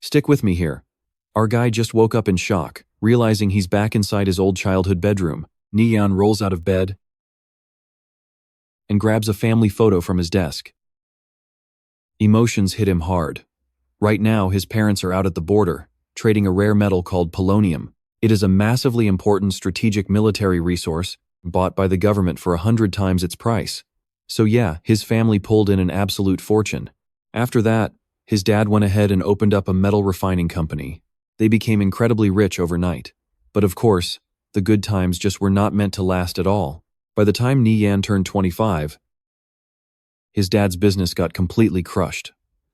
Stick with me here. Our guy just woke up in shock, realizing he's back inside his old childhood bedroom. Nie Yan rolls out of bed and grabs a family photo from his desk. Emotions hit him hard. Right now, his parents are out at the border, trading a rare metal called polonium. It is a massively important strategic military resource, bought by the government for 100 times its price. So yeah, his family pulled in an absolute fortune. After that, his dad went ahead and opened up a metal refining company. They became incredibly rich overnight. But of course, the good times just were not meant to last at all. By the time Nie Yan turned 25, his dad's business got completely crushed.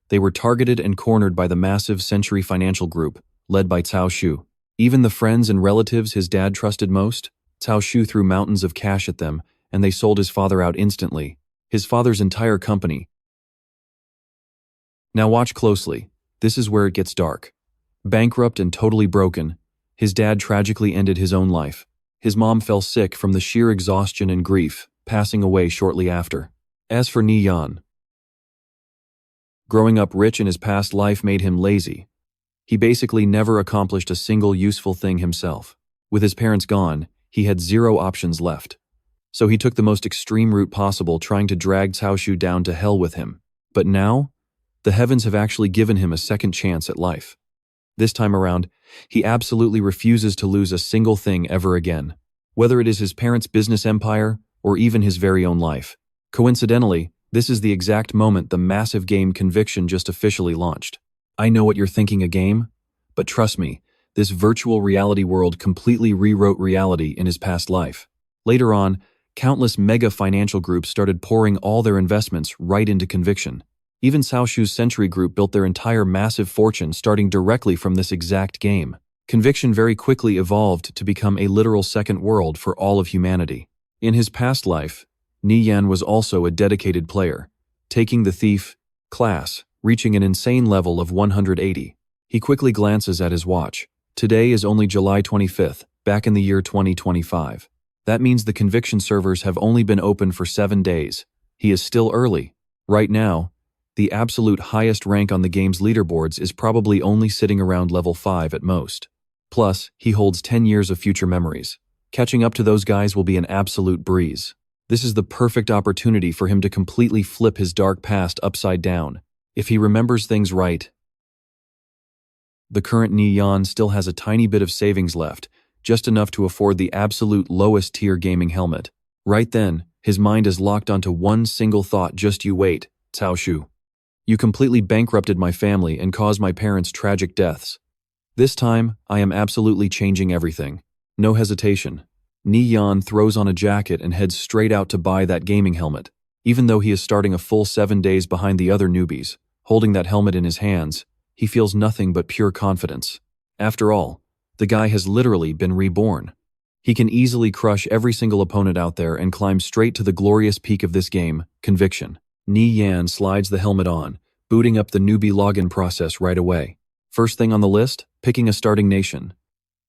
They were targeted and cornered by the massive Century Financial Group, led by Cao Xu. Even the friends and relatives his dad trusted most, Cao Xu threw mountains of cash at them, and they sold his father out instantly. His father's entire company. Now watch closely. This is where it gets dark. Bankrupt and totally broken, his dad tragically ended his own life. His mom fell sick from the sheer exhaustion and grief, passing away shortly after. As for Nie Yan, growing up rich in his past life made him lazy. He basically never accomplished a single useful thing himself. With his parents gone, he had zero options left. So he took the most extreme route possible, trying to drag Cao Xu down to hell with him. But now, the heavens have actually given him a second chance at life. This time around, he absolutely refuses to lose a single thing ever again, whether it is his parents' business empire or even his very own life. Coincidentally, this is the exact moment the massive game Conviction just officially launched. I know what you're thinking, a game? But trust me, this virtual reality world completely rewrote reality in his past life. Later on, countless mega financial groups started pouring all their investments right into Conviction. Even Cao Xu's Century Group built their entire massive fortune starting directly from this exact game. Conviction very quickly evolved to become a literal second world for all of humanity. In his past life, Nie Yan was also a dedicated player, taking the thief class, reaching an insane level of 180. He quickly glances at his watch. Today is only July 25th, back in the year 2025. That means the Conviction servers have only been open for 7 days. He is still early. Right now, the absolute highest rank on the game's leaderboards is probably only sitting around level 5 at most. Plus, he holds 10 years of future memories. Catching up to those guys will be an absolute breeze. This is the perfect opportunity for him to completely flip his dark past upside down. If he remembers things right, the current Nie Yan still has a tiny bit of savings left, just enough to afford the absolute lowest tier gaming helmet. Right then, his mind is locked onto one single thought. Just you wait, Cao Xu. You completely bankrupted my family and caused my parents' tragic deaths. This time, I am absolutely changing everything. No hesitation. Nie Yan throws on a jacket and heads straight out to buy that gaming helmet. Even though he is starting a full 7 days behind the other newbies, holding that helmet in his hands, he feels nothing but pure confidence. After all, the guy has literally been reborn. He can easily crush every single opponent out there and climb straight to the glorious peak of this game, Conviction. Nie Yan slides the helmet on, booting up the newbie login process right away. First thing on the list, picking a starting nation.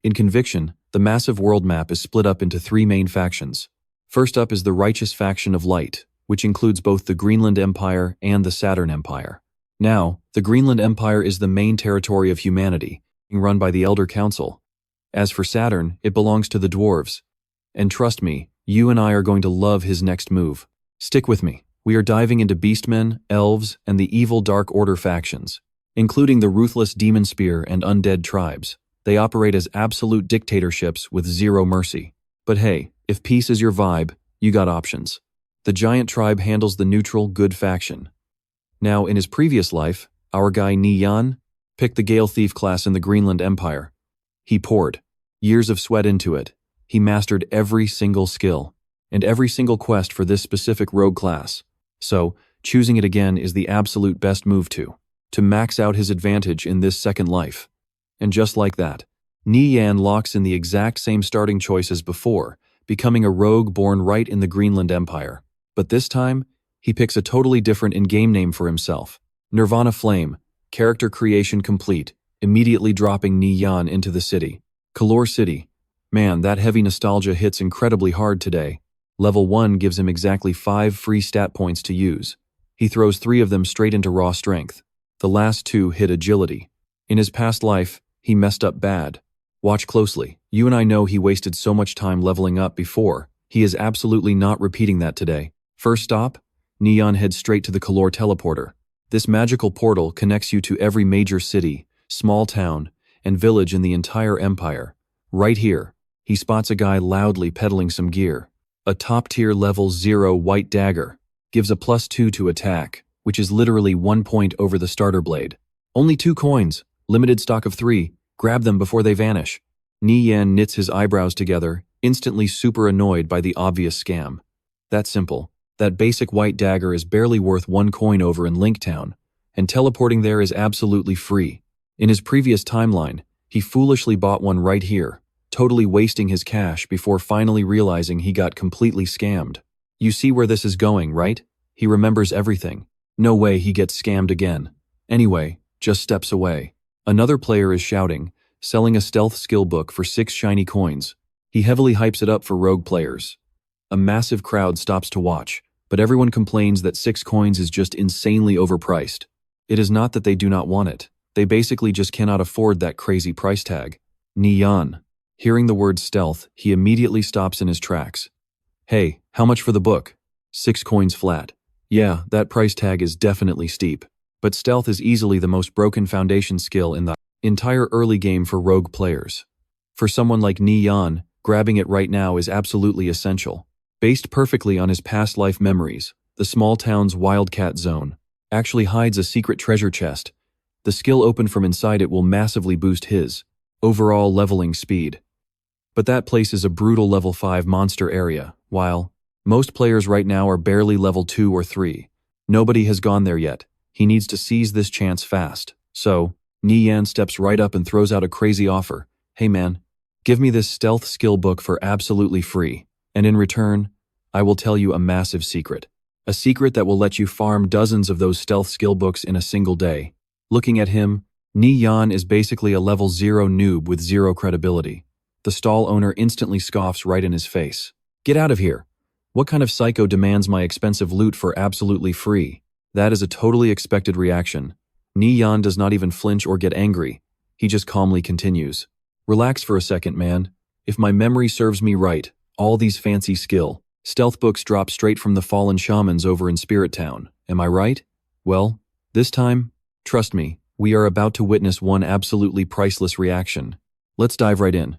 In Conviction, the massive world map is split up into 3 main factions. First up is the Righteous Faction of Light, which includes both the Greenland Empire and the Saturn Empire. Now, the Greenland Empire is the main territory of humanity, being run by the Elder Council. As for Saturn, it belongs to the dwarves. And trust me, you and I are going to love his next move. Stick with me. We are diving into beastmen, elves, and the evil Dark Order factions, including the ruthless Demon Spear and Undead tribes. They operate as absolute dictatorships with zero mercy. But hey, if peace is your vibe, you got options. The Giant Tribe handles the neutral, good faction. Now, in his previous life, our guy Nie Yan picked the Gale Thief class in the Greenland Empire. He poured years of sweat into it. He mastered every single skill and every single quest for this specific rogue class. So, choosing it again is the absolute best move to max out his advantage in this second life. And just like that, Nie Yan locks in the exact same starting choice as before, becoming a rogue born right in the Greenland Empire. But this time, he picks a totally different in-game name for himself. Nirvana Flame, character creation complete, immediately dropping Nie Yan into the city. Kalor City. Man, that heavy nostalgia hits incredibly hard today. Level 1 gives him exactly 5 free stat points to use. He throws 3 of them straight into raw strength. The last 2 hit agility. In his past life, he messed up bad. Watch closely. You and I know he wasted so much time leveling up before. He is absolutely not repeating that today. First stop, Nie Yan heads straight to the Color teleporter. This magical portal connects you to every major city, small town, and village in the entire empire. Right here, he spots a guy loudly peddling some gear. A top-tier level 0 white dagger. Gives a +2 to attack, which is literally 1 point over the starter blade. Only 2 coins, limited stock of 3, grab them before they vanish. Nie Yan knits his eyebrows together, instantly super annoyed by the obvious scam. That's simple. That basic white dagger is barely worth 1 coin over in Linktown, and teleporting there is absolutely free. In his previous timeline, he foolishly bought one right here, totally wasting his cash before finally realizing he got completely scammed. You see where this is going, right? He remembers everything. No way he gets scammed again. Anyway, just steps away. Another player is shouting, selling a stealth skill book for 6 shiny coins. He heavily hypes it up for rogue players. A massive crowd stops to watch, but everyone complains that 6 coins is just insanely overpriced. It is not that they do not want it. They basically just cannot afford that crazy price tag. Nie Yan. Hearing the word stealth, he immediately stops in his tracks. Hey, how much for the book? 6 coins flat. Yeah, that price tag is definitely steep. But stealth is easily the most broken foundation skill in the entire early game for rogue players. For someone like Nie Yan, grabbing it right now is absolutely essential. Based perfectly on his past life memories, the small town's wildcat zone actually hides a secret treasure chest. The skill opened from inside it will massively boost his overall leveling speed. But that place is a brutal level 5 monster area, while most players right now are barely level 2 or 3. Nobody has gone there yet. He needs to seize this chance fast. So, Nie Yan steps right up and throws out a crazy offer. Hey man, give me this stealth skill book for absolutely free. And in return, I will tell you a massive secret. A secret that will let you farm dozens of those stealth skill books in a single day. Looking at him, Nie Yan is basically a level 0 noob with 0 credibility. The stall owner instantly scoffs right in his face. Get out of here. What kind of psycho demands my expensive loot for absolutely free? That is a totally expected reaction. Nie Yan does not even flinch or get angry. He just calmly continues. Relax for a second, man. If my memory serves me right, all these fancy stealth books drop straight from the fallen shamans over in Spirit Town. Am I right? Well, this time, trust me, we are about to witness one absolutely priceless reaction. Let's dive right in.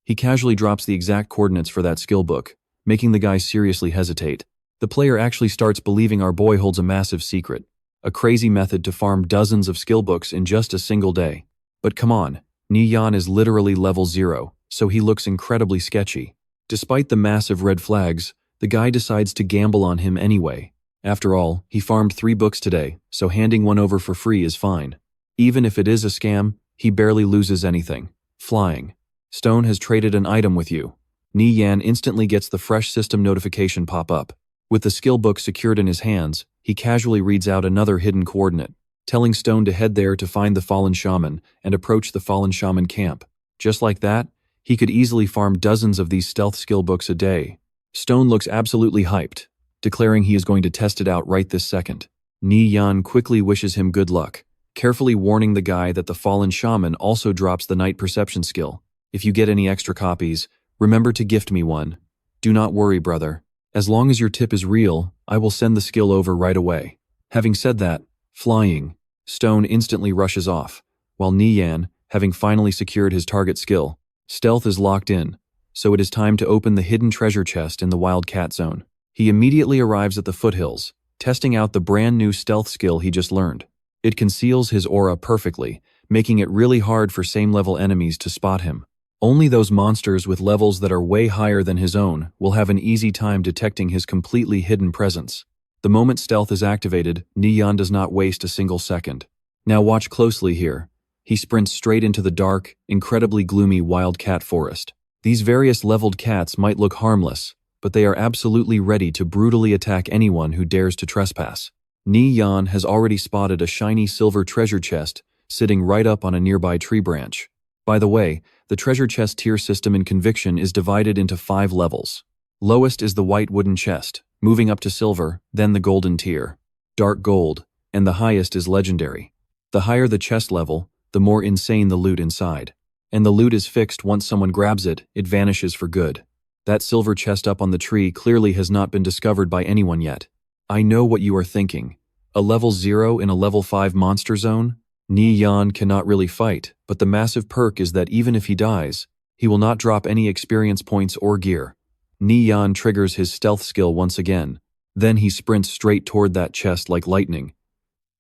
He casually drops the exact coordinates for that skill book, making the guy seriously hesitate. The player actually starts believing our boy holds a massive secret, a crazy method to farm dozens of skill books in just a single day. But come on, Nie Yan is literally level 0, so he looks incredibly sketchy. Despite the massive red flags, the guy decides to gamble on him anyway. After all, he farmed 3 books today, so handing one over for free is fine. Even if it is a scam, he barely loses anything. Flying. Stone has traded an item with you. Nie Yan instantly gets the fresh system notification pop up. With the skill book secured in his hands, he casually reads out another hidden coordinate, telling Stone to head there to find the fallen shaman and approach the fallen shaman camp. Just like that, he could easily farm dozens of these stealth skill books a day. Stone looks absolutely hyped, declaring he is going to test it out right this second. Nie Yan quickly wishes him good luck, carefully warning the guy that the fallen shaman also drops the night perception skill. If you get any extra copies, remember to gift me one. Do not worry, brother. As long as your tip is real, I will send the skill over right away. Having said that, flying, Stone instantly rushes off, while Nie Yan, having finally secured his target skill, stealth is locked in, so it is time to open the hidden treasure chest in the Wildcat Zone. He immediately arrives at the foothills, testing out the brand new stealth skill he just learned. It conceals his aura perfectly, making it really hard for same-level enemies to spot him. Only those monsters with levels that are way higher than his own will have an easy time detecting his completely hidden presence. The moment stealth is activated, Nie Yan does not waste a single second. Now watch closely here. He sprints straight into the dark, incredibly gloomy wildcat forest. These various leveled cats might look harmless, but they are absolutely ready to brutally attack anyone who dares to trespass. Nie Yan has already spotted a shiny silver treasure chest sitting right up on a nearby tree branch. By the way, the treasure chest tier system in Conviction is divided into 5 levels. Lowest is the white wooden chest, moving up to silver, then the golden tier, dark gold, and the highest is legendary. The higher the chest level, the more insane the loot inside. And the loot is fixed once someone grabs it, it vanishes for good. That silver chest up on the tree clearly has not been discovered by anyone yet. I know what you are thinking. A level 0 in a level 5 monster zone? Nie Yan cannot really fight, but the massive perk is that even if he dies, he will not drop any experience points or gear. Nie Yan triggers his stealth skill once again. Then he sprints straight toward that chest like lightning.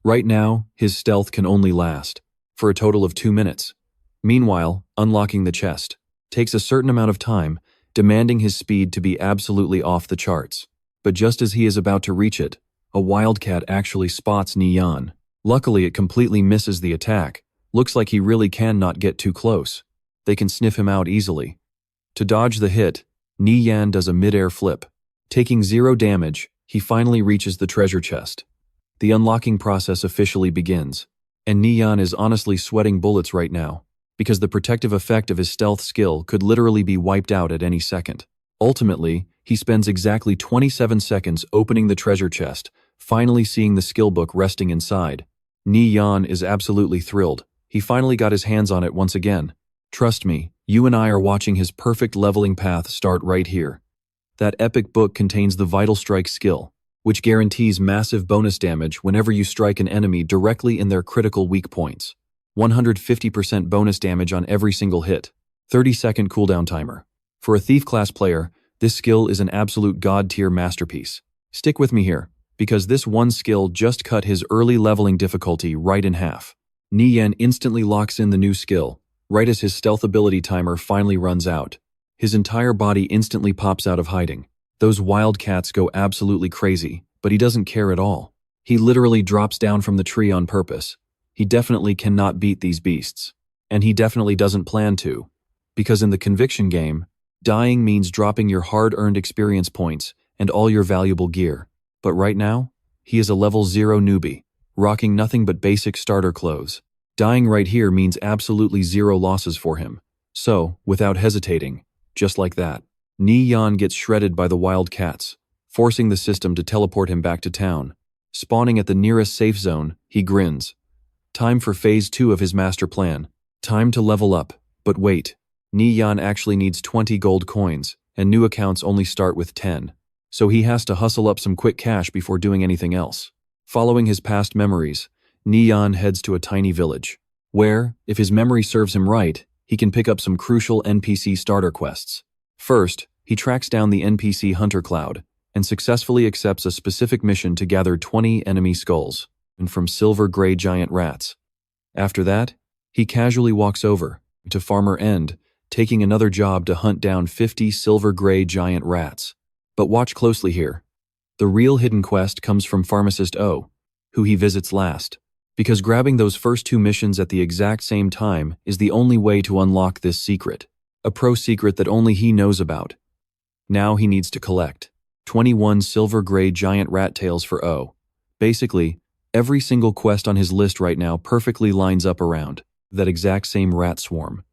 Right now, his stealth can only last for a total of 2 minutes. Meanwhile, unlocking the chest takes a certain amount of time, demanding his speed to be absolutely off the charts. But just as he is about to reach it, a wildcat actually spots Nie Yan. Luckily, it completely misses the attack. Looks like he really cannot get too close. They can sniff him out easily. To dodge the hit, Nie Yan does a mid-air flip. Taking 0 damage, he finally reaches the treasure chest. The unlocking process officially begins, and Nie Yan is honestly sweating bullets right now, because the protective effect of his stealth skill could literally be wiped out at any second. Ultimately, he spends exactly 27 seconds opening the treasure chest, finally seeing the skill book resting inside. Nie Yan is absolutely thrilled. He finally got his hands on it once again. Trust me, you and I are watching his perfect leveling path start right here. That epic book contains the Vital Strike skill, which guarantees massive bonus damage whenever you strike an enemy directly in their critical weak points. 150% bonus damage on every single hit. 30-second cooldown timer. For a Thief class player, this skill is an absolute god-tier masterpiece. Stick with me here, because this one skill just cut his early leveling difficulty right in half. Nie Yan instantly locks in the new skill, right as his stealth ability timer finally runs out. His entire body instantly pops out of hiding. Those wildcats go absolutely crazy, but he doesn't care at all. He literally drops down from the tree on purpose. He definitely cannot beat these beasts. And he definitely doesn't plan to. Because in the conviction game, dying means dropping your hard-earned experience points and all your valuable gear. But right now, he is a level 0 newbie, rocking nothing but basic starter clothes. Dying right here means absolutely 0 losses for him. So, without hesitating, just like that, Nie Yan gets shredded by the wildcats, forcing the system to teleport him back to town. Spawning at the nearest safe zone, he grins. Time for phase 2 of his master plan. Time to level up. But wait, Nie Yan actually needs 20 gold coins, and new accounts only start with 10. So he has to hustle up some quick cash before doing anything else. Following his past memories, Nie Yan heads to a tiny village, where, if his memory serves him right, he can pick up some crucial NPC starter quests. First, he tracks down the NPC Hunter Cloud, and successfully accepts a specific mission to gather 20 enemy skulls, and from silver gray giant rats. After that, he casually walks over to Farmer End, taking another job to hunt down 50 silver gray giant rats. But watch closely here. The real hidden quest comes from Pharmacist O, who he visits last, because grabbing those first 2 missions at the exact same time is the only way to unlock this secret, a pro secret that only he knows about. Now he needs to collect 21 silver gray giant rat tails for O. Basically, every single quest on his list right now perfectly lines up around that exact same rat swarm.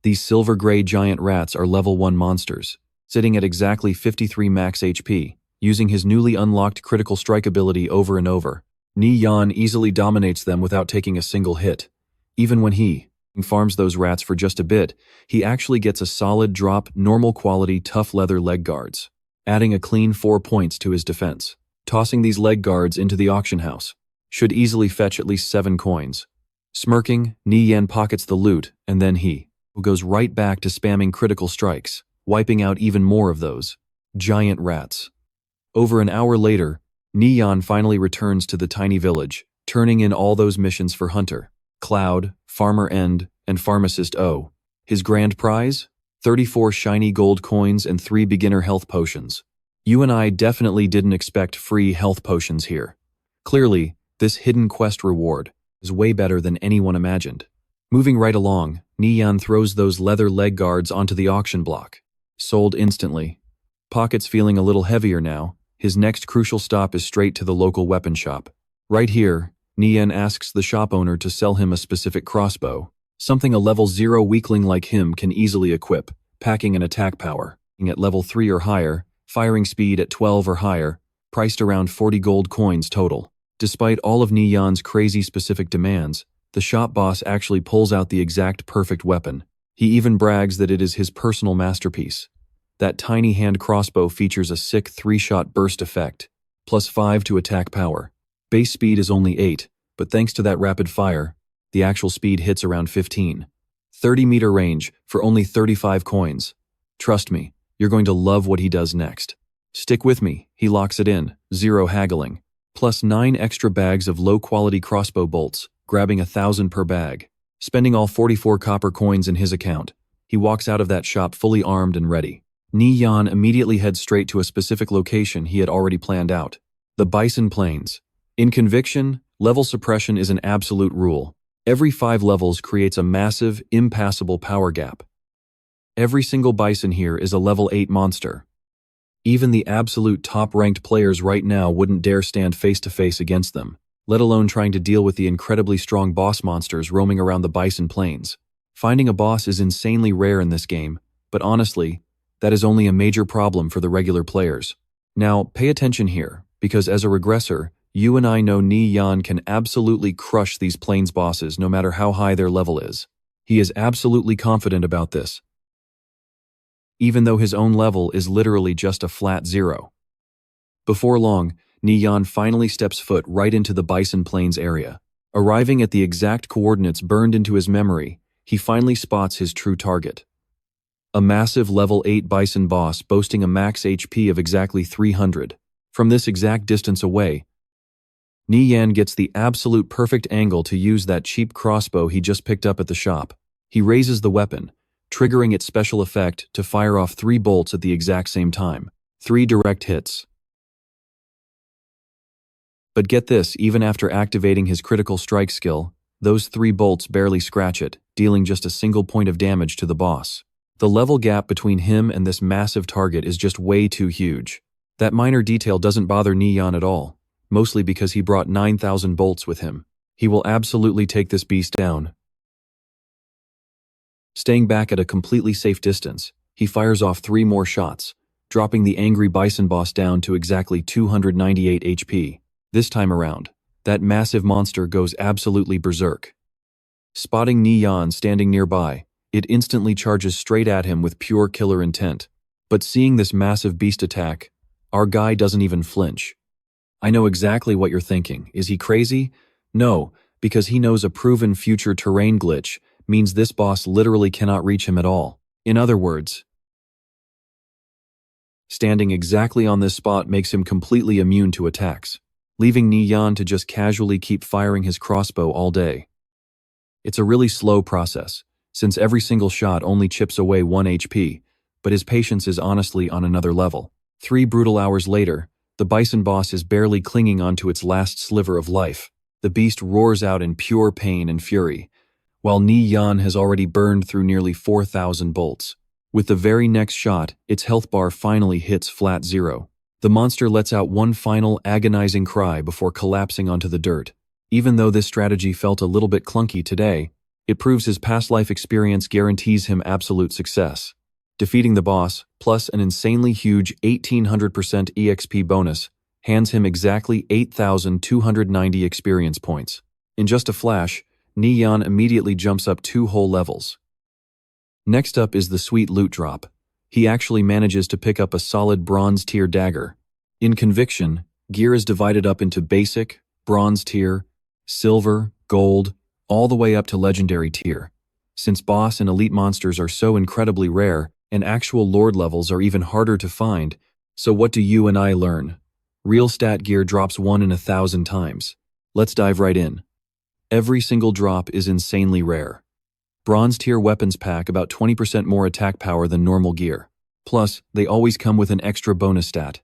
These silver gray giant rats are level 1 monsters, sitting at exactly 53 max HP, using his newly unlocked critical strike ability over and over. Nie Yan easily dominates them without taking a single hit. Even when he farms those rats for just a bit, he actually gets a solid drop, normal quality tough leather leg guards, adding a clean 4 points to his defense. Tossing these leg guards into the auction house should easily fetch at least 7 coins. Smirking, Nie Yan pockets the loot, and then he goes right back to spamming critical strikes, wiping out even more of those giant rats. Over an hour later, Nie Yan finally returns to the tiny village, turning in all those missions for Hunter, Cloud, Farmer End, and Pharmacist O. His grand prize? 34 shiny gold coins and 3 beginner health potions. You and I definitely didn't expect free health potions here. Clearly, this hidden quest reward is way better than anyone imagined. Moving right along, Nie Yan throws those leather leg guards onto the auction block. Sold instantly. Pockets feeling a little heavier now, his next crucial stop is straight to the local weapon shop. Right here, Nie Yan asks the shop owner to sell him a specific crossbow, something a level 0 weakling like him can easily equip, packing an attack power at level 3 or higher, firing speed at 12 or higher, priced around 40 gold coins total. Despite all of Nie Yan's crazy specific demands, The shop boss actually pulls out the exact perfect weapon. He even brags that it is his personal masterpiece. That tiny hand crossbow features a sick 3-shot burst effect, plus 5 to attack power. Base speed is only 8, but thanks to that rapid fire, the actual speed hits around 15. 30-meter range for only 35 coins. Trust me, you're going to love what he does next. Stick with me, he locks it in, 0 haggling. Plus 9 extra bags of low-quality crossbow bolts, grabbing 1,000 per bag. Spending all 44 copper coins in his account, he walks out of that shop fully armed and ready. Nie Yan immediately heads straight to a specific location he had already planned out. The Bison Plains. In Conviction, level suppression is an absolute rule. Every 5 levels creates a massive, impassable power gap. Every single bison here is a level 8 monster. Even the absolute top-ranked players right now wouldn't dare stand face-to-face against them, let alone trying to deal with the incredibly strong boss monsters roaming around the Bison Plains. Finding a boss is insanely rare in this game, but honestly, that is only a major problem for the regular players. Now, pay attention here, because as a regressor, you and I know Nie Yan can absolutely crush these Plains bosses no matter how high their level is. He is absolutely confident about this, even though his own level is literally just a flat 0. Before long, Nie Yan finally steps foot right into the Bison Plains area. Arriving at the exact coordinates burned into his memory, he finally spots his true target. A massive level 8 bison boss boasting a max HP of exactly 300. From this exact distance away, Nie Yan gets the absolute perfect angle to use that cheap crossbow he just picked up at the shop. He raises the weapon, triggering its special effect to fire off 3 bolts at the exact same time. 3 direct hits. But get this, even after activating his critical strike skill, those 3 bolts barely scratch it, dealing just a single point of damage to the boss. The level gap between him and this massive target is just way too huge. That minor detail doesn't bother Nie Yan at all, mostly because he brought 9,000 bolts with him. He will absolutely take this beast down. Staying back at a completely safe distance, he fires off 3 more shots, dropping the angry bison boss down to exactly 298 HP. This time around, that massive monster goes absolutely berserk. Spotting Nie Yan standing nearby, it instantly charges straight at him with pure killer intent. But seeing this massive beast attack, our guy doesn't even flinch. I know exactly what you're thinking. Is he crazy? No, because he knows a proven future terrain glitch means this boss literally cannot reach him at all. In other words, standing exactly on this spot makes him completely immune to attacks, leaving Nie Yan to just casually keep firing his crossbow all day. It's a really slow process, since every single shot only chips away 1 HP, but his patience is honestly on another level. 3 brutal hours later, the bison boss is barely clinging onto its last sliver of life. The beast roars out in pure pain and fury, while Nie Yan has already burned through nearly 4,000 bolts. With the very next shot, its health bar finally hits flat 0. The monster lets out one final agonizing cry before collapsing onto the dirt. Even though this strategy felt a little bit clunky today, it proves his past life experience guarantees him absolute success. Defeating the boss, plus an insanely huge 1,800% EXP bonus, hands him exactly 8,290 experience points. In just a flash, Nie Yan immediately jumps up 2 whole levels. Next up is the sweet loot drop. He actually manages to pick up a solid bronze tier dagger. In Conviction, gear is divided up into basic, bronze tier, silver, gold, all the way up to legendary tier. Since boss and elite monsters are so incredibly rare, and actual lord levels are even harder to find, so what do you and I learn? Real stat gear drops 1 in 1,000 times. Let's dive right in. Every single drop is insanely rare. Bronze tier weapons pack about 20% more attack power than normal gear. Plus, they always come with an extra bonus stat.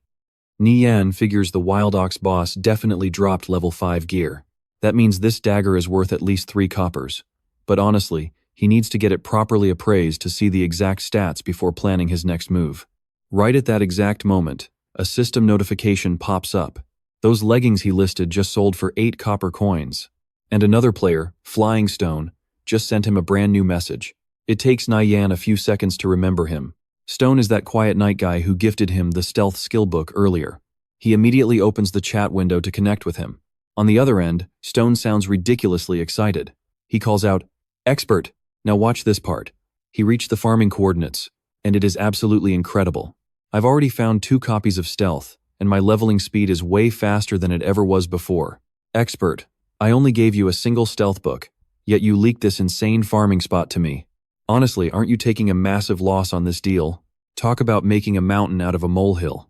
Nie Yan figures the Wild Ox boss definitely dropped level 5 gear. That means this dagger is worth at least 3 coppers. But honestly, he needs to get it properly appraised to see the exact stats before planning his next move. Right at that exact moment, a system notification pops up. Those leggings he listed just sold for 8 copper coins. And another player, Flying Stone, just sent him a brand new message. It takes Nie Yan a few seconds to remember him. Stone is that quiet night guy who gifted him the stealth skill book earlier. He immediately opens the chat window to connect with him. On the other end, Stone sounds ridiculously excited. He calls out, "Expert, now watch this part." He reached the farming coordinates, and it is absolutely incredible. I've already found 2 copies of stealth, and my leveling speed is way faster than it ever was before. Expert, I only gave you a single stealth book, yet you leaked this insane farming spot to me. Honestly, aren't you taking a massive loss on this deal? Talk about making a mountain out of a molehill.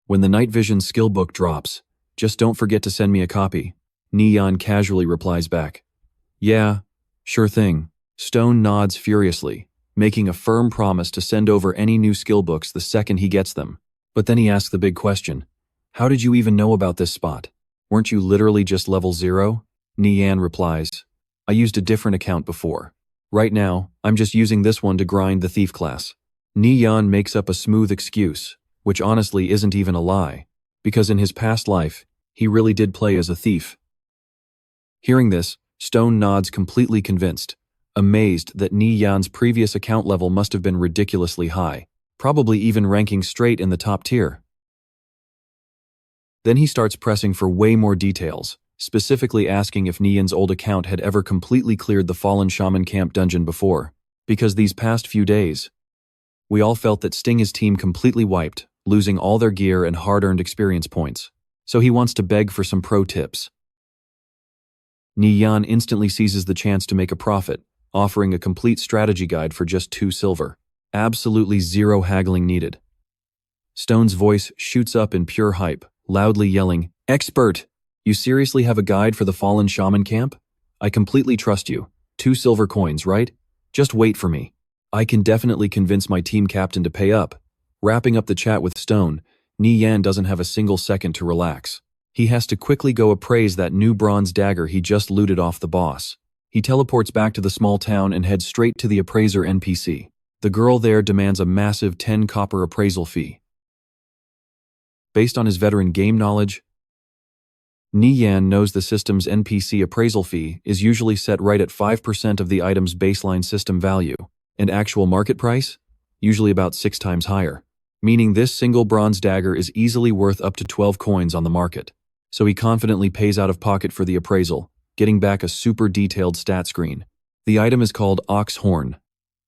When the night vision skill book drops, just don't forget to send me a copy. Nie Yan casually replies back. Yeah, sure thing. Stone nods furiously, making a firm promise to send over any new skill books the second he gets them. But then he asks the big question. How did you even know about this spot? Weren't you literally just level 0? Nie Yan replies. I used a different account before. Right now, I'm just using this one to grind the thief class. Nie Yan makes up a smooth excuse, which honestly isn't even a lie, because in his past life, he really did play as a thief. Hearing this, Stone nods completely convinced, amazed that Nie Yan's previous account level must have been ridiculously high, probably even ranking straight in the top tier. Then he starts pressing for way more details, specifically asking if Nie Yan's old account had ever completely cleared the Fallen Shaman Camp dungeon before, because these past few days, we all felt that Sting's team completely wiped, losing all their gear and hard-earned experience points. So he wants to beg for some pro tips. Nie Yan instantly seizes the chance to make a profit, offering a complete strategy guide for just 2 silver. Absolutely 0 haggling needed. Stone's voice shoots up in pure hype, loudly yelling, "Expert! You seriously have a guide for the Fallen Shaman Camp? I completely trust you. 2 silver coins, right? Just wait for me. I can definitely convince my team captain to pay up." Wrapping up the chat with Stone, Nie Yan doesn't have a single second to relax. He has to quickly go appraise that new bronze dagger he just looted off the boss. He teleports back to the small town and heads straight to the appraiser NPC. The girl there demands a massive 10 copper appraisal fee. Based on his veteran game knowledge, Nie Yan knows the system's NPC appraisal fee is usually set right at 5% of the item's baseline system value, and actual market price? Usually about 6 times higher, meaning this single bronze dagger is easily worth up to 12 coins on the market. So he confidently pays out of pocket for the appraisal, getting back a super detailed stat screen. The item is called Ox Horn.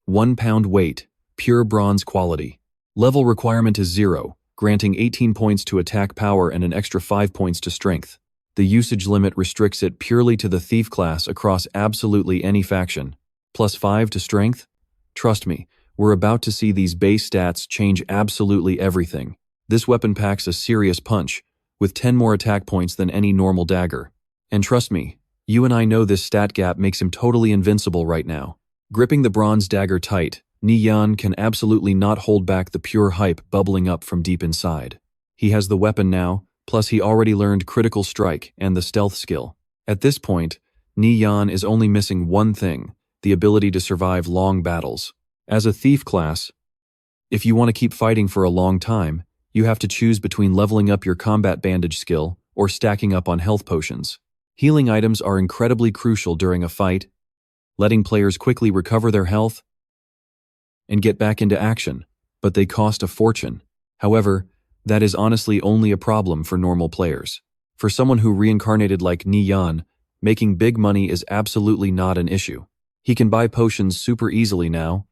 1 pound weight, pure bronze quality. Level requirement is 0, granting 18 points to attack power and an extra 5 points to strength. The usage limit restricts it purely to the thief class across absolutely any faction. Plus 5 to strength? Trust me, we're about to see these base stats change absolutely everything. This weapon packs a serious punch, with 10 more attack points than any normal dagger. And trust me, you and I know this stat gap makes him totally invincible right now. Gripping the bronze dagger tight, Nie Yan can absolutely not hold back the pure hype bubbling up from deep inside. He has the weapon now, plus he already learned critical strike and the stealth skill. At this point, Nie Yan is only missing one thing, the ability to survive long battles. As a thief class, if you want to keep fighting for a long time, you have to choose between leveling up your combat bandage skill or stacking up on health potions. Healing items are incredibly crucial during a fight, letting players quickly recover their health and get back into action, but they cost a fortune. However, that is honestly only a problem for normal players. For someone who reincarnated like Nie Yan, making big money is absolutely not an issue. He can buy potions super easily now,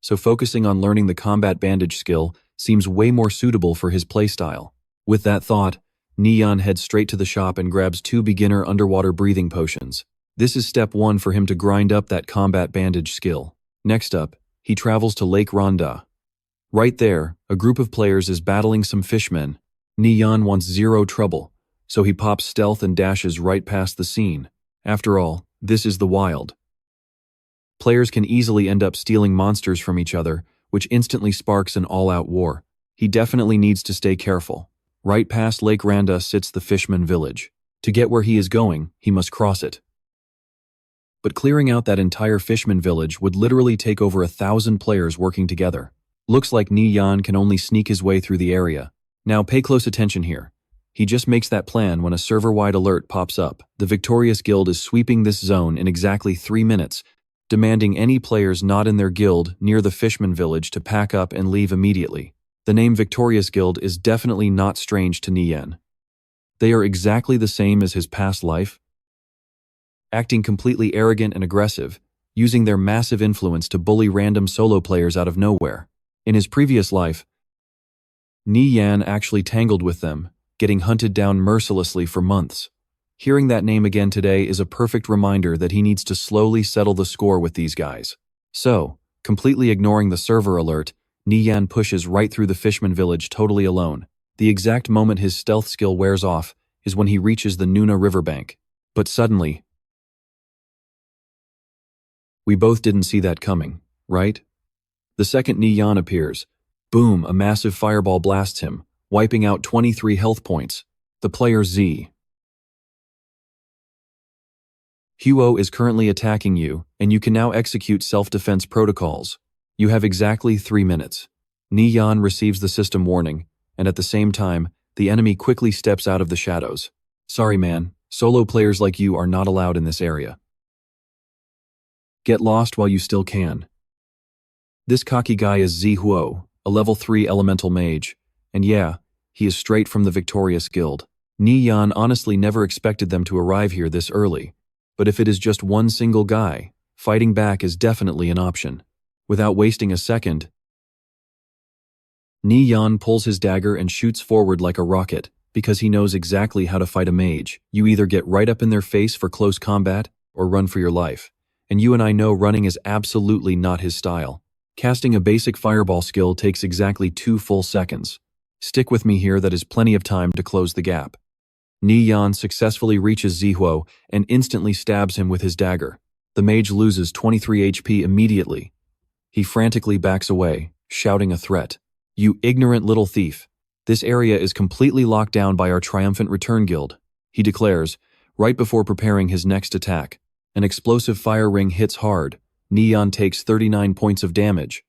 so focusing on learning the combat bandage skill seems way more suitable for his playstyle. With that thought, Nie Yan heads straight to the shop and grabs 2 beginner underwater breathing potions. This is step 1 for him to grind up that combat bandage skill. Next up, he travels to Lake Rhonda. Right there, a group of players is battling some fishmen. Nie Yan wants 0 trouble, so he pops stealth and dashes right past the scene. After all, this is the wild. Players can easily end up stealing monsters from each other, which instantly sparks an all-out war. He definitely needs to stay careful. Right past Lake Randa sits the Fishman village. To get where he is going, he must cross it. But clearing out that entire Fishman village would literally take over 1,000 players working together. Looks like Nie Yan can only sneak his way through the area. Now pay close attention here. He just makes that plan when a server-wide alert pops up. The Victorious Guild is sweeping this zone in exactly 3 minutes, demanding any players not in their guild near the Fishman village to pack up and leave immediately. The name Victorious Guild is definitely not strange to Nie Yan. They are exactly the same as his past life. acting completely arrogant and aggressive, using their massive influence to bully random solo players out of nowhere. In his previous life, Nie Yan actually tangled with them, getting hunted down mercilessly for months. Hearing that name again today is a perfect reminder that he needs to slowly settle the score with these guys. So, completely ignoring the server alert, Nie Yan pushes right through the Fishman village totally alone. The exact moment his stealth skill wears off is when he reaches the Nuna riverbank. But suddenly, we both didn't see that coming, right? The second Nie Yan appears. Boom, a massive fireball blasts him, wiping out 23 health points. The player Z. Huo is currently attacking you, and you can now execute self-defense protocols. You have exactly 3 minutes. Nie Yan receives the system warning, and at the same time, the enemy quickly steps out of the shadows. Sorry man, solo players like you are not allowed in this area. Get lost while you still can. This cocky guy is Z Huo, a level 3 elemental mage, and yeah, he is straight from the Victorious Guild. Nie Yan honestly never expected them to arrive here this early, but if it is just one single guy, fighting back is definitely an option. Without wasting a second, Nie Yan pulls his dagger and shoots forward like a rocket, because he knows exactly how to fight a mage. You either get right up in their face for close combat, or run for your life. And you and I know running is absolutely not his style. Casting a basic fireball skill takes exactly 2 full seconds. Stick with me here, that is plenty of time to close the gap. Nie Yan successfully reaches Zihuo and instantly stabs him with his dagger. The mage loses 23 HP immediately. He frantically backs away, shouting a threat. You ignorant little thief. This area is completely locked down by our triumphant return guild, he declares, right before preparing his next attack. An explosive fire ring hits hard. Nie Yan takes 39 points of damage.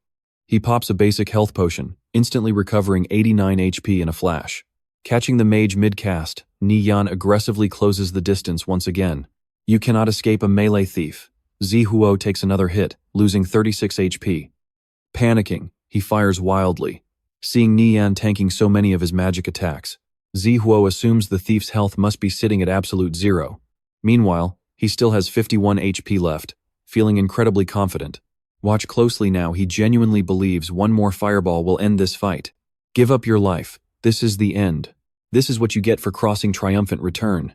He pops a basic health potion, instantly recovering 89 HP in a flash. Catching the mage mid-cast, Nie Yan aggressively closes the distance once again. You cannot escape a melee thief. Zihuo takes another hit, losing 36 HP. Panicking, he fires wildly. Seeing Nie Yan tanking so many of his magic attacks, Zihuo assumes the thief's health must be sitting at absolute 0. Meanwhile, he still has 51 HP left, feeling incredibly confident. Watch closely now, he genuinely believes one more fireball will end this fight. Give up your life. This is the end. This is what you get for crossing triumphant return.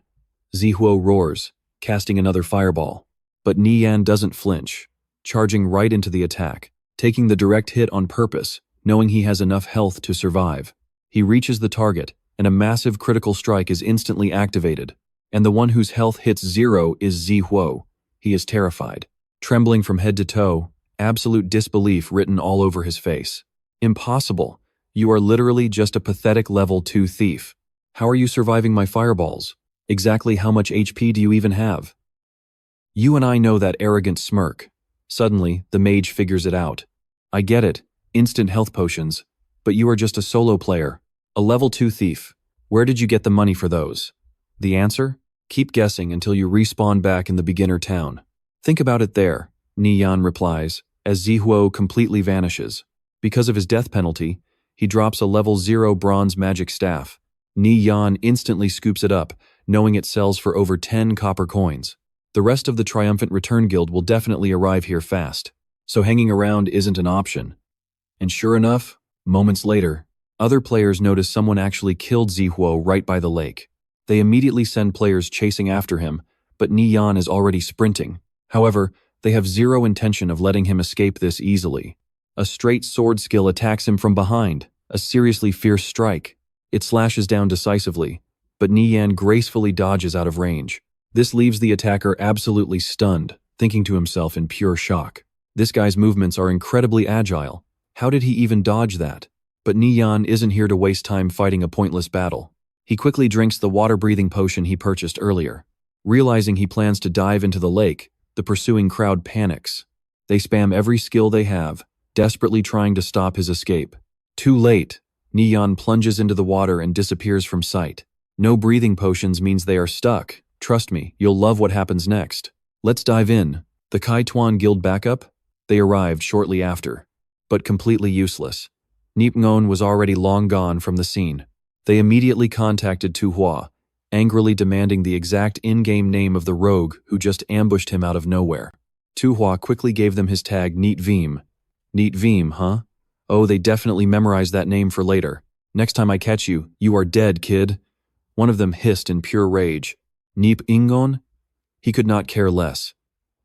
Zihuo roars, casting another fireball. But Nie Yan doesn't flinch, charging right into the attack, taking the direct hit on purpose, knowing he has enough health to survive. He reaches the target, and a massive critical strike is instantly activated. And the one whose health hits 0 is Zihuo. He is terrified, trembling from head to toe, absolute disbelief written all over his face. Impossible. You are literally just a pathetic level 2 thief. How are you surviving my fireballs? Exactly how much HP do you even have? You and I know that arrogant smirk. Suddenly, the mage figures it out. I get it, instant health potions, but you are just a solo player, a level 2 thief. Where did you get the money for those? The answer? Keep guessing until you respawn back in the beginner town. Think about it there, Nie Yan replies, as Zihuo completely vanishes. Because of his death penalty, he drops a level 0 bronze magic staff. Nie Yan instantly scoops it up, knowing it sells for over 10 copper coins. The rest of the Triumphant Return Guild will definitely arrive here fast, so hanging around isn't an option. And sure enough, moments later, other players notice someone actually killed Zihuo right by the lake. They immediately send players chasing after him, but Nie Yan is already sprinting. However, they have zero intention of letting him escape this easily. A straight sword skill attacks him from behind, a seriously fierce strike. It slashes down decisively, but Nie Yan gracefully dodges out of range. This leaves the attacker absolutely stunned, thinking to himself in pure shock. This guy's movements are incredibly agile. How did he even dodge that? But Nie Yan isn't here to waste time fighting a pointless battle. He quickly drinks the water-breathing potion he purchased earlier. Realizing he plans to dive into the lake, the pursuing crowd panics. They spam every skill they have, desperately trying to stop his escape. Too late. Nie Yan plunges into the water and disappears from sight. No breathing potions means they are stuck. Trust me, you'll love what happens next. Let's dive in. The Kai Tuan Guild backup? They arrived shortly after, but completely useless. Nip Ngon was already long gone from the scene. They immediately contacted Tu Hua, angrily demanding the exact in-game name of the rogue who just ambushed him out of nowhere. Tuhua quickly gave them his tag Nie Yan. Nie Yan, huh? Oh, they definitely memorized that name for later. Next time I catch you, you are dead, kid. One of them hissed in pure rage. Nie Yan? He could not care less.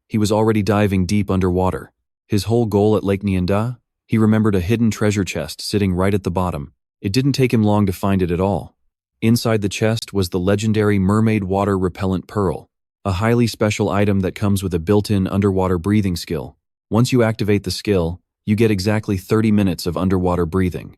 He was already diving deep underwater. His whole goal at Lake Nyanda? He remembered a hidden treasure chest sitting right at the bottom. It didn't take him long to find it at all. Inside the chest was the legendary mermaid water repellent pearl, a highly special item that comes with a built-in underwater breathing skill. Once you activate the skill, you get exactly 30 minutes of underwater breathing.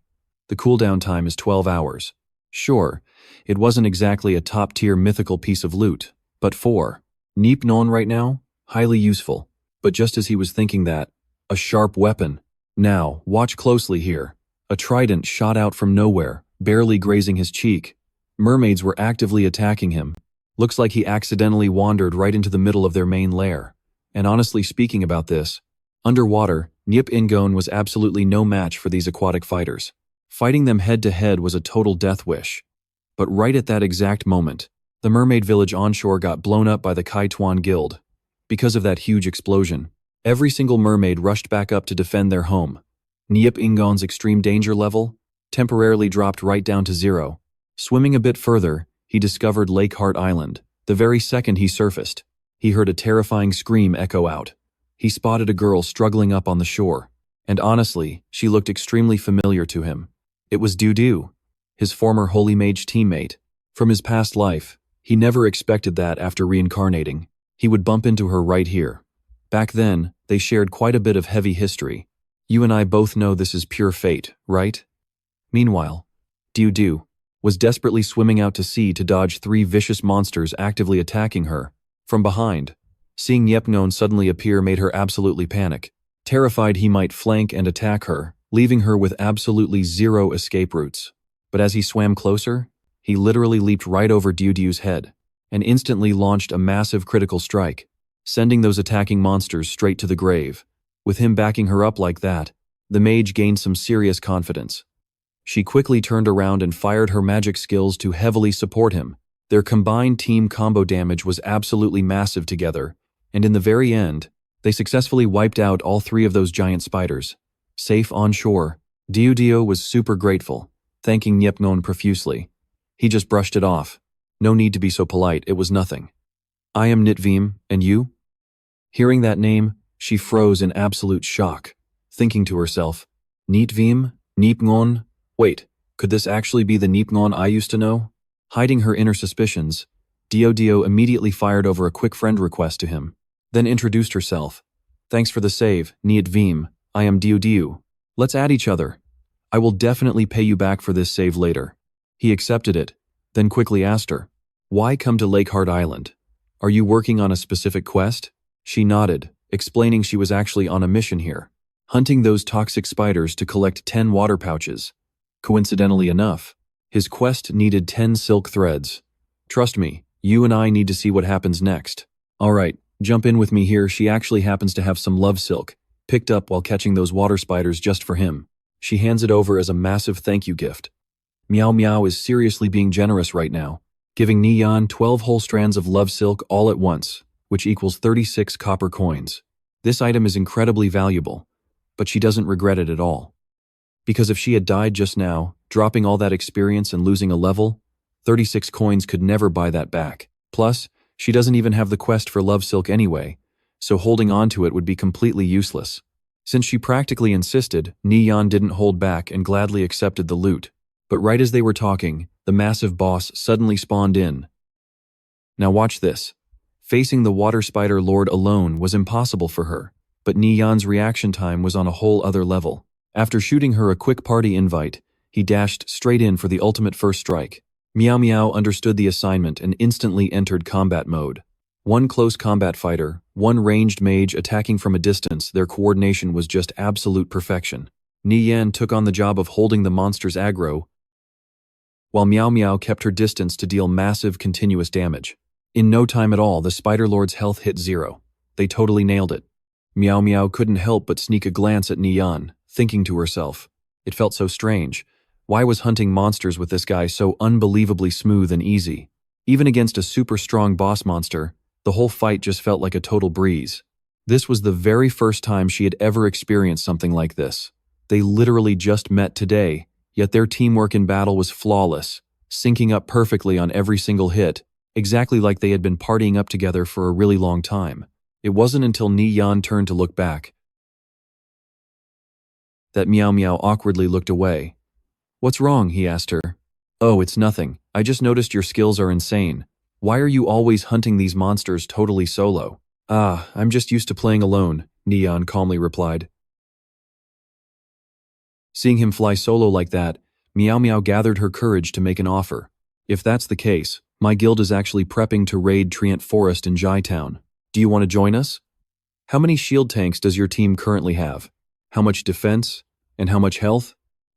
The cooldown time is 12 hours. Sure, it wasn't exactly a top-tier mythical piece of loot, but for Nie Yan right now, highly useful. But just as he was thinking that, a sharp weapon. Now, watch closely here. A trident shot out from nowhere, barely grazing his cheek. Mermaids were actively attacking him. Looks like he accidentally wandered right into the middle of their main lair. And honestly speaking about this, underwater, Nie Yan was absolutely no match for these aquatic fighters. Fighting them head-to-head was a total death wish. But right at that exact moment, the mermaid village onshore got blown up by the Kai Tuan Guild. Because of that huge explosion, every single mermaid rushed back up to defend their home. Nie Yan's extreme danger level temporarily dropped right down to 0. Swimming a bit further, he discovered Lake Heart Island. The very second he surfaced, he heard a terrifying scream echo out. He spotted a girl struggling up on the shore, and honestly, she looked extremely familiar to him. It was Du, his former Holy Mage teammate. From his past life, he never expected that after reincarnating, he would bump into her right here. Back then, they shared quite a bit of heavy history. You and I both know this is pure fate, right? Meanwhile, Du was desperately swimming out to sea to dodge 3 vicious monsters actively attacking her from behind. Seeing Nie Yan suddenly appear made her absolutely panic, terrified he might flank and attack her, leaving her with absolutely 0 escape routes. But as he swam closer, he literally leaped right over Du's head and instantly launched a massive critical strike, sending those attacking monsters straight to the grave. With him backing her up like that, the mage gained some serious confidence. She quickly turned around and fired her magic skills to heavily support him. Their combined team combo damage was absolutely massive together, and in the very end, they successfully wiped out all 3 of those giant spiders. Safe on shore, Dio was super grateful, thanking Nie Yan profusely. He just brushed it off. No need to be so polite, it was nothing. I am Nie Yan, and you? Hearing that name, she froze in absolute shock, thinking to herself, Nie Yan? Nie Yan? Wait, could this actually be the Nie Yan I used to know? Hiding her inner suspicions, Dio immediately fired over a quick friend request to him, then introduced herself. Thanks for the save, Nie Yan. I am Dio. Let's add each other. I will definitely pay you back for this save later. He accepted it, then quickly asked her, why come to Lake Heart Island? Are you working on a specific quest? She nodded, explaining she was actually on a mission here, hunting those toxic spiders to collect 10 water pouches. Coincidentally enough, his quest needed 10 silk threads. Trust me, you and I need to see what happens next. Alright, jump in with me here. She actually happens to have some love silk, picked up while catching those water spiders just for him. She hands it over as a massive thank you gift. Meow Meow is seriously being generous right now, giving Nie Yan 12 whole strands of love silk all at once, which equals 36 copper coins. This item is incredibly valuable, but she doesn't regret it at all. Because if she had died just now, dropping all that experience and losing a level, 36 coins could never buy that back. Plus, she doesn't even have the quest for love silk anyway, so holding on to it would be completely useless. Since she practically insisted, Nie Yan didn't hold back and gladly accepted the loot. But right as they were talking, the massive boss suddenly spawned in. Now watch this. Facing the water spider lord alone was impossible for her, but Nie Yan's reaction time was on a whole other level. After shooting her a quick party invite, he dashed straight in for the ultimate first strike. Meow Meow understood the assignment and instantly entered combat mode. One close combat fighter, one ranged mage attacking from a distance, their coordination was just absolute perfection. Nie Yan took on the job of holding the monster's aggro, while Meow Meow kept her distance to deal massive continuous damage. In no time at all, the Spider Lord's health hit 0. They totally nailed it. Meow Meow couldn't help but sneak a glance at Nie Yan, thinking to herself, it felt so strange. Why was hunting monsters with this guy so unbelievably smooth and easy? Even against a super strong boss monster, the whole fight just felt like a total breeze. This was the very first time she had ever experienced something like this. They literally just met today, yet their teamwork in battle was flawless, syncing up perfectly on every single hit, exactly like they had been partying up together for a really long time. It wasn't until Nie Yan turned to look back that Meow Meow awkwardly looked away. "What's wrong?" he asked her. "Oh, it's nothing. I just noticed your skills are insane. Why are you always hunting these monsters totally solo?" "Ah, I'm just used to playing alone," Nie Yan calmly replied. Seeing him fly solo like that, Meow Meow gathered her courage to make an offer. "If that's the case, my guild is actually prepping to raid Treant Forest in Jai Town. Do you want to join us? How many shield tanks does your team currently have? How much defense? And how much health?"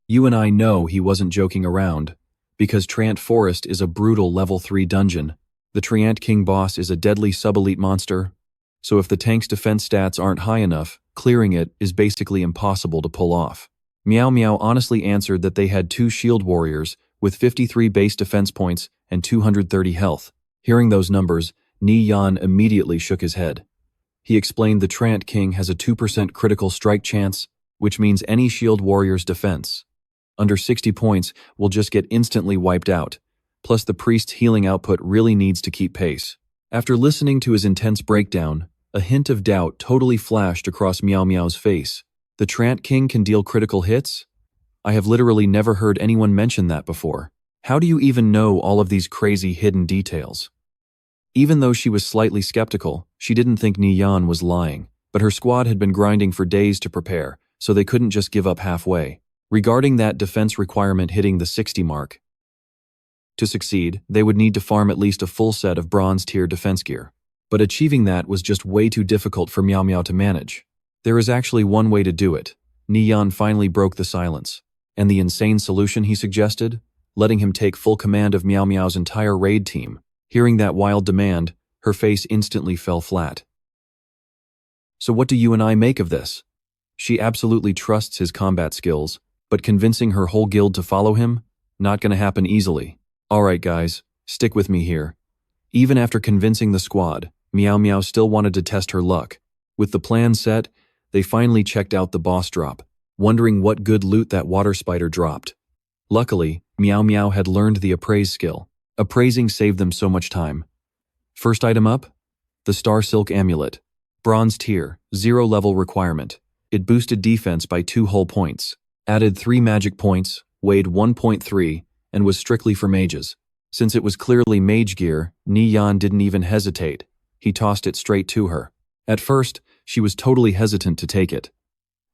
You and I know he wasn't joking around, because Treant Forest is a brutal level 3 dungeon. The Treant King boss is a deadly sub-elite monster, so if the tank's defense stats aren't high enough, clearing it is basically impossible to pull off. Meow Meow honestly answered that they had 2 shield warriors with 53 base defense points and 230 health. Hearing those numbers, Nie Yan immediately shook his head. He explained the Treant King has a 2% critical strike chance, which means any shield warrior's defense under 60 points will just get instantly wiped out. Plus the priest's healing output really needs to keep pace. After listening to his intense breakdown, a hint of doubt totally flashed across Meow Meow's face. The Treant King can deal critical hits? I have literally never heard anyone mention that before. How do you even know all of these crazy hidden details? Even though she was slightly skeptical, she didn't think Nie Yan was lying, but her squad had been grinding for days to prepare, so they couldn't just give up halfway. Regarding that defense requirement hitting the 60 mark, to succeed, they would need to farm at least a full set of bronze-tier defense gear. But achieving that was just way too difficult for Meow Meow to manage. There is actually one way to do it. Nie Yan finally broke the silence. And the insane solution he suggested? Letting him take full command of Meow Meow's entire raid team. Hearing that wild demand, her face instantly fell flat. "So what do you and I make of this?" She absolutely trusts his combat skills, but convincing her whole guild to follow him? Not gonna happen easily. "Alright guys, stick with me here." Even after convincing the squad, Meow Meow still wanted to test her luck. With the plan set, they finally checked out the boss drop, wondering what good loot that water spider dropped. Luckily, Meow Meow had learned the appraise skill. Appraising saved them so much time. First item up? The Star Silk Amulet. Bronze tier, 0 level requirement. It boosted defense by 2 whole points. Added 3 magic points, weighed 1.3, and was strictly for mages. Since it was clearly mage gear, Nie Yan didn't even hesitate. He tossed it straight to her. At first, she was totally hesitant to take it.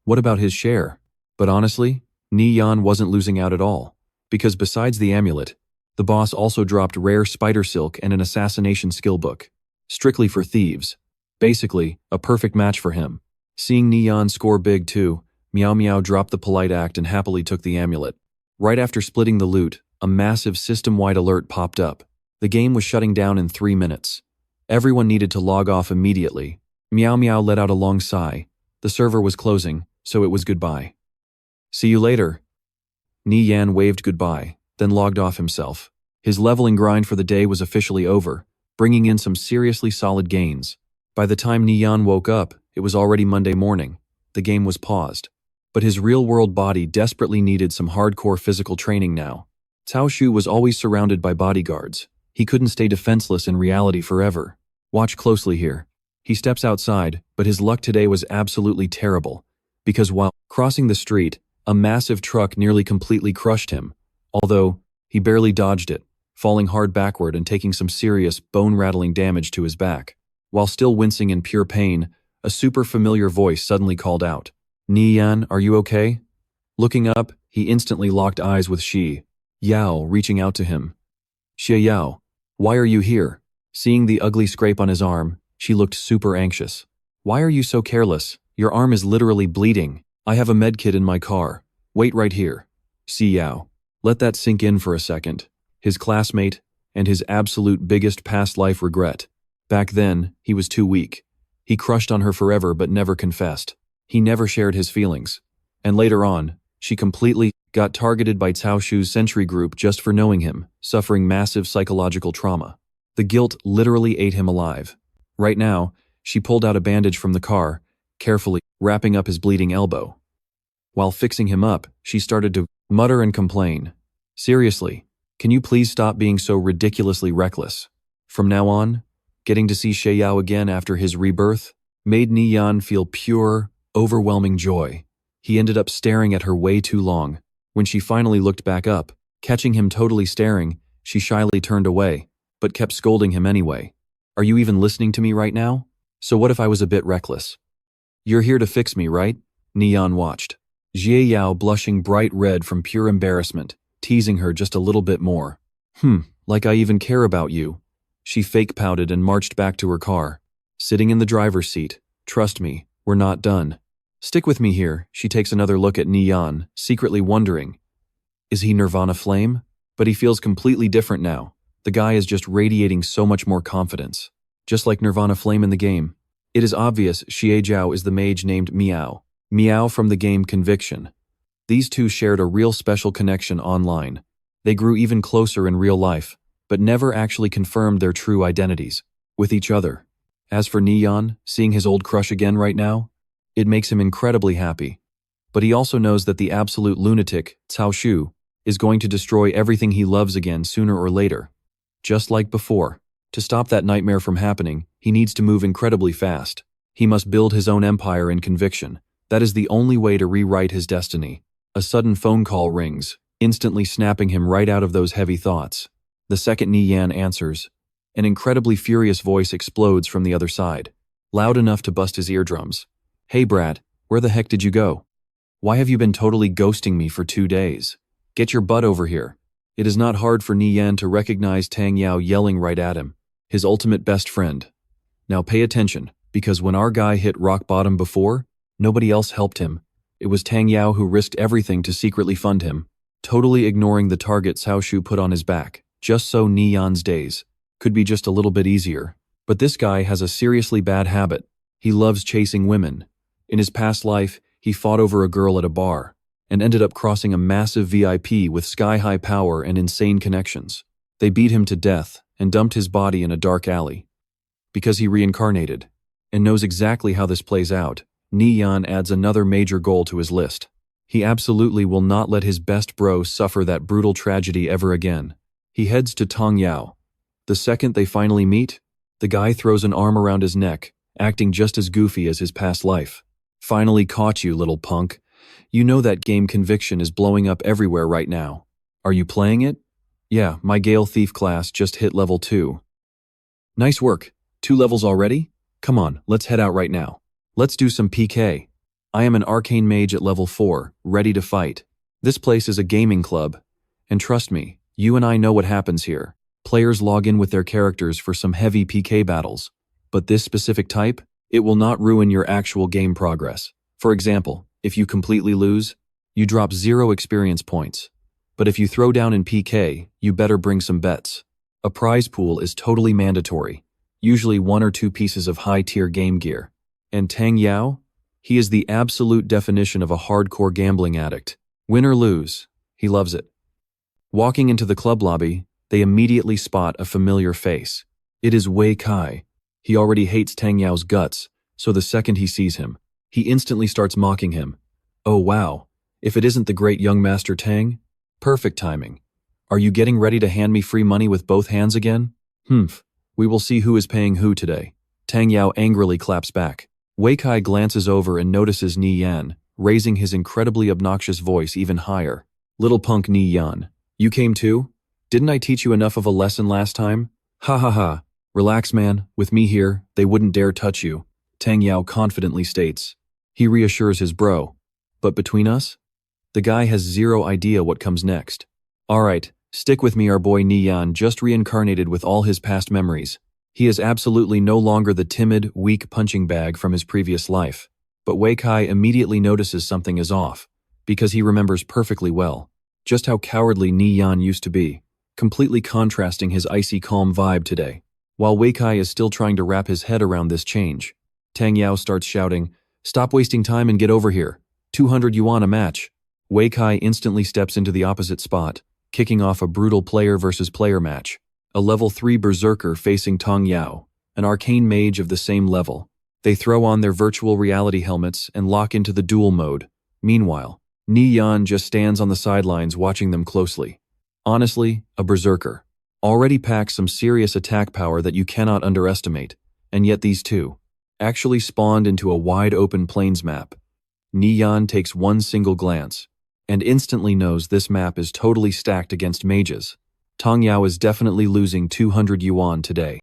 What about his share? But honestly, Nie Yan wasn't losing out at all. Because besides the amulet, the boss also dropped rare spider silk and an assassination skill book. Strictly for thieves. Basically, a perfect match for him. Seeing Nie Yan score big too, Meow Meow dropped the polite act and happily took the amulet. Right after splitting the loot, a massive system-wide alert popped up. The game was shutting down in 3 minutes. Everyone needed to log off immediately. Meow Meow let out a long sigh. The server was closing, so it was goodbye. "See you later." Nie Yan waved goodbye, then logged off himself. His leveling grind for the day was officially over, bringing in some seriously solid gains. By the time Nie Yan woke up, it was already Monday morning. The game was paused. But his real-world body desperately needed some hardcore physical training now. Cao Xu was always surrounded by bodyguards. He couldn't stay defenseless in reality forever. Watch closely here. He steps outside, but his luck today was absolutely terrible. Because while crossing the street, a massive truck nearly completely crushed him. Although, he barely dodged it, falling hard backward and taking some serious, bone-rattling damage to his back. While still wincing in pure pain, a super familiar voice suddenly called out, "Nie Yan, are you okay?" Looking up, he instantly locked eyes with Shi Yao, reaching out to him. "Xie Yao, why are you here?" Seeing the ugly scrape on his arm, she looked super anxious. "Why are you so careless? Your arm is literally bleeding. I have a medkit in my car. Wait right here." Xie Yao. Let that sink in for a second. His classmate, and his absolute biggest past life regret. Back then, he was too weak. He crushed on her forever but never confessed. He never shared his feelings. And later on, she completely got targeted by Cao Xu's sentry group just for knowing him, suffering massive psychological trauma. The guilt literally ate him alive. Right now, she pulled out a bandage from the car, carefully wrapping up his bleeding elbow. While fixing him up, she started to mutter and complain. Seriously, can you please stop being so ridiculously reckless? From now on, getting to see Xie Yao again after his rebirth made Nie Yan feel pure, overwhelming joy. He ended up staring at her way too long. When she finally looked back up, catching him totally staring, she shyly turned away, but kept scolding him anyway. Are you even listening to me right now? So what if I was a bit reckless? You're here to fix me, right? Nie Yan watched. Xie Yao blushing bright red from pure embarrassment, teasing her just a little bit more. Like I even care about you. She fake pouted and marched back to her car. Sitting in the driver's seat. Trust me, we're not done. Stick with me here. She takes another look at Nie Yan, secretly wondering. Is he Nirvana Flame? But he feels completely different now. The guy is just radiating so much more confidence. Just like Nirvana Flame in the game. It is obvious Xie Zhao is the mage named Miao. Miao from the game Conviction. These two shared a real special connection online. They grew even closer in real life, but never actually confirmed their true identities with each other. As for Nie Yan, seeing his old crush again right now, it makes him incredibly happy. But he also knows that the absolute lunatic, Cao Xu, is going to destroy everything he loves again sooner or later. Just like before. To stop that nightmare from happening, he needs to move incredibly fast. He must build his own empire in Conviction. That is the only way to rewrite his destiny. A sudden phone call rings, instantly snapping him right out of those heavy thoughts. The second Nie Yan answers. An incredibly furious voice explodes from the other side, loud enough to bust his eardrums. Hey Brad, where the heck did you go? Why have you been totally ghosting me for 2 days? Get your butt over here. It is not hard for Nie Yan to recognize Tang Yao yelling right at him, his ultimate best friend. Now pay attention, because when our guy hit rock bottom before, nobody else helped him. It was Tang Yao who risked everything to secretly fund him, totally ignoring the target Cao Xu put on his back, just so Nie Yan's days could be just a little bit easier. But this guy has a seriously bad habit. He loves chasing women. In his past life, he fought over a girl at a bar, and ended up crossing a massive VIP with sky-high power and insane connections. They beat him to death and dumped his body in a dark alley. Because he reincarnated, and knows exactly how this plays out, Nie Yan adds another major goal to his list. He absolutely will not let his best bro suffer that brutal tragedy ever again. He heads to Tang Yao. The second they finally meet, the guy throws an arm around his neck, acting just as goofy as his past life. Finally caught you, little punk. You know that game Conviction is blowing up everywhere right now. Are you playing it? Yeah, my Gale Thief class just hit level 2. Nice work. 2 levels already? Come on, let's head out right now. Let's do some PK. I am an arcane mage at level 4, ready to fight. This place is a gaming club. And trust me, you and I know what happens here. Players log in with their characters for some heavy PK battles. But this specific type, it will not ruin your actual game progress. For example, if you completely lose, you drop 0 experience points. But if you throw down in PK, you better bring some bets. A prize pool is totally mandatory, usually 1 or 2 pieces of high-tier game gear. And Tang Yao? He is the absolute definition of a hardcore gambling addict. Win or lose, he loves it. Walking into the club lobby, they immediately spot a familiar face. It is Wei Kai. He already hates Tang Yao's guts, so the second he sees him, he instantly starts mocking him. Oh wow, if it isn't the great young Master Tang? Perfect timing. Are you getting ready to hand me free money with both hands again? We will see who is paying who today. Tang Yao angrily claps back. Wei Kai glances over and notices Nie Yan, raising his incredibly obnoxious voice even higher. Little punk Nie Yan, you came too? Didn't I teach you enough of a lesson last time? Ha ha ha. Relax man, with me here, they wouldn't dare touch you, Tang Yao confidently states. He reassures his bro. But between us? The guy has 0 idea what comes next. Alright, stick with me, our boy Nie Yan just reincarnated with all his past memories. He is absolutely no longer the timid, weak punching bag from his previous life. But Wei Kai immediately notices something is off, because he remembers perfectly well just how cowardly Nie Yan used to be, completely contrasting his icy calm vibe today. While Wei Kai is still trying to wrap his head around this change, Tang Yao starts shouting, "Stop wasting time and get over here. 200 yuan a match." Wei Kai instantly steps into the opposite spot, kicking off a brutal player versus player match. a level 3 berserker facing Tong Yao, an arcane mage of the same level. They throw on their virtual reality helmets and lock into the duel mode. Meanwhile, Nie Yan just stands on the sidelines watching them closely. Honestly, a berserker already packs some serious attack power that you cannot underestimate, and yet these two actually spawned into a wide-open plains map. Nie Yan takes one single glance, and instantly knows this map is totally stacked against mages. Tong Yao is definitely losing 200 yuan today.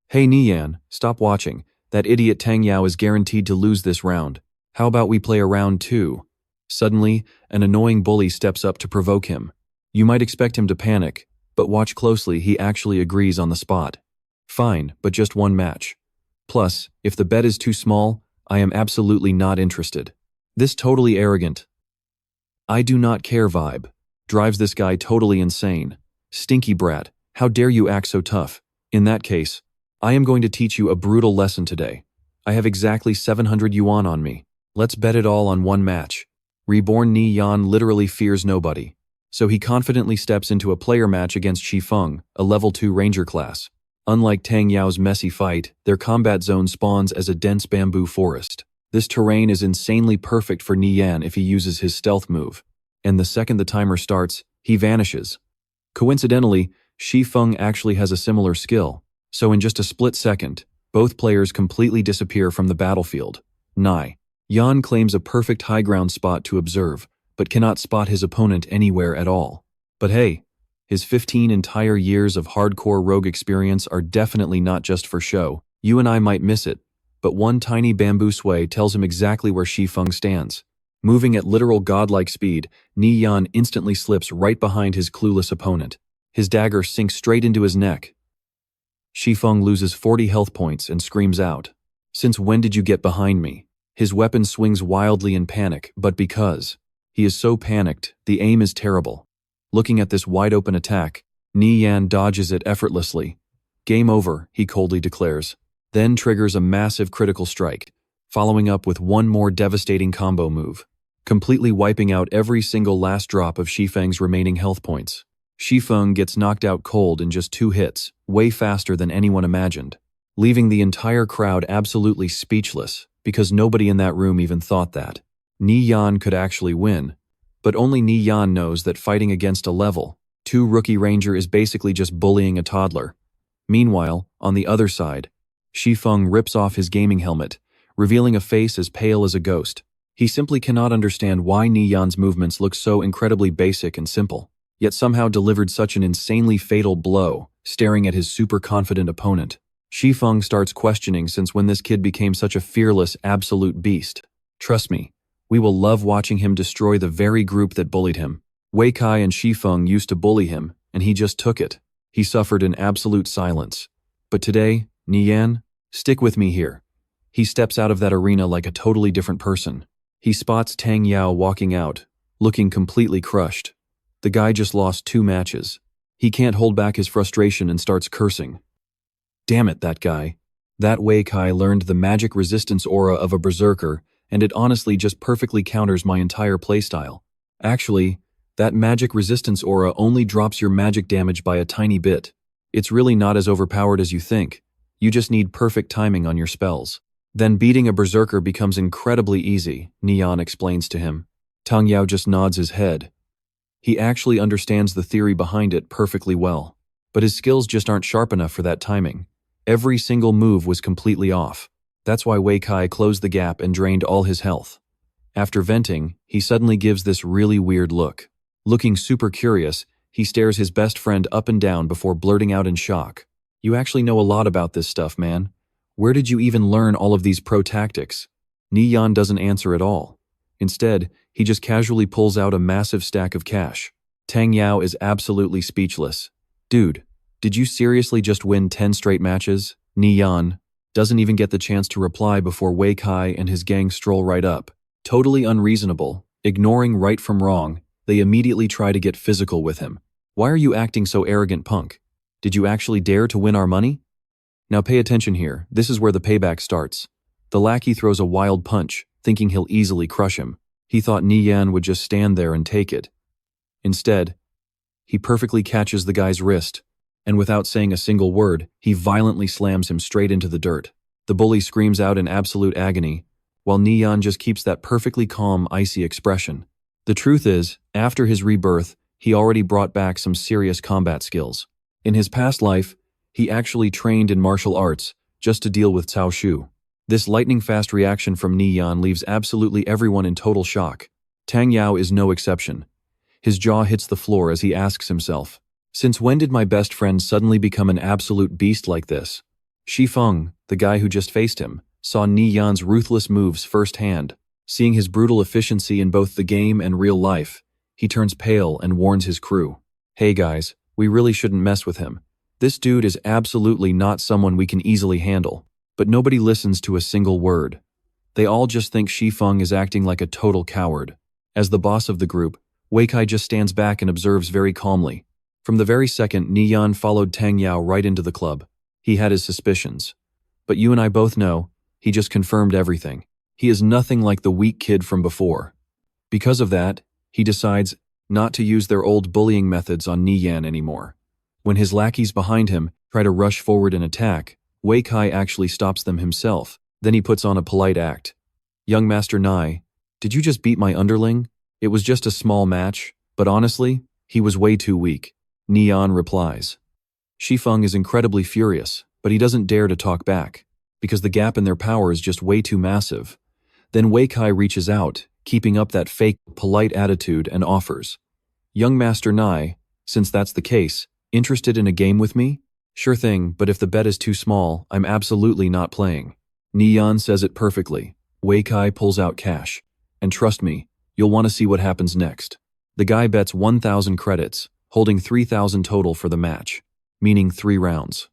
Hey Nie Yan, stop watching. That idiot Tang Yao is guaranteed to lose this round. How about we play a round 2? Suddenly, an annoying bully steps up to provoke him. You might expect him to panic, but watch closely, he actually agrees on the spot. Fine, but just one match. Plus, if the bet is too small, I am absolutely not interested. This totally arrogant, I do not care vibe drives this guy totally insane. Stinky brat, how dare you act so tough? In that case, I am going to teach you a brutal lesson today. I have exactly 700 yuan on me. Let's bet it all on one match. Reborn Nie Yan literally fears nobody, so he confidently steps into a player match against Shifeng, a level 2 ranger class. Unlike Tang Yao's messy fight, their combat zone spawns as a dense bamboo forest. This terrain is insanely perfect for Nie Yan if he uses his stealth move, and the second the timer starts, he vanishes. Coincidentally, Shifeng actually has a similar skill, so in just a split second, both players completely disappear from the battlefield. Nie Yan claims a perfect high ground spot to observe, but cannot spot his opponent anywhere at all. But hey, his 15 entire years of hardcore rogue experience are definitely not just for show. You and I might miss it, but one tiny bamboo sway tells him exactly where Shifeng stands. Moving at literal godlike speed, Nie Yan instantly slips right behind his clueless opponent. His dagger sinks straight into his neck. Shifeng loses 40 health points and screams out, "Since when did you get behind me?" His weapon swings wildly in panic, but because he is so panicked, the aim is terrible. Looking at this wide-open attack, Nie Yan dodges it effortlessly. Game over, he coldly declares, then triggers a massive critical strike, following up with one more devastating combo move, completely wiping out every single last drop of Shifeng's remaining health points. Shifeng gets knocked out cold in just 2 hits, way faster than anyone imagined, leaving the entire crowd absolutely speechless, because nobody in that room even thought that Nie Yan could actually win. But only Nie Yan knows that fighting against a level 2 rookie ranger is basically just bullying a toddler. Meanwhile, on the other side, Shifeng rips off his gaming helmet, revealing a face as pale as a ghost. He simply cannot understand why Nie Yan's movements look so incredibly basic and simple, yet somehow delivered such an insanely fatal blow, staring at his super confident opponent. Shifeng starts questioning since when this kid became such a fearless, absolute beast. Trust me, we will love watching him destroy the very group that bullied him. Wei Kai and Shifeng used to bully him, and he just took it. He suffered in absolute silence. But today, Nie Yan, stick with me here. He steps out of that arena like a totally different person. He spots Tang Yao walking out, looking completely crushed. The guy just lost 2 matches. He can't hold back his frustration and starts cursing. Damn it, that guy. That Wei Kai learned the magic resistance aura of a berserker, and it honestly just perfectly counters my entire playstyle. Actually, that magic resistance aura only drops your magic damage by a tiny bit. It's really not as overpowered as you think. You just need perfect timing on your spells. Then beating a berserker becomes incredibly easy, Nie Yan explains to him. Tang Yao just nods his head. He actually understands the theory behind it perfectly well, but his skills just aren't sharp enough for that timing. Every single move was completely off. That's why Wei Kai closed the gap and drained all his health. After venting, he suddenly gives this really weird look. Looking super curious, he stares his best friend up and down before blurting out in shock. You actually know a lot about this stuff, man. Where did you even learn all of these pro tactics? Nie Yan doesn't answer at all. Instead, he just casually pulls out a massive stack of cash. Tang Yao is absolutely speechless. Dude, did you seriously just win 10 straight matches? Nie Yan doesn't even get the chance to reply before Wei Kai and his gang stroll right up. Totally unreasonable, ignoring right from wrong, they immediately try to get physical with him. Why are you acting so arrogant, punk? Did you actually dare to win our money? Now pay attention here, this is where the payback starts. The lackey throws a wild punch, thinking he'll easily crush him. He thought Nie Yan would just stand there and take it. Instead, he perfectly catches the guy's wrist, and without saying a single word, he violently slams him straight into the dirt. The bully screams out in absolute agony, while Nie Yan just keeps that perfectly calm, icy expression. The truth is, after his rebirth, he already brought back some serious combat skills. In his past life, he actually trained in martial arts just to deal with Cao Xu. This lightning-fast reaction from Nie Yan leaves absolutely everyone in total shock. Tang Yao is no exception. His jaw hits the floor as he asks himself, "Since when did my best friend suddenly become an absolute beast like this?" Shi Feng, the guy who just faced him, saw Nie Yan's ruthless moves firsthand. Seeing his brutal efficiency in both the game and real life, he turns pale and warns his crew. "Hey guys, we really shouldn't mess with him. This dude is absolutely not someone we can easily handle." But nobody listens to a single word. They all just think Shi Feng is acting like a total coward. As the boss of the group, Wei Kai just stands back and observes very calmly. From the very second Nie Yan followed Tang Yao right into the club, he had his suspicions. But you and I both know, he just confirmed everything. He is nothing like the weak kid from before. Because of that, he decides not to use their old bullying methods on Nie Yan anymore. When his lackeys behind him try to rush forward and attack, Wei Kai actually stops them himself. Then he puts on a polite act. "Young Master Nie, did you just beat my underling? It was just a small match, but honestly, he was way too weak." Nie Yan replies. Shi Feng is incredibly furious, but he doesn't dare to talk back, because the gap in their power is just way too massive. Then Wei Kai reaches out, keeping up that fake, polite attitude, and offers, "Young Master Nie, since that's the case, interested in a game with me? Sure thing, but if the bet is too small, I'm absolutely not playing." Nie Yan says it perfectly. Wei Kai pulls out cash. And trust me, you'll want to see what happens next. The guy bets 1,000 credits, holding 3,000 total for the match, meaning 3 rounds.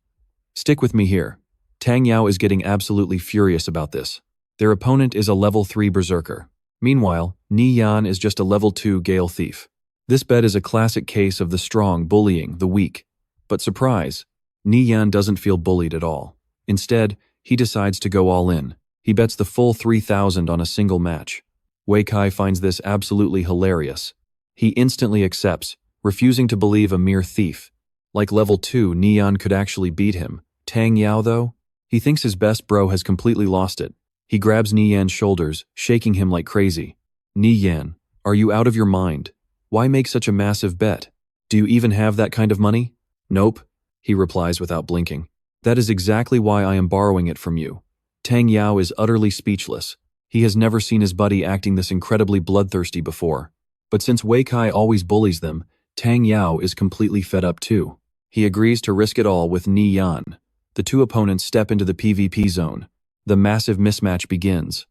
Stick with me here. Tang Yao is getting absolutely furious about this. Their opponent is a level 3 berserker. Meanwhile, Nie Yan is just a level 2 Gale thief. This bet is a classic case of the strong bullying the weak. But surprise, Nie Yan doesn't feel bullied at all. Instead, he decides to go all in. He bets the full 3,000 on a single match. Wei Kai finds this absolutely hilarious. He instantly accepts, refusing to believe a mere thief. Like level 2, Nie Yan could actually beat him. Tang Yao, though? He thinks his best bro has completely lost it. He grabs Nie Yan's shoulders, shaking him like crazy. "Nie Yan, are you out of your mind? Why make such a massive bet? Do you even have that kind of money?" "Nope," he replies without blinking. "That is exactly why I am borrowing it from you." Tang Yao is utterly speechless. He has never seen his buddy acting this incredibly bloodthirsty before. But since Wei Kai always bullies them, Tang Yao is completely fed up too. He agrees to risk it all with Nie Yan. The two opponents step into the PvP zone. The massive mismatch begins.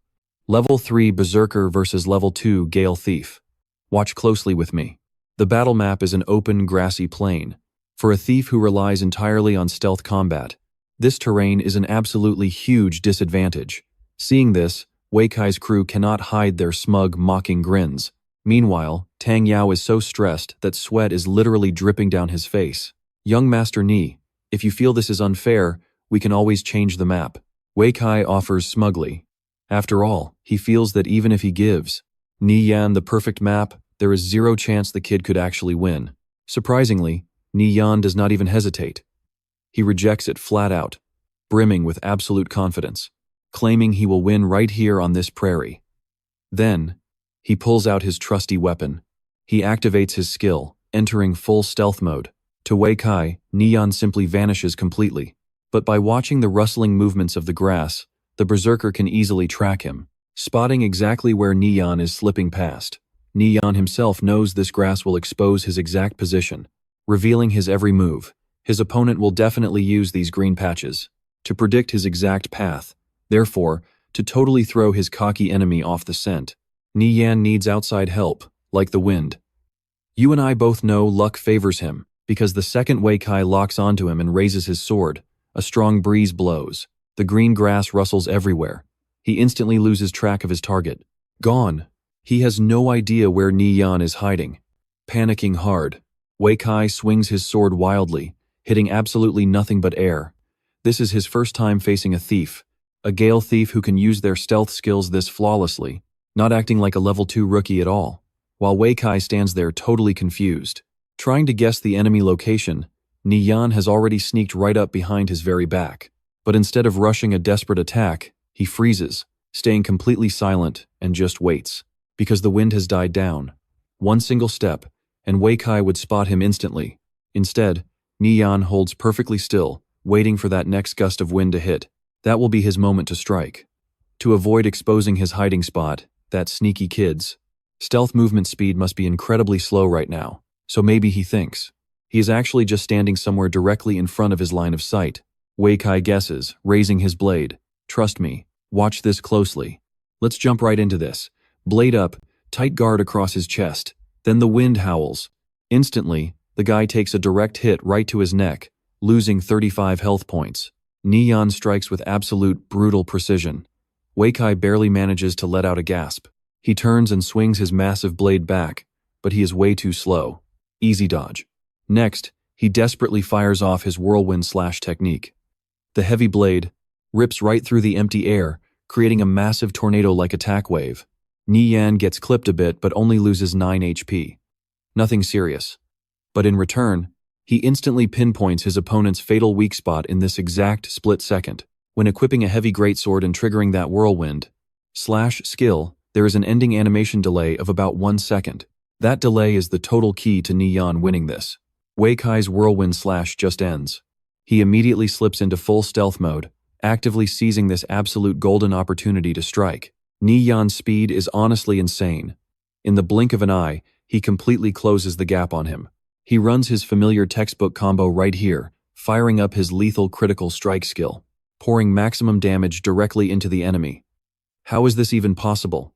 Level 3 Berserker versus Level 2 Gale Thief. Watch closely with me. The battle map is an open, grassy plain. For a thief who relies entirely on stealth combat, this terrain is an absolutely huge disadvantage. Seeing this, Wei Kai's crew cannot hide their smug, mocking grins. Meanwhile, Tang Yao is so stressed that sweat is literally dripping down his face. "Young Master Nie, if you feel this is unfair, we can always change the map," Wei Kai offers smugly. After all, he feels that even if he gives Nie Yan the perfect map, there is zero chance the kid could actually win. Surprisingly, Nie Yan does not even hesitate. He rejects it flat out, brimming with absolute confidence, claiming he will win right here on this prairie. Then, he pulls out his trusty weapon. He activates his skill, entering full stealth mode. To Wei Kai, Nie Yan simply vanishes completely. But by watching the rustling movements of the grass, the berserker can easily track him, spotting exactly where Nie Yan is slipping past. Nie Yan himself knows this grass will expose his exact position, revealing his every move. His opponent will definitely use these green patches to predict his exact path, therefore, to totally throw his cocky enemy off the scent. Nie Yan needs outside help, like the wind. You and I both know luck favors him, because the second Wei Kai locks onto him and raises his sword, a strong breeze blows. The green grass rustles everywhere. He instantly loses track of his target. Gone. He has no idea where Nie Yan is hiding. Panicking hard, Wei Kai swings his sword wildly, hitting absolutely nothing but air. This is his first time facing a thief, a Gale thief who can use their stealth skills this flawlessly, not acting like a level 2 rookie at all, while Wei Kai stands there totally confused. Trying to guess the enemy location, Nie Yan has already sneaked right up behind his very back. But instead of rushing a desperate attack, he freezes, staying completely silent and just waits. Because the wind has died down. One single step, and Wei Kai would spot him instantly. Instead, Nie Yan holds perfectly still, waiting for that next gust of wind to hit. That will be his moment to strike. To avoid exposing his hiding spot, that sneaky kid's stealth movement speed must be incredibly slow right now, so maybe he thinks. He is actually just standing somewhere directly in front of his line of sight. Wei Kai guesses, raising his blade. Trust me, watch this closely. Let's jump right into this. Blade up, tight guard across his chest. Then the wind howls. Instantly, the guy takes a direct hit right to his neck, losing 35 health points. Nie Yan strikes with absolute, brutal precision. Wei Kai barely manages to let out a gasp. He turns and swings his massive blade back, but he is way too slow. Easy dodge. Next, he desperately fires off his whirlwind slash technique. The heavy blade rips right through the empty air, creating a massive tornado-like attack wave. Nie Yan gets clipped a bit but only loses 9 HP. Nothing serious. But in return, he instantly pinpoints his opponent's fatal weak spot in this exact split second. When equipping a heavy greatsword and triggering that whirlwind slash skill, there is an ending animation delay of about 1 second. That delay is the total key to Nie Yan winning this. Wei Kai's whirlwind slash just ends. He immediately slips into full stealth mode, actively seizing this absolute golden opportunity to strike. Nie Yan's speed is honestly insane. In the blink of an eye, he completely closes the gap on him. He runs his familiar textbook combo right here, firing up his lethal critical strike skill, pouring maximum damage directly into the enemy. How is this even possible?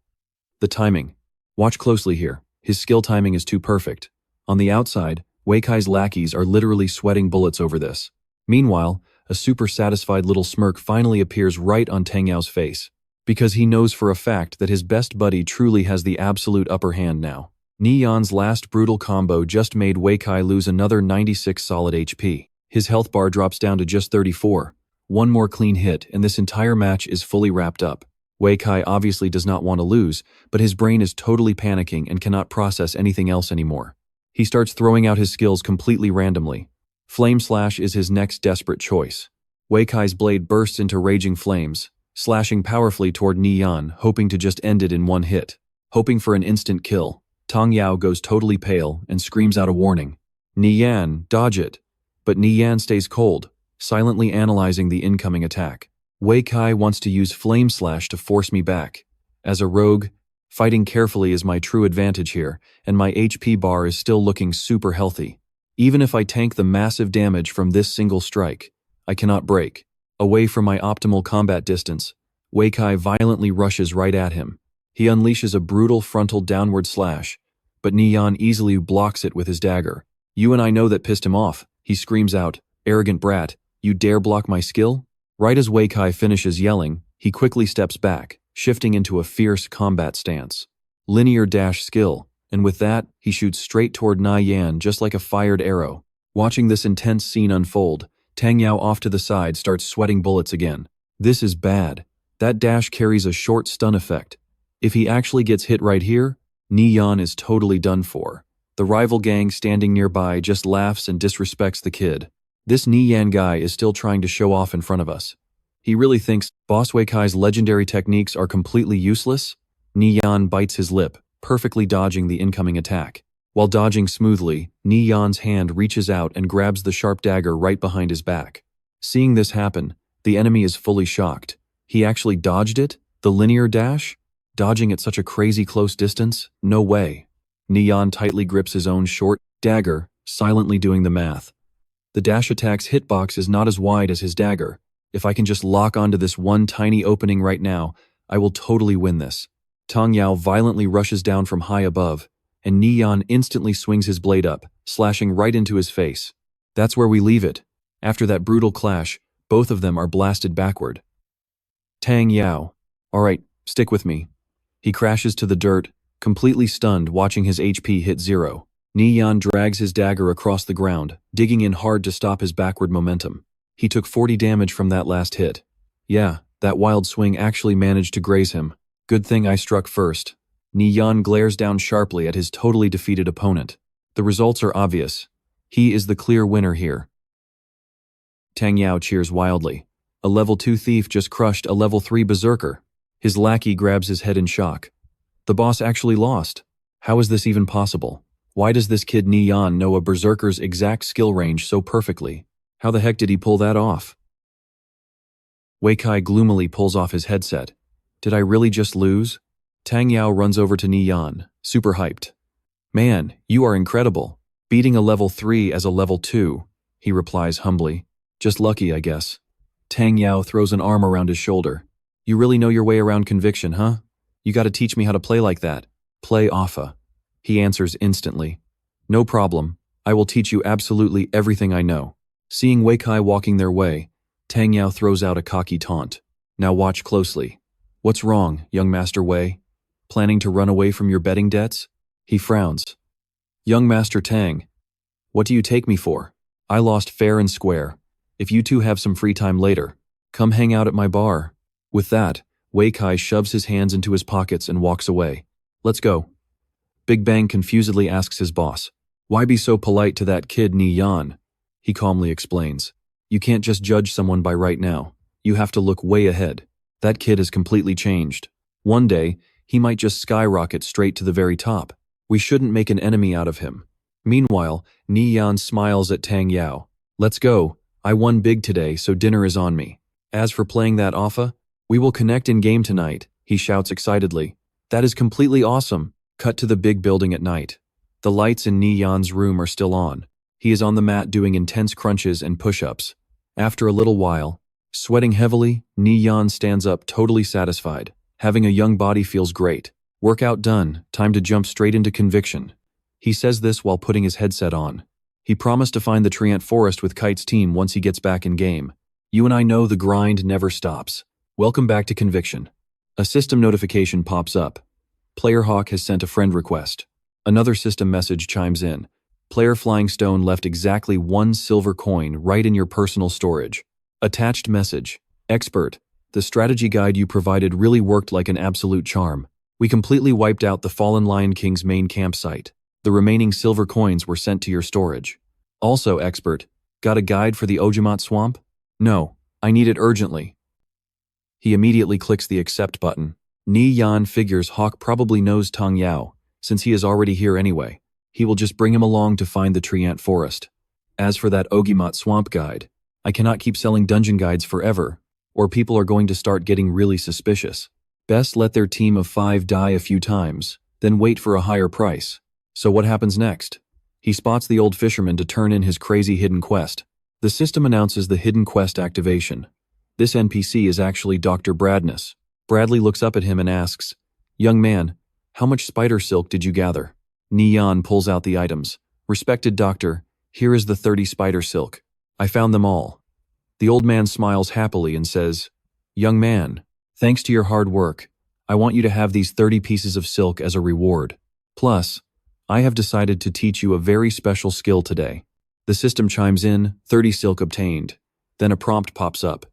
The timing. Watch closely here. His skill timing is too perfect. On the outside, Wei Kai's lackeys are literally sweating bullets over this. Meanwhile, a super satisfied little smirk finally appears right on Tang Yao's face, because he knows for a fact that his best buddy truly has the absolute upper hand now. Nie Yan's last brutal combo just made Wei Kai lose another 96 solid HP. His health bar drops down to just 34. One more clean hit and this entire match is fully wrapped up. Wei Kai obviously does not want to lose, but his brain is totally panicking and cannot process anything else anymore. He starts throwing out his skills completely randomly. Flame Slash is his next desperate choice. Wei Kai's blade bursts into raging flames, slashing powerfully toward Nie Yan, hoping to just end it in one hit. Hoping for an instant kill, Tang Yao goes totally pale and screams out a warning. Nie Yan, dodge it. But Nie Yan stays cold, silently analyzing the incoming attack. Wei Kai wants to use Flame Slash to force me back. As a rogue, fighting carefully is my true advantage here, and my HP bar is still looking super healthy. Even if I tank the massive damage from this single strike, I cannot break. Away from my optimal combat distance, Wei Kai violently rushes right at him. He unleashes a brutal frontal downward slash, but Nie Yan easily blocks it with his dagger. You and I know that pissed him off. He screams out, "Arrogant brat, you dare block my skill?" Right as Wei Kai finishes yelling, he quickly steps back, shifting into a fierce combat stance. Linear dash skill, and with that, he shoots straight toward Nie Yan just like a fired arrow. Watching this intense scene unfold, Tang Yao off to the side starts sweating bullets again. This is bad. That dash carries a short stun effect. If he actually gets hit right here, Nie Yan is totally done for. The rival gang standing nearby just laughs and disrespects the kid. This Nie Yan guy is still trying to show off in front of us. He really thinks Boss Wei Kai's legendary techniques are completely useless? Nie Yan bites his lip, perfectly dodging the incoming attack. While dodging smoothly, Nie Yan's hand reaches out and grabs the sharp dagger right behind his back. Seeing this happen, the enemy is fully shocked. He actually dodged it? The linear dash? Dodging at such a crazy close distance? No way. Nie Yan tightly grips his own short dagger, silently doing the math. The dash attack's hitbox is not as wide as his dagger. If I can just lock onto this one tiny opening right now, I will totally win this. Tang Yao violently rushes down from high above, and Nie Yan instantly swings his blade up, slashing right into his face. That's where we leave it. After that brutal clash, both of them are blasted backward. Tang Yao. Alright, stick with me. He crashes to the dirt, completely stunned watching his HP hit 0. Nie Yan drags his dagger across the ground, digging in hard to stop his backward momentum. He took 40 damage from that last hit. Yeah, that wild swing actually managed to graze him. Good thing I struck first. Nie Yan glares down sharply at his totally defeated opponent. The results are obvious. He is the clear winner here. Tang Yao cheers wildly. A level 2 thief just crushed a level 3 berserker. His lackey grabs his head in shock. The boss actually lost. How is this even possible? Why does this kid Nie Yan know a berserker's exact skill range so perfectly? How the heck did he pull that off? Wei Kai gloomily pulls off his headset. Did I really just lose? Tang Yao runs over to Nie Yan, super hyped. Man, you are incredible. Beating a level 3 as a level 2, he replies humbly. Just lucky, I guess. Tang Yao throws an arm around his shoulder. You really know your way around conviction, huh? You gotta teach me how to play like that. Play Alpha. He answers instantly. No problem. I will teach you absolutely everything I know. Seeing Wei Kai walking their way, Tang Yao throws out a cocky taunt. Now watch closely. What's wrong, young Master Wei? Planning to run away from your betting debts? He frowns. Young Master Tang, what do you take me for? I lost fair and square. If you two have some free time later, come hang out at my bar. With that, Wei Kai shoves his hands into his pockets and walks away. Let's go. Big Bang confusedly asks his boss, why be so polite to that kid Nie Yan? He calmly explains, you can't just judge someone by right now. You have to look way ahead. That kid has completely changed. One day, he might just skyrocket straight to the very top. We shouldn't make an enemy out of him. Meanwhile, Nie Yan smiles at Tang Yao. Let's go. I won big today, so dinner is on me. As for playing that Alpha, we will connect in-game tonight, he shouts excitedly. That is completely awesome. Cut to the big building at night. The lights in Nie Yan's room are still on. He is on the mat doing intense crunches and push-ups. After a little while, sweating heavily, Nie Yan stands up totally satisfied. Having a young body feels great. Workout done, time to jump straight into conviction. He says this while putting his headset on. He promised to find the Treant Forest with Kite's team once he gets back in game. You and I know the grind never stops. Welcome back to Conviction. A system notification pops up. Player Hawk has sent a friend request. Another system message chimes in. Player Flying Stone left exactly 1 silver coin right in your personal storage. Attached message. Expert, the strategy guide you provided really worked like an absolute charm. We completely wiped out the Fallen Lion King's main campsite. The remaining silver coins were sent to your storage. Also, expert, got a guide for the Ojamat swamp? No, I need it urgently. He immediately clicks the accept button. Nie Yan figures Hawk probably knows Tang Yao, since he is already here anyway. He will just bring him along to find the Treant Forest. As for that Ogimat swamp guide, I cannot keep selling dungeon guides forever, or people are going to start getting really suspicious. Best let their team of 5 die a few times, then wait for a higher price. So what happens next? He spots the old fisherman to turn in his crazy hidden quest. The system announces the hidden quest activation. This NPC is actually Dr. Bradness. Bradley looks up at him and asks, young man, how much spider silk did you gather? Nie Yan pulls out the items. Respected doctor, here is the 30 spider silk. I found them all. The old man smiles happily and says, young man, thanks to your hard work, I want you to have these 30 pieces of silk as a reward. Plus, I have decided to teach you a very special skill today. The system chimes in, 30 silk obtained. Then a prompt pops up.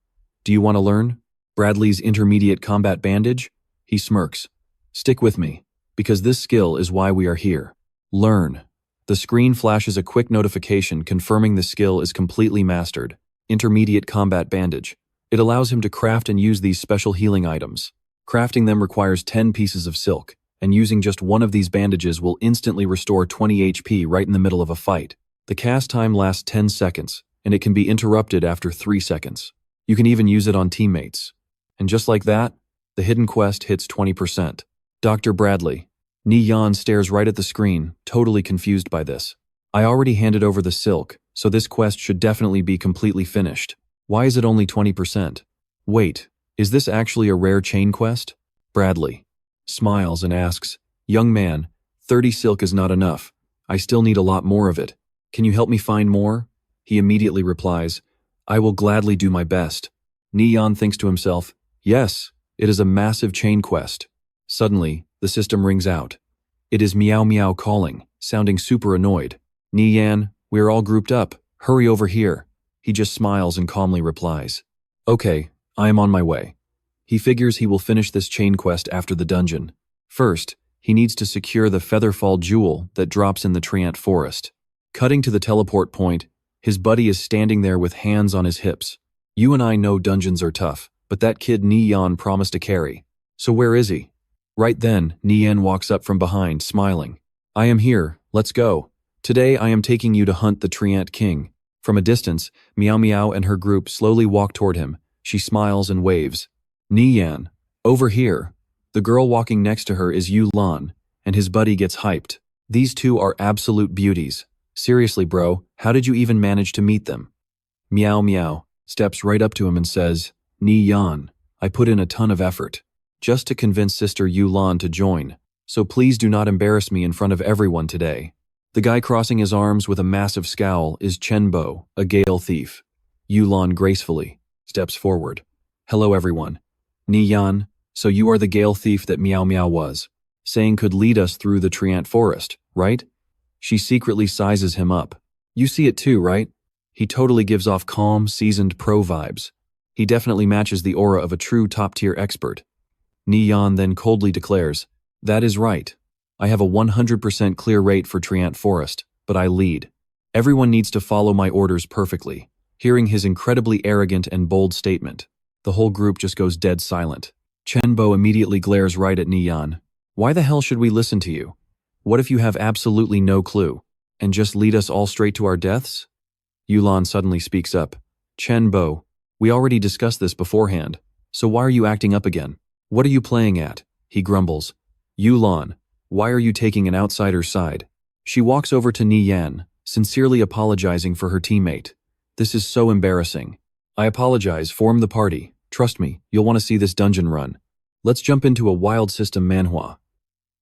Do you want to learn? Bradley's intermediate combat bandage? He smirks. Stick with me, because this skill is why we are here. Learn. The screen flashes a quick notification confirming the skill is completely mastered. Intermediate combat bandage. It allows him to craft and use these special healing items. Crafting them requires 10 pieces of silk, and using just one of these bandages will instantly restore 20 HP right in the middle of a fight. The cast time lasts 10 seconds, and it can be interrupted after 3 seconds. You can even use it on teammates. And just like that, the hidden quest hits 20%. Dr. Bradley. Nie Yan stares right at the screen, totally confused by this. I already handed over the silk, so this quest should definitely be completely finished. Why is it only 20%? Wait, is this actually a rare chain quest? Bradley smiles and asks, young man, 30 silk is not enough. I still need a lot more of it. Can you help me find more? He immediately replies, I will gladly do my best. Nie Yan thinks to himself, yes, it is a massive chain quest. Suddenly, the system rings out. It is Meow Meow calling, sounding super annoyed. Nie Yan, we are all grouped up. Hurry over here. He just smiles and calmly replies, okay, I am on my way. He figures he will finish this chain quest after the dungeon. First, he needs to secure the Featherfall jewel that drops in the Treant Forest. Cutting to the teleport point, His buddy is standing there with hands on his hips. You and I know dungeons are tough, but that kid Nie Yan promised to carry. So where is he? Right then, Nie Yan walks up from behind, smiling. I am here, let's go. Today I am taking you to hunt the Treant King. From a distance, Meow Meow and her group slowly walk toward him. She smiles and waves. Nie Yan, over here. The girl walking next to her is Yu Lan, and his buddy gets hyped. These two are absolute beauties. Seriously, bro, how did you even manage to meet them? Meow Meow steps right up to him and says, Nie Yan, I put in a ton of effort, just to convince Sister Yu Lan to join, so please do not embarrass me in front of everyone today. The guy crossing his arms with a massive scowl is Chenbo, a Gale thief. Yu Lan gracefully steps forward. Hello everyone. Nie Yan, so you are the Gale thief that Meow Meow was saying could lead us through the Treant forest, right? She secretly sizes him up. You see it too, right? He totally gives off calm, seasoned pro vibes. He definitely matches the aura of a true top-tier expert. Nie Yan then coldly declares, that is right. I have a 100% clear rate for Treant Forest, but I lead. Everyone needs to follow my orders perfectly. Hearing his incredibly arrogant and bold statement, the whole group just goes dead silent. Chenbo immediately glares right at Nie Yan. Why the hell should we listen to you? What if you have absolutely no clue, and just lead us all straight to our deaths? Yu Lan suddenly speaks up. Chenbo, we already discussed this beforehand, so why are you acting up again? What are you playing at? He grumbles. Yu Lan, why are you taking an outsider's side? She walks over to Nie Yan, sincerely apologizing for her teammate. This is so embarrassing. I apologize, form the party. Trust me, you'll want to see this dungeon run. Let's jump into a wild system manhua.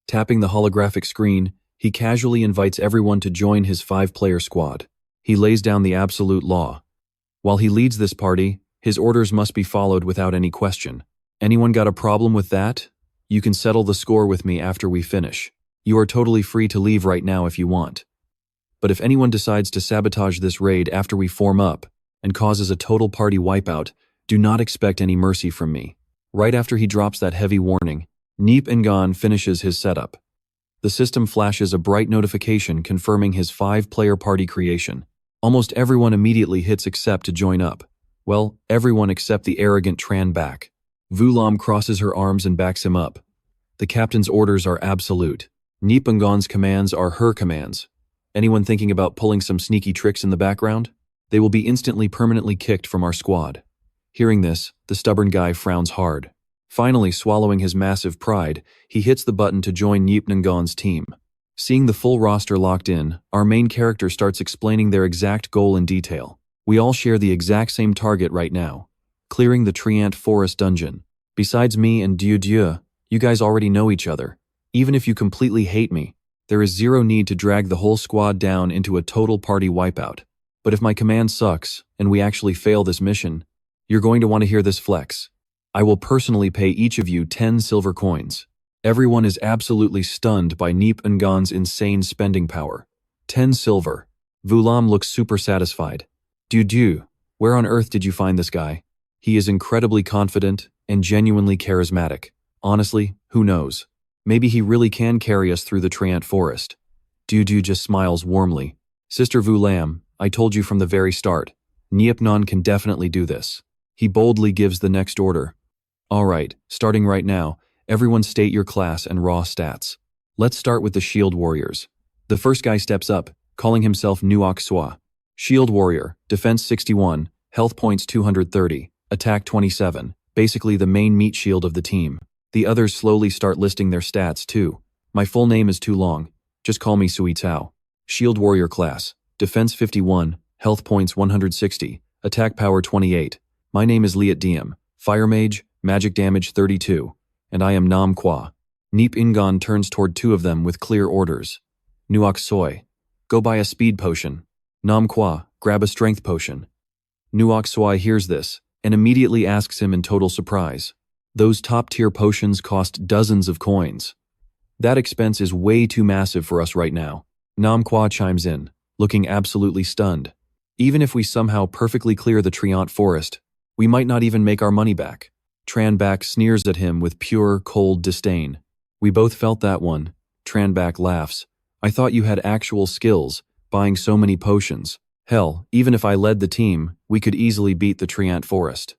Tapping the holographic screen, he casually invites everyone to join his 5-player squad. He lays down the absolute law. While he leads this party, his orders must be followed without any question. Anyone got a problem with that? You can settle the score with me after we finish. You are totally free to leave right now if you want. But if anyone decides to sabotage this raid after we form up and causes a total party wipeout, do not expect any mercy from me. Right after he drops that heavy warning, Nie Yan finishes his setup. The system flashes a bright notification confirming his 5-player party creation. Almost everyone immediately hits accept to join up. Well, everyone except the arrogant Tran back. Vulam crosses her arms and backs him up. The captain's orders are absolute. Nie Yan's commands are her commands. Anyone thinking about pulling some sneaky tricks in the background? They will be instantly permanently kicked from our squad. Hearing this, the stubborn guy frowns hard. Finally, swallowing his massive pride, he hits the button to join Nie Yan's team. Seeing the full roster locked in, our main character starts explaining their exact goal in detail. We all share the exact same target right now, clearing the Treant Forest dungeon. Besides me and Dieu, you guys already know each other. Even if you completely hate me, there is zero need to drag the whole squad down into a total party wipeout. But if my command sucks, and we actually fail this mission, you're going to want to hear this flex. I will personally pay each of you 10 silver coins. Everyone is absolutely stunned by Nie Yan's insane spending power. 10 silver. Vulam looks super satisfied. Dieu, where on earth did you find this guy? He is incredibly confident and genuinely charismatic. Honestly, who knows? Maybe he really can carry us through the Treant Forest. Dieu just smiles warmly. Sister Vulam, I told you from the very start. Nie Yan can definitely do this. He boldly gives the next order. Alright, starting right now, everyone state your class and raw stats. Let's start with the Shield Warriors. The first guy steps up, calling himself Nie Yan. Shield Warrior, Defense 61, Health Points 230, Attack 27, basically the main meat shield of the team. The others slowly start listing their stats too. My full name is too long, just call me Sui Tao. Shield Warrior class, Defense 51, Health Points 160, Attack Power 28. My name is Liat Diem, Fire Mage, Magic Damage 32, and I am Nam Qua. Nie Yan turns toward two of them with clear orders. Nuok Soi, go buy a speed potion. Nam Qua, grab a strength potion. Nuok Soi hears this, and immediately asks him in total surprise. Those top-tier potions cost dozens of coins. That expense is way too massive for us right now. Nam Qua chimes in, looking absolutely stunned. Even if we somehow perfectly clear the Treant Forest, we might not even make our money back. Tranback sneers at him with pure, cold disdain. We both felt that one. Tranback laughs. I thought you had actual skills, buying so many potions. Hell, even if I led the team, we could easily beat the Treant Forest.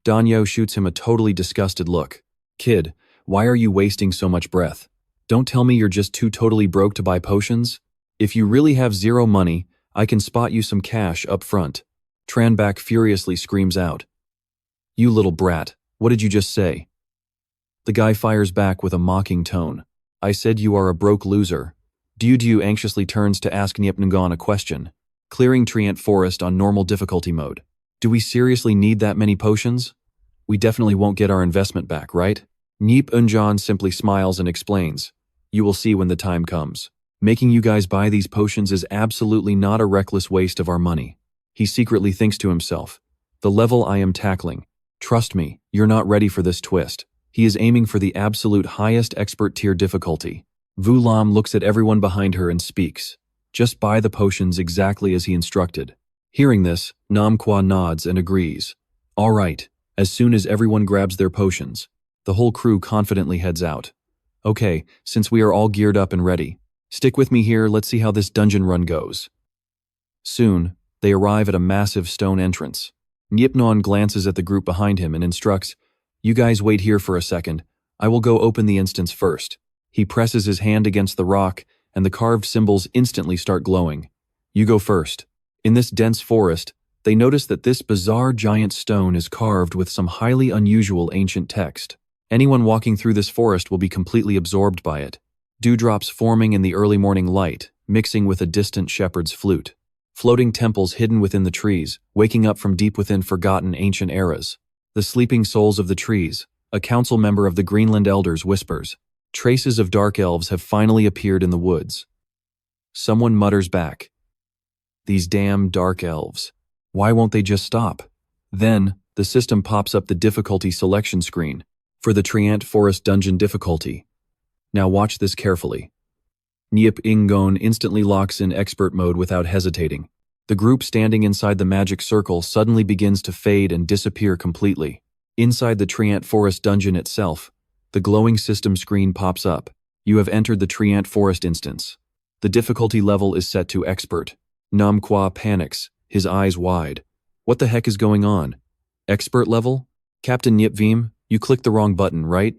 Danyo shoots him a totally disgusted look. Kid, why are you wasting so much breath? Don't tell me you're just too totally broke to buy potions? If you really have zero money, I can spot you some cash up front. Tranbak furiously screams out. You little brat, what did you just say? The guy fires back with a mocking tone. I said you are a broke loser. Diu anxiously turns to ask Nyepngon a question. Clearing Treant Forest on normal difficulty mode. Do we seriously need that many potions? We definitely won't get our investment back, right? Nyep Unjan simply smiles and explains. You will see when the time comes. Making you guys buy these potions is absolutely not a reckless waste of our money. He secretly thinks to himself. The level I am tackling. Trust me, you're not ready for this twist. He is aiming for the absolute highest expert tier difficulty. Vu Lam looks at everyone behind her and speaks. Just buy the potions exactly as he instructed. Hearing this, Namqua nods and agrees. All right, as soon as everyone grabs their potions, the whole crew confidently heads out. Okay, since we are all geared up and ready, stick with me here, let's see how this dungeon run goes. Soon, they arrive at a massive stone entrance. Nyepnon glances at the group behind him and instructs, You guys wait here for a second, I will go open the instance first. He presses his hand against the rock, and the carved symbols instantly start glowing. You go first. In this dense forest, they notice that this bizarre giant stone is carved with some highly unusual ancient text. Anyone walking through this forest will be completely absorbed by it. Dewdrops forming in the early morning light, mixing with a distant shepherd's flute. Floating temples hidden within the trees, waking up from deep within forgotten ancient eras. The sleeping souls of the trees, a council member of the Greenland Elders whispers. Traces of dark elves have finally appeared in the woods. Someone mutters back. These damn dark elves. Why won't they just stop? Then, the system pops up the difficulty selection screen for the Treant Forest Dungeon difficulty. Now watch this carefully. Nyep Ingon instantly locks in expert mode without hesitating. The group standing inside the magic circle suddenly begins to fade and disappear completely. Inside the Treant Forest Dungeon itself, the glowing system screen pops up. You have entered the Treant Forest instance. The difficulty level is set to expert. Namqua panics, his eyes wide. What the heck is going on? Expert level? Captain Nyepvim, you clicked the wrong button, right?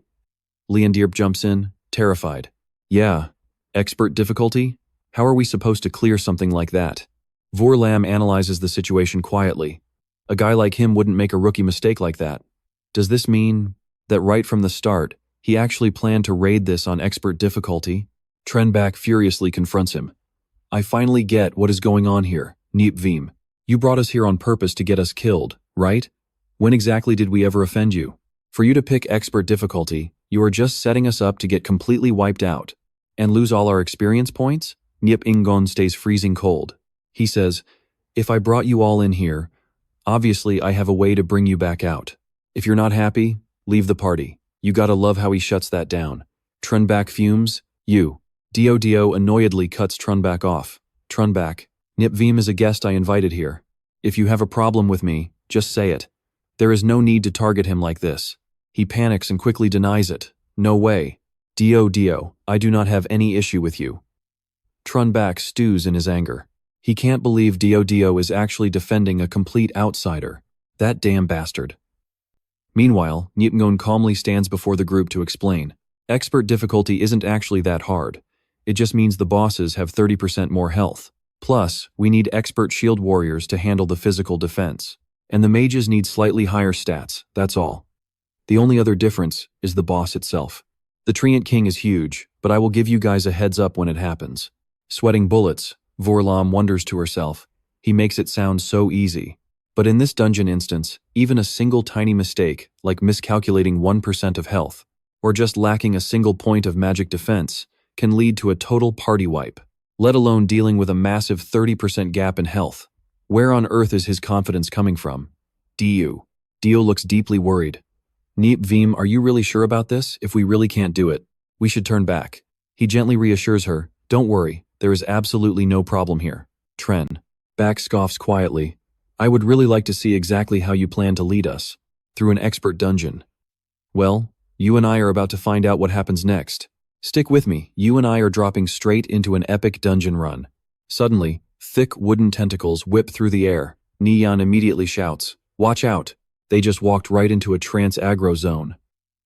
Leondirp jumps in, terrified. Yeah. Expert difficulty? How are we supposed to clear something like that? Vorlam analyzes the situation quietly. A guy like him wouldn't make a rookie mistake like that. Does this mean that right from the start, he actually planned to raid this on expert difficulty? Trenbak furiously confronts him. I finally get what is going on here, Nyepvim. You brought us here on purpose to get us killed, right? When exactly did we ever offend you? For you to pick expert difficulty, you are just setting us up to get completely wiped out and lose all our experience points? Nyep Ingon stays freezing cold. He says, if I brought you all in here, obviously I have a way to bring you back out. If you're not happy, leave the party. You gotta love how he shuts that down. Trunbak fumes. You. Dio annoyedly cuts Trunbak off. Trunbak, Nyepvim is a guest I invited here. If you have a problem with me, just say it. There is no need to target him like this. He panics and quickly denies it. No way. Dio, I do not have any issue with you. Trunbak stews in his anger. He can't believe Dio is actually defending a complete outsider. That damn bastard. Meanwhile, Nyepngon calmly stands before the group to explain. Expert difficulty isn't actually that hard. It just means the bosses have 30% more health. Plus, we need expert shield warriors to handle the physical defense. And the mages need slightly higher stats, that's all. The only other difference is the boss itself. The Treant King is huge, but I will give you guys a heads up when it happens. Sweating bullets, Vorlam wonders to herself. He makes it sound so easy. But in this dungeon instance, even a single tiny mistake, like miscalculating 1% of health, or just lacking a single point of magic defense, can lead to a total party wipe, let alone dealing with a massive 30% gap in health. Where on earth is his confidence coming from? Dio looks deeply worried. Nyepvim, are you really sure about this? If we really can't do it, we should turn back. He gently reassures her, don't worry, there is absolutely no problem here. Tren. Back scoffs quietly. I would really like to see exactly how you plan to lead us through an expert dungeon. Well, you and I are about to find out what happens next. Stick with me, you and I are dropping straight into an epic dungeon run. Suddenly, Thick wooden tentacles whip through the air. Nie Yan immediately shouts, "Watch out!" They just walked right into a trance aggro zone.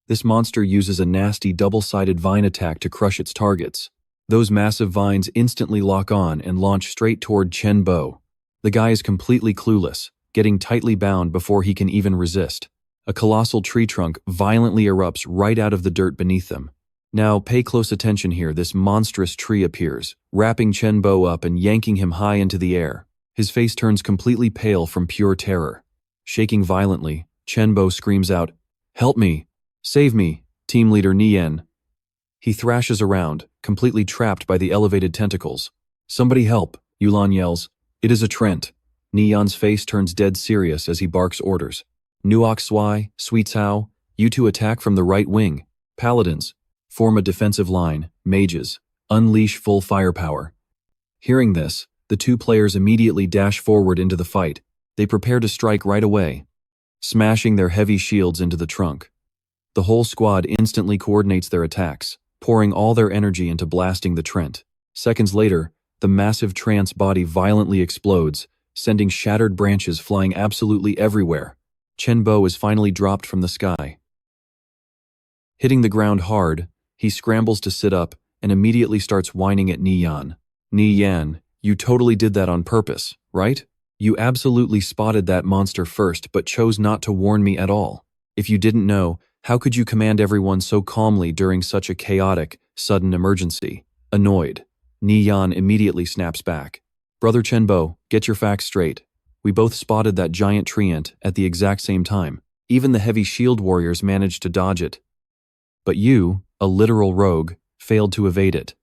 This monster uses a nasty double-sided vine attack to crush its targets. Those massive vines instantly lock on and launch straight toward Chen Bo. The guy is completely clueless, getting tightly bound before he can even resist. A colossal tree trunk violently erupts right out of the dirt beneath them. Now pay close attention here. This monstrous tree appears, wrapping Chen Bo up and yanking him high into the air. His face turns completely pale from pure terror. Shaking violently, Chen Bo screams out, "Help me! Save me, team leader Nie Yan." He thrashes around, completely trapped by the elevated tentacles. "Somebody help," Yulan yells. "It is a Trent." Nie Yan's face turns dead serious as he barks orders. "Nuok Swai, Sweet Cao, you two attack from the right wing. Paladins, form a defensive line. Mages, unleash full firepower." Hearing this, the two players immediately dash forward into the fight. They prepare to strike right away, smashing their heavy shields into the trunk. The whole squad instantly coordinates their attacks, pouring all their energy into blasting the Trent. Seconds later, the massive trance body violently explodes, sending shattered branches flying absolutely everywhere. Chen Bo is finally dropped from the sky. Hitting the ground hard, he scrambles to sit up and immediately starts whining at Nie Yan. "Nie Yan, you totally did that on purpose, right? You absolutely spotted that monster first but chose not to warn me at all. If you didn't know, how could you command everyone so calmly during such a chaotic, sudden emergency?" Annoyed, Nie Yan immediately snaps back. "Brother Chen Bo, get your facts straight. We both spotted that giant treant at the exact same time. Even the heavy shield warriors managed to dodge it. But you, a literal rogue, failed to evade it.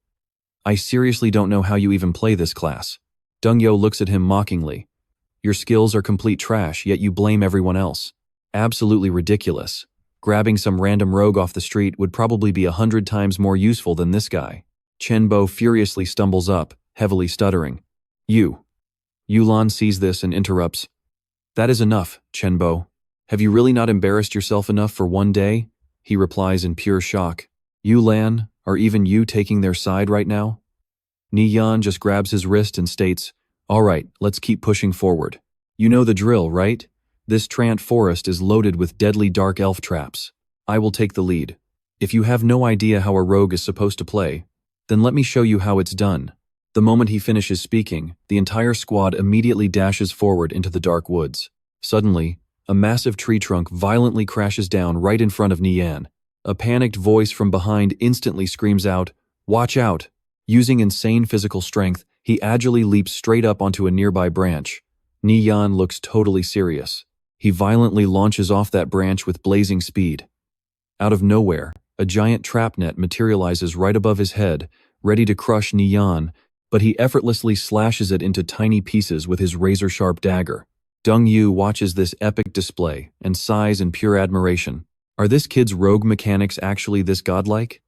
I seriously don't know how you even play this class." Dongyo looks at him mockingly. "Your skills are complete trash, yet you blame everyone else. Absolutely ridiculous. Grabbing some random rogue off the street would probably be 100 times more useful than this guy." Chen Bo furiously stumbles up, heavily stuttering. "You." Yulan sees this and interrupts. "That is enough, Chen Bo. Have you really not embarrassed yourself enough for one day?" He replies in pure shock. "Yulan, are even you taking their side right now?" Nie Yan just grabs his wrist and states, "All right, let's keep pushing forward. You know the drill, right? This Trant forest is loaded with deadly dark elf traps. I will take the lead. If you have no idea how a rogue is supposed to play, then let me show you how it's done." The moment he finishes speaking, the entire squad immediately dashes forward into the dark woods. Suddenly, a massive tree trunk violently crashes down right in front of Nie Yan. A panicked voice from behind instantly screams out, "Watch out!" Using insane physical strength, he agilely leaps straight up onto a nearby branch. Nie Yan looks totally serious. He violently launches off that branch with blazing speed. Out of nowhere, a giant trap net materializes right above his head, ready to crush Nie Yan, but he effortlessly slashes it into tiny pieces with his razor-sharp dagger. Dong Yu watches this epic display and sighs in pure admiration. Are this kid's rogue mechanics actually this godlike?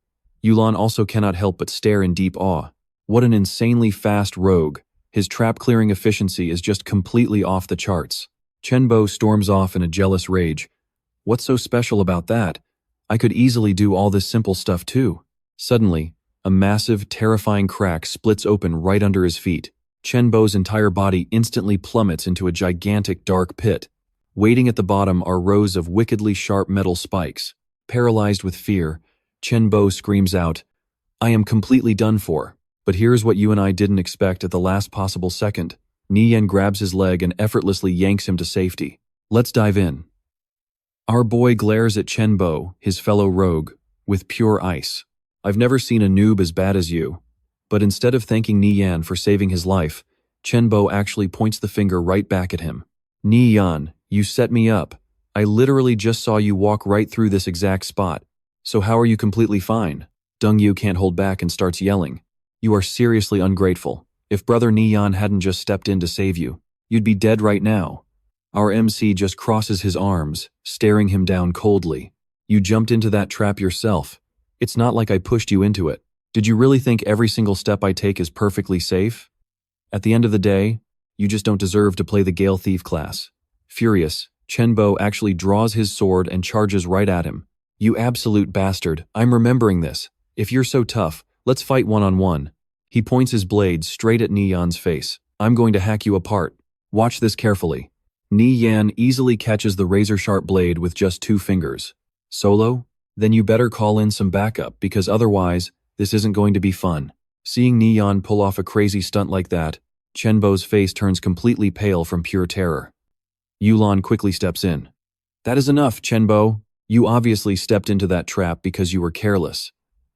Yulan also cannot help but stare in deep awe. What an insanely fast rogue. His trap-clearing efficiency is just completely off the charts. Chen Bo storms off in a jealous rage. "What's so special about that? I could easily do all this simple stuff too." Suddenly, a massive, terrifying crack splits open right under his feet. Chen Bo's entire body instantly plummets into a gigantic dark pit. Waiting at the bottom are rows of wickedly sharp metal spikes. Paralyzed with fear, Chen Bo screams out, "I am completely done for. But here's what you and I didn't expect at the last possible second." Nie Yan grabs his leg and effortlessly yanks him to safety. "Let's dive in." Our boy glares at Chen Bo, his fellow rogue, with pure ice. "I've never seen a noob as bad as you." But instead of thanking Nie Yan for saving his life, Chen Bo actually points the finger right back at him. "Nie Yan, you set me up. I literally just saw you walk right through this exact spot. So how are you completely fine?" Dong Yu can't hold back and starts yelling. "You are seriously ungrateful. If brother Nie Yan hadn't just stepped in to save you, you'd be dead right now." Our MC just crosses his arms, staring him down coldly. "You jumped into that trap yourself. It's not like I pushed you into it. Did you really think every single step I take is perfectly safe? At the end of the day, you just don't deserve to play the Gale Thief class." Furious, Chen Bo actually draws his sword and charges right at him. "You absolute bastard, I'm remembering this. If you're so tough, let's fight one-on-one." He points his blade straight at Nie Yan's face. I'm going to hack you apart. Watch this carefully. Nie Yan easily catches the razor-sharp blade with just 2 fingers. Solo? Then you better call in some backup because otherwise, this isn't going to be fun. Seeing Nie Yan pull off a crazy stunt like that, Chenbo's face turns completely pale from pure terror. Yulan quickly steps in. That is enough, Chenbo. You obviously stepped into that trap because you were careless.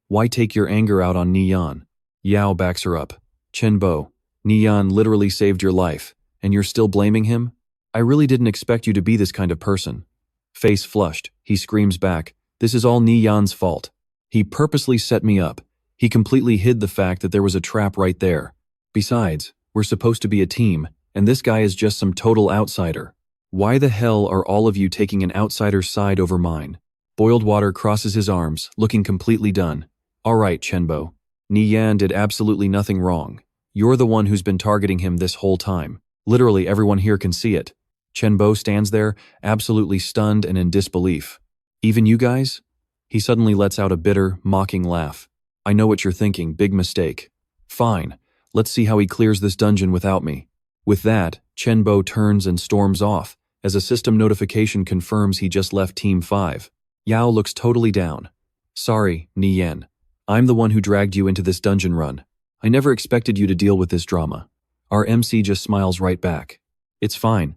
Why take your anger out on Nie Yan? Yao backs her up. Chenbo, Nie Yan literally saved your life, and you're still blaming him? I really didn't expect you to be this kind of person. Face flushed, he screams back, this is all Nie Yan's fault. He purposely set me up. He completely hid the fact that there was a trap right there. Besides, we're supposed to be a team, and this guy is just some total outsider. Why the hell are all of you taking an outsider's side over mine? Boiled Water crosses his arms, looking completely done. All right, Chenbo. Nie Yan did absolutely nothing wrong. You're the one who's been targeting him this whole time. Literally everyone here can see it. Chenbo stands there, absolutely stunned and in disbelief. Even you guys? He suddenly lets out a bitter, mocking laugh. I know what you're thinking, big mistake. Fine, let's see how he clears this dungeon without me. With that, Chenbo turns and storms off, as a system notification confirms he just left Team 5. Yao looks totally down. Sorry, Nie Yan. I'm the one who dragged you into this dungeon run. I never expected you to deal with this drama. Our MC just smiles right back. It's fine.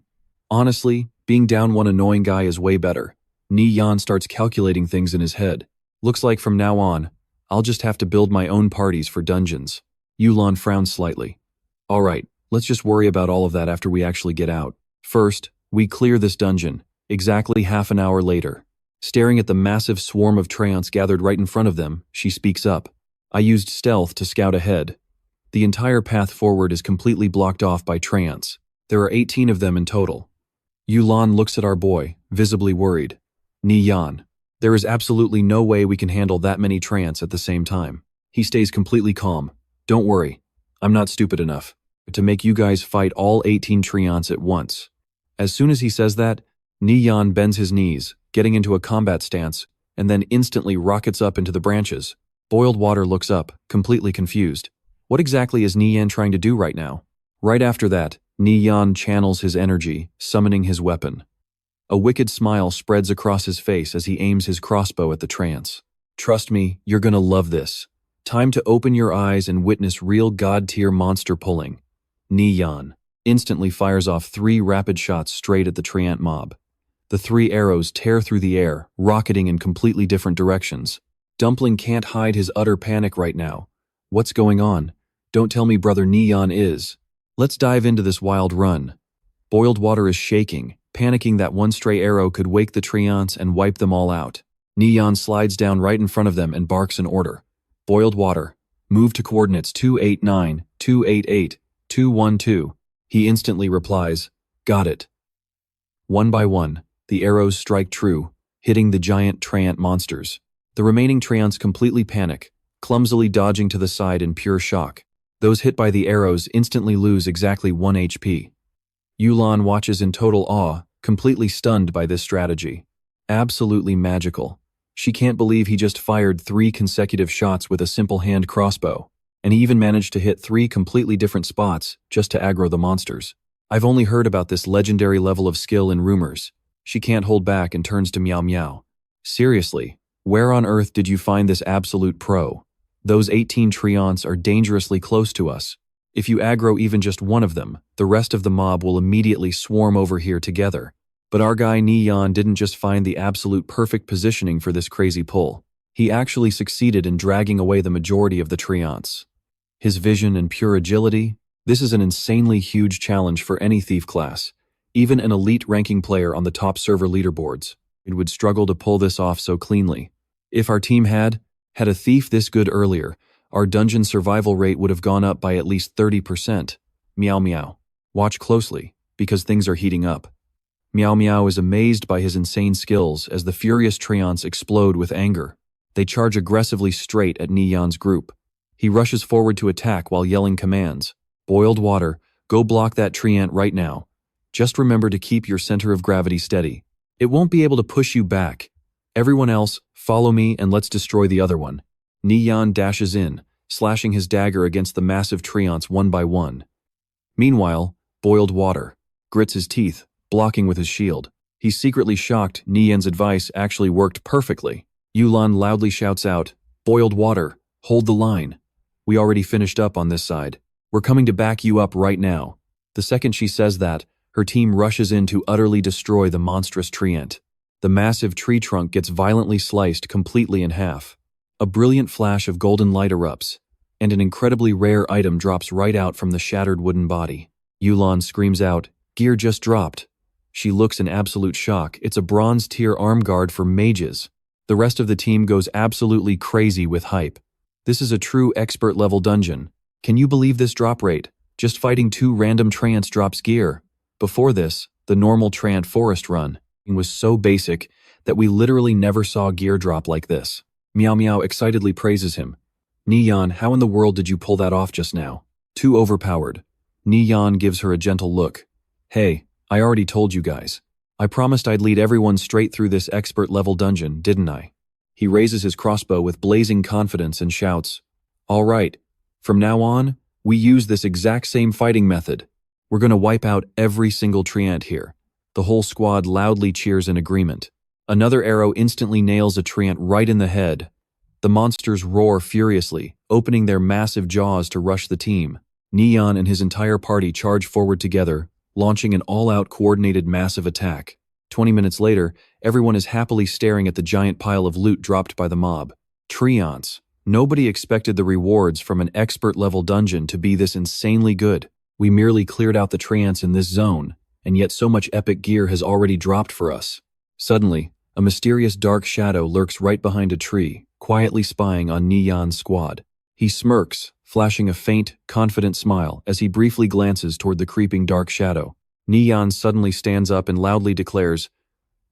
Honestly, being down one annoying guy is way better. Nie Yan starts calculating things in his head. Looks like from now on, I'll just have to build my own parties for dungeons. Yulan frowns slightly. Alright, let's just worry about all of that after we actually get out. First, we clear this dungeon, exactly half an hour later. Staring at the massive swarm of treants gathered right in front of them, she speaks up. I used stealth to scout ahead. The entire path forward is completely blocked off by treants. There are 18 of them in total. Yulan looks at our boy, visibly worried. Nie Yan, there is absolutely no way we can handle that many treants at the same time. He stays completely calm. Don't worry, I'm not stupid enough to make you guys fight all 18 treants at once. As soon as he says that, Nie Yan bends his knees, getting into a combat stance, and then instantly rockets up into the branches. Boiled Water looks up, completely confused. What exactly is Nie Yan trying to do right now? Right after that, Nie Yan channels his energy, summoning his weapon. A wicked smile spreads across his face as he aims his crossbow at the treants. Trust me, you're gonna love this. Time to open your eyes and witness real god-tier monster pulling. Nie Yan instantly fires off 3 rapid shots straight at the treant mob. The 3 arrows tear through the air, rocketing in completely different directions. Dumpling can't hide his utter panic right now. What's going on? Don't tell me brother Nie Yan is. Let's dive into this wild run. Boiled Water is shaking, panicking that one stray arrow could wake the treants and wipe them all out. Nie Yan slides down right in front of them and barks an order. Boiled Water, move to coordinates 289, 288, 212. He instantly replies, got it. One by one, the arrows strike true, hitting the giant treant monsters. The remaining treants completely panic, clumsily dodging to the side in pure shock. Those hit by the arrows instantly lose exactly 1 HP. Yulan watches in total awe, completely stunned by this strategy. Absolutely magical. She can't believe he just fired 3 consecutive shots with a simple hand crossbow, and he even managed to hit 3 completely different spots just to aggro the monsters. I've only heard about this legendary level of skill in rumors. She can't hold back and turns to Meow Meow. Seriously, where on earth did you find this absolute pro? Those 18 treants are dangerously close to us. If you aggro even just one of them, the rest of the mob will immediately swarm over here together. But our guy Nie Yan didn't just find the absolute perfect positioning for this crazy pull. He actually succeeded in dragging away the majority of the treants. His vision and pure agility, this is an insanely huge challenge for any thief class. Even an elite ranking player on the top server leaderboards, it would struggle to pull this off so cleanly. If our team had a thief this good earlier, our dungeon survival rate would have gone up by at least 30%. Meow Meow. Watch closely, because things are heating up. Meow Meow is amazed by his insane skills as the furious treants explode with anger. They charge aggressively straight at Nie Yan's group. He rushes forward to attack while yelling commands. Boiled Water, go block that treant right now. Just remember to keep your center of gravity steady. It won't be able to push you back. Everyone else, follow me and let's destroy the other one. Nie Yan dashes in, slashing his dagger against the massive treants one by one. Meanwhile, boiled water grits his teeth, blocking with his shield. He's secretly shocked Nie Yan's advice actually worked perfectly. Yulan loudly shouts out, "Boiled water, hold the line. We already finished up on this side. We're coming to back you up right now." The second she says that, her team rushes in to utterly destroy the monstrous treant. The massive tree trunk gets violently sliced completely in half. A brilliant flash of golden light erupts, and an incredibly rare item drops right out from the shattered wooden body. Yulan screams out, "Gear just dropped." She looks in absolute shock. It's a bronze tier arm guard for mages. The rest of the team goes absolutely crazy with hype. This is a true expert level dungeon. Can you believe this drop rate? Just fighting 2 random trants drops gear. Before this, the normal trant forest run was so basic that we literally never saw gear drop like this. Meow Meow excitedly praises him. Nie Yan, how in the world did you pull that off just now? Too overpowered. Nie Yan gives her a gentle look. Hey, I already told you guys. I promised I'd lead everyone straight through this expert level dungeon, didn't I? He raises his crossbow with blazing confidence and shouts, "All right, from now on, we use this exact same fighting method. We're gonna wipe out every single treant here." The whole squad loudly cheers in agreement. Another arrow instantly nails a treant right in the head. The monsters roar furiously, opening their massive jaws to rush the team. Nie Yan and his entire party charge forward together, launching an all-out coordinated massive attack. 20 minutes later, everyone is happily staring at the giant pile of loot dropped by the mob. Treants. Nobody expected the rewards from an expert-level dungeon to be this insanely good. We merely cleared out the treants in this zone, and yet so much epic gear has already dropped for us. Suddenly, a mysterious dark shadow lurks right behind a tree, quietly spying on Nie Yan's squad. He smirks, flashing a faint, confident smile as he briefly glances toward the creeping dark shadow. Nie Yan suddenly stands up and loudly declares,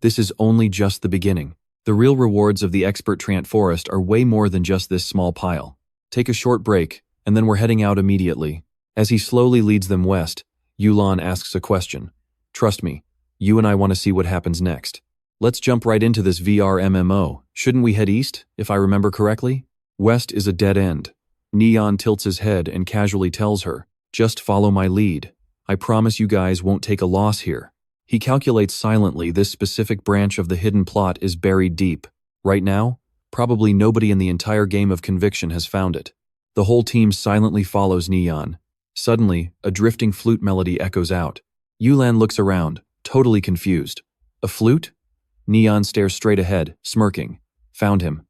"This is only just the beginning. The real rewards of the expert trant forest are way more than just this small pile. Take a short break, and then we're heading out immediately." As he slowly leads them west, Yulan asks a question. "Trust me, you and I want to see what happens next. Let's jump right into this VR MMO. Shouldn't we head east, if I remember correctly?" West is a dead end. Nie Yan tilts his head and casually tells her, "Just follow my lead. I promise you guys won't take a loss here." He calculates silently this specific branch of the hidden plot is buried deep. Right now, probably nobody in the entire game of Conviction has found it. The whole team silently follows Nie Yan. Suddenly, a drifting flute melody echoes out. Yulan looks around, totally confused. A flute? Nie Yan stares straight ahead, smirking. Found him.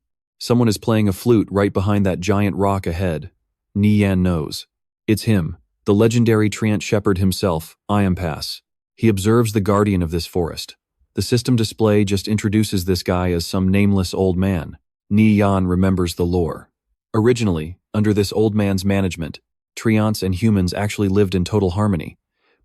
Someone is playing a flute right behind that giant rock ahead. Nie Yan knows. It's him, the legendary treant shepherd himself, Iampas. He observes the guardian of this forest. The system display just introduces this guy as some nameless old man. Nie Yan remembers the lore. Originally, under this old man's management, treants and humans actually lived in total harmony.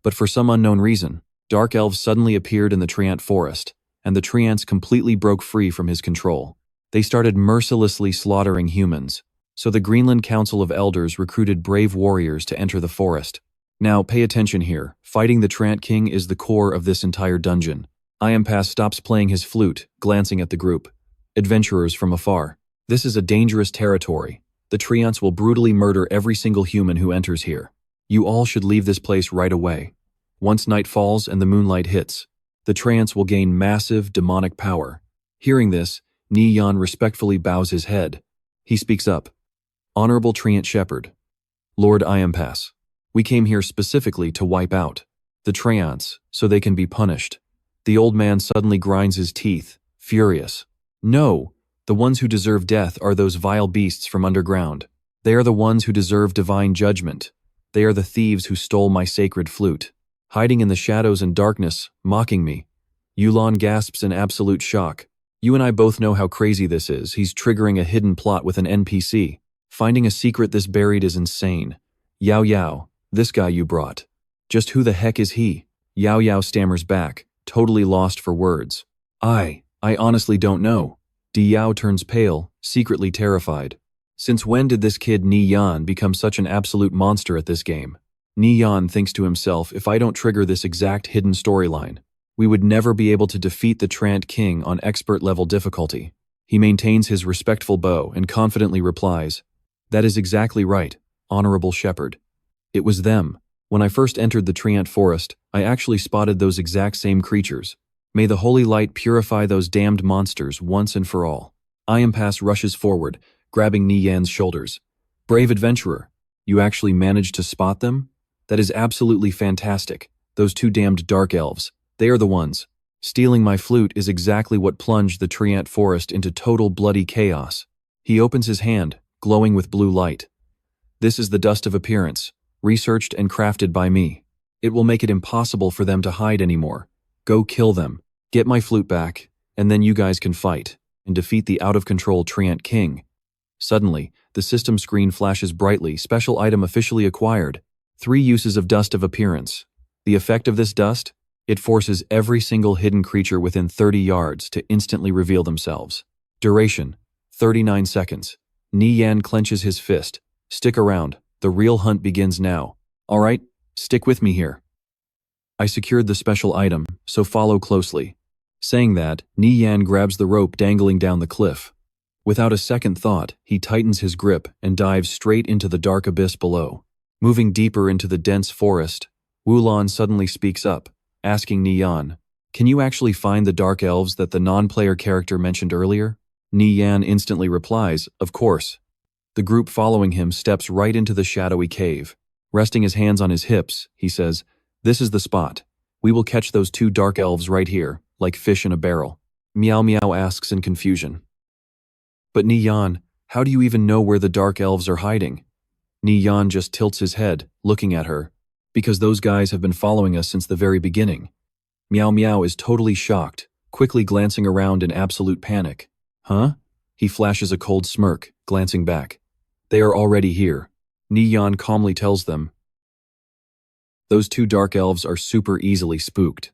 But for some unknown reason, dark elves suddenly appeared in the treant forest, and the treants completely broke free from his control. They started mercilessly slaughtering humans, so the Greenland Council of Elders recruited brave warriors to enter the forest. Now, pay attention here. Fighting the Treant King is the core of this entire dungeon. Iampas stops playing his flute, glancing at the group. Adventurers from afar. This is a dangerous territory. The treants will brutally murder every single human who enters here. You all should leave this place right away. Once night falls and the moonlight hits, the treants will gain massive demonic power. Hearing this, Nie Yan respectfully bows his head. He speaks up. "Honorable Treant Shepherd, Lord Iampas, we came here specifically to wipe out the treants so they can be punished." The old man suddenly grinds his teeth, furious. "No, the ones who deserve death are those vile beasts from underground. They are the ones who deserve divine judgment. They are the thieves who stole my sacred flute, hiding in the shadows and darkness, mocking me." Yulan gasps in absolute shock. You and I both know how crazy this is. He's triggering a hidden plot with an NPC. Finding a secret this buried is insane. "Yao Yao, this guy you brought. Just who the heck is he?" Yao Yao stammers back, totally lost for words. I honestly don't know." Di Yao turns pale, secretly terrified. Since when did this kid Nie Yan become such an absolute monster at this game? Nie Yan thinks to himself, if I don't trigger this exact hidden storyline, we would never be able to defeat the Treant King on expert-level difficulty. He maintains his respectful bow and confidently replies, "That is exactly right, Honorable Shepherd. It was them. When I first entered the treant forest, I actually spotted those exact same creatures. May the holy light purify those damned monsters once and for all. Impasse rushes forward, grabbing Nie Yan's shoulders. Brave adventurer, you actually managed to spot them? That is absolutely fantastic. Those two damned dark elves, they are the ones. Stealing my flute is exactly what plunged the treant forest into total bloody chaos. He opens his hand, glowing with blue light. This is the dust of appearance, researched and crafted by me. It will make it impossible for them to hide anymore. Go kill them, get my flute back, and then you guys can fight and defeat the out-of-control treant king. Suddenly, the system screen flashes brightly. Special item officially acquired. 3 uses of dust of appearance. The effect of this dust? It forces every single hidden creature within 30 yards to instantly reveal themselves. Duration: 39 seconds. Nie Yan clenches his fist. Stick around, the real hunt begins now. Alright, stick with me here. I secured the special item, so follow closely. Saying that, Nie Yan grabs the rope dangling down the cliff. Without a second thought, he tightens his grip and dives straight into the dark abyss below. Moving deeper into the dense forest, Wulan suddenly speaks up, asking Nie Yan, "Can you actually find the dark elves that the non-player character mentioned earlier?" Nie Yan instantly replies, "Of course." The group following him steps right into the shadowy cave. Resting his hands on his hips, he says, "This is the spot. We will catch those 2 dark elves right here, like fish in a barrel." Meow Meow asks in confusion. "But Nie Yan, how do you even know where the dark elves are hiding?" Nie Yan just tilts his head, looking at her. "Because those guys have been following us since the very beginning." Meow Meow is totally shocked, quickly glancing around in absolute panic. "Huh?" He flashes a cold smirk, glancing back. "They are already here." Nie Yan calmly tells them, "Those 2 dark elves are super easily spooked.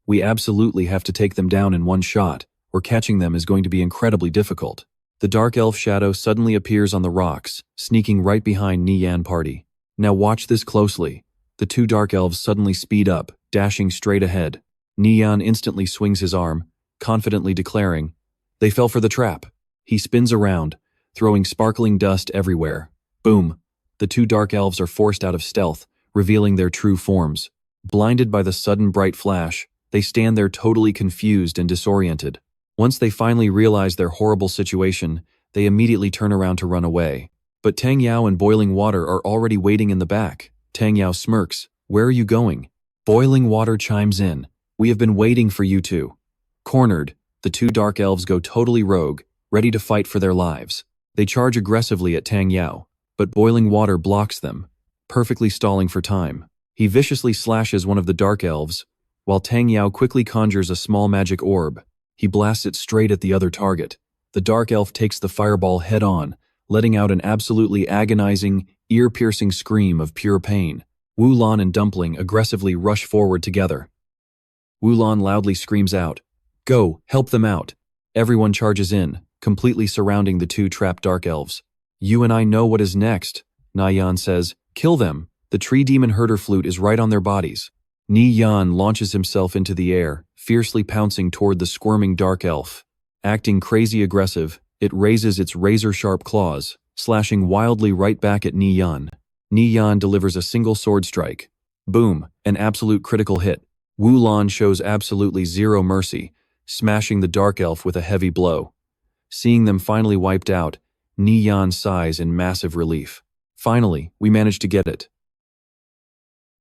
We absolutely have to take them down in one shot, or catching them is going to be incredibly difficult." The dark elf shadow suddenly appears on the rocks, sneaking right behind Nie Yan party. Now watch this closely. The 2 dark elves suddenly speed up, dashing straight ahead. Nie Yan instantly swings his arm, confidently declaring, "They fell for the trap." He spins around, throwing sparkling dust everywhere. Boom! The 2 dark elves are forced out of stealth, revealing their true forms. Blinded by the sudden bright flash, they stand there totally confused and disoriented. Once they finally realize their horrible situation, they immediately turn around to run away. But Tang Yao and Boiling Water are already waiting in the back. Tang Yao smirks, "Where are you going?" Boiling Water chimes in, "We have been waiting for you two." Cornered, the 2 dark elves go totally rogue, ready to fight for their lives. They charge aggressively at Tang Yao, but Boiling Water blocks them, perfectly stalling for time. He viciously slashes one of the dark elves, while Tang Yao quickly conjures a small magic orb. He blasts it straight at the other target. The dark elf takes the fireball head-on, letting out an absolutely agonizing, ear-piercing scream of pure pain. Wulan and Dumpling aggressively rush forward together. Wulan loudly screams out, "Go, help them out." Everyone charges in, completely surrounding the 2 trapped dark elves. "You and I know what is next," Nie Yan says. "Kill them. The tree demon herder flute is right on their bodies." Nie Yan launches himself into the air, fiercely pouncing toward the squirming dark elf. Acting crazy aggressive, it raises its razor-sharp claws, slashing wildly right back at Nie Yan. Nie Yan delivers a single sword strike. Boom, an absolute critical hit. Wulan shows absolutely zero mercy, smashing the dark elf with a heavy blow. Seeing them finally wiped out, Nie Yan sighs in massive relief. "Finally, we managed to get it."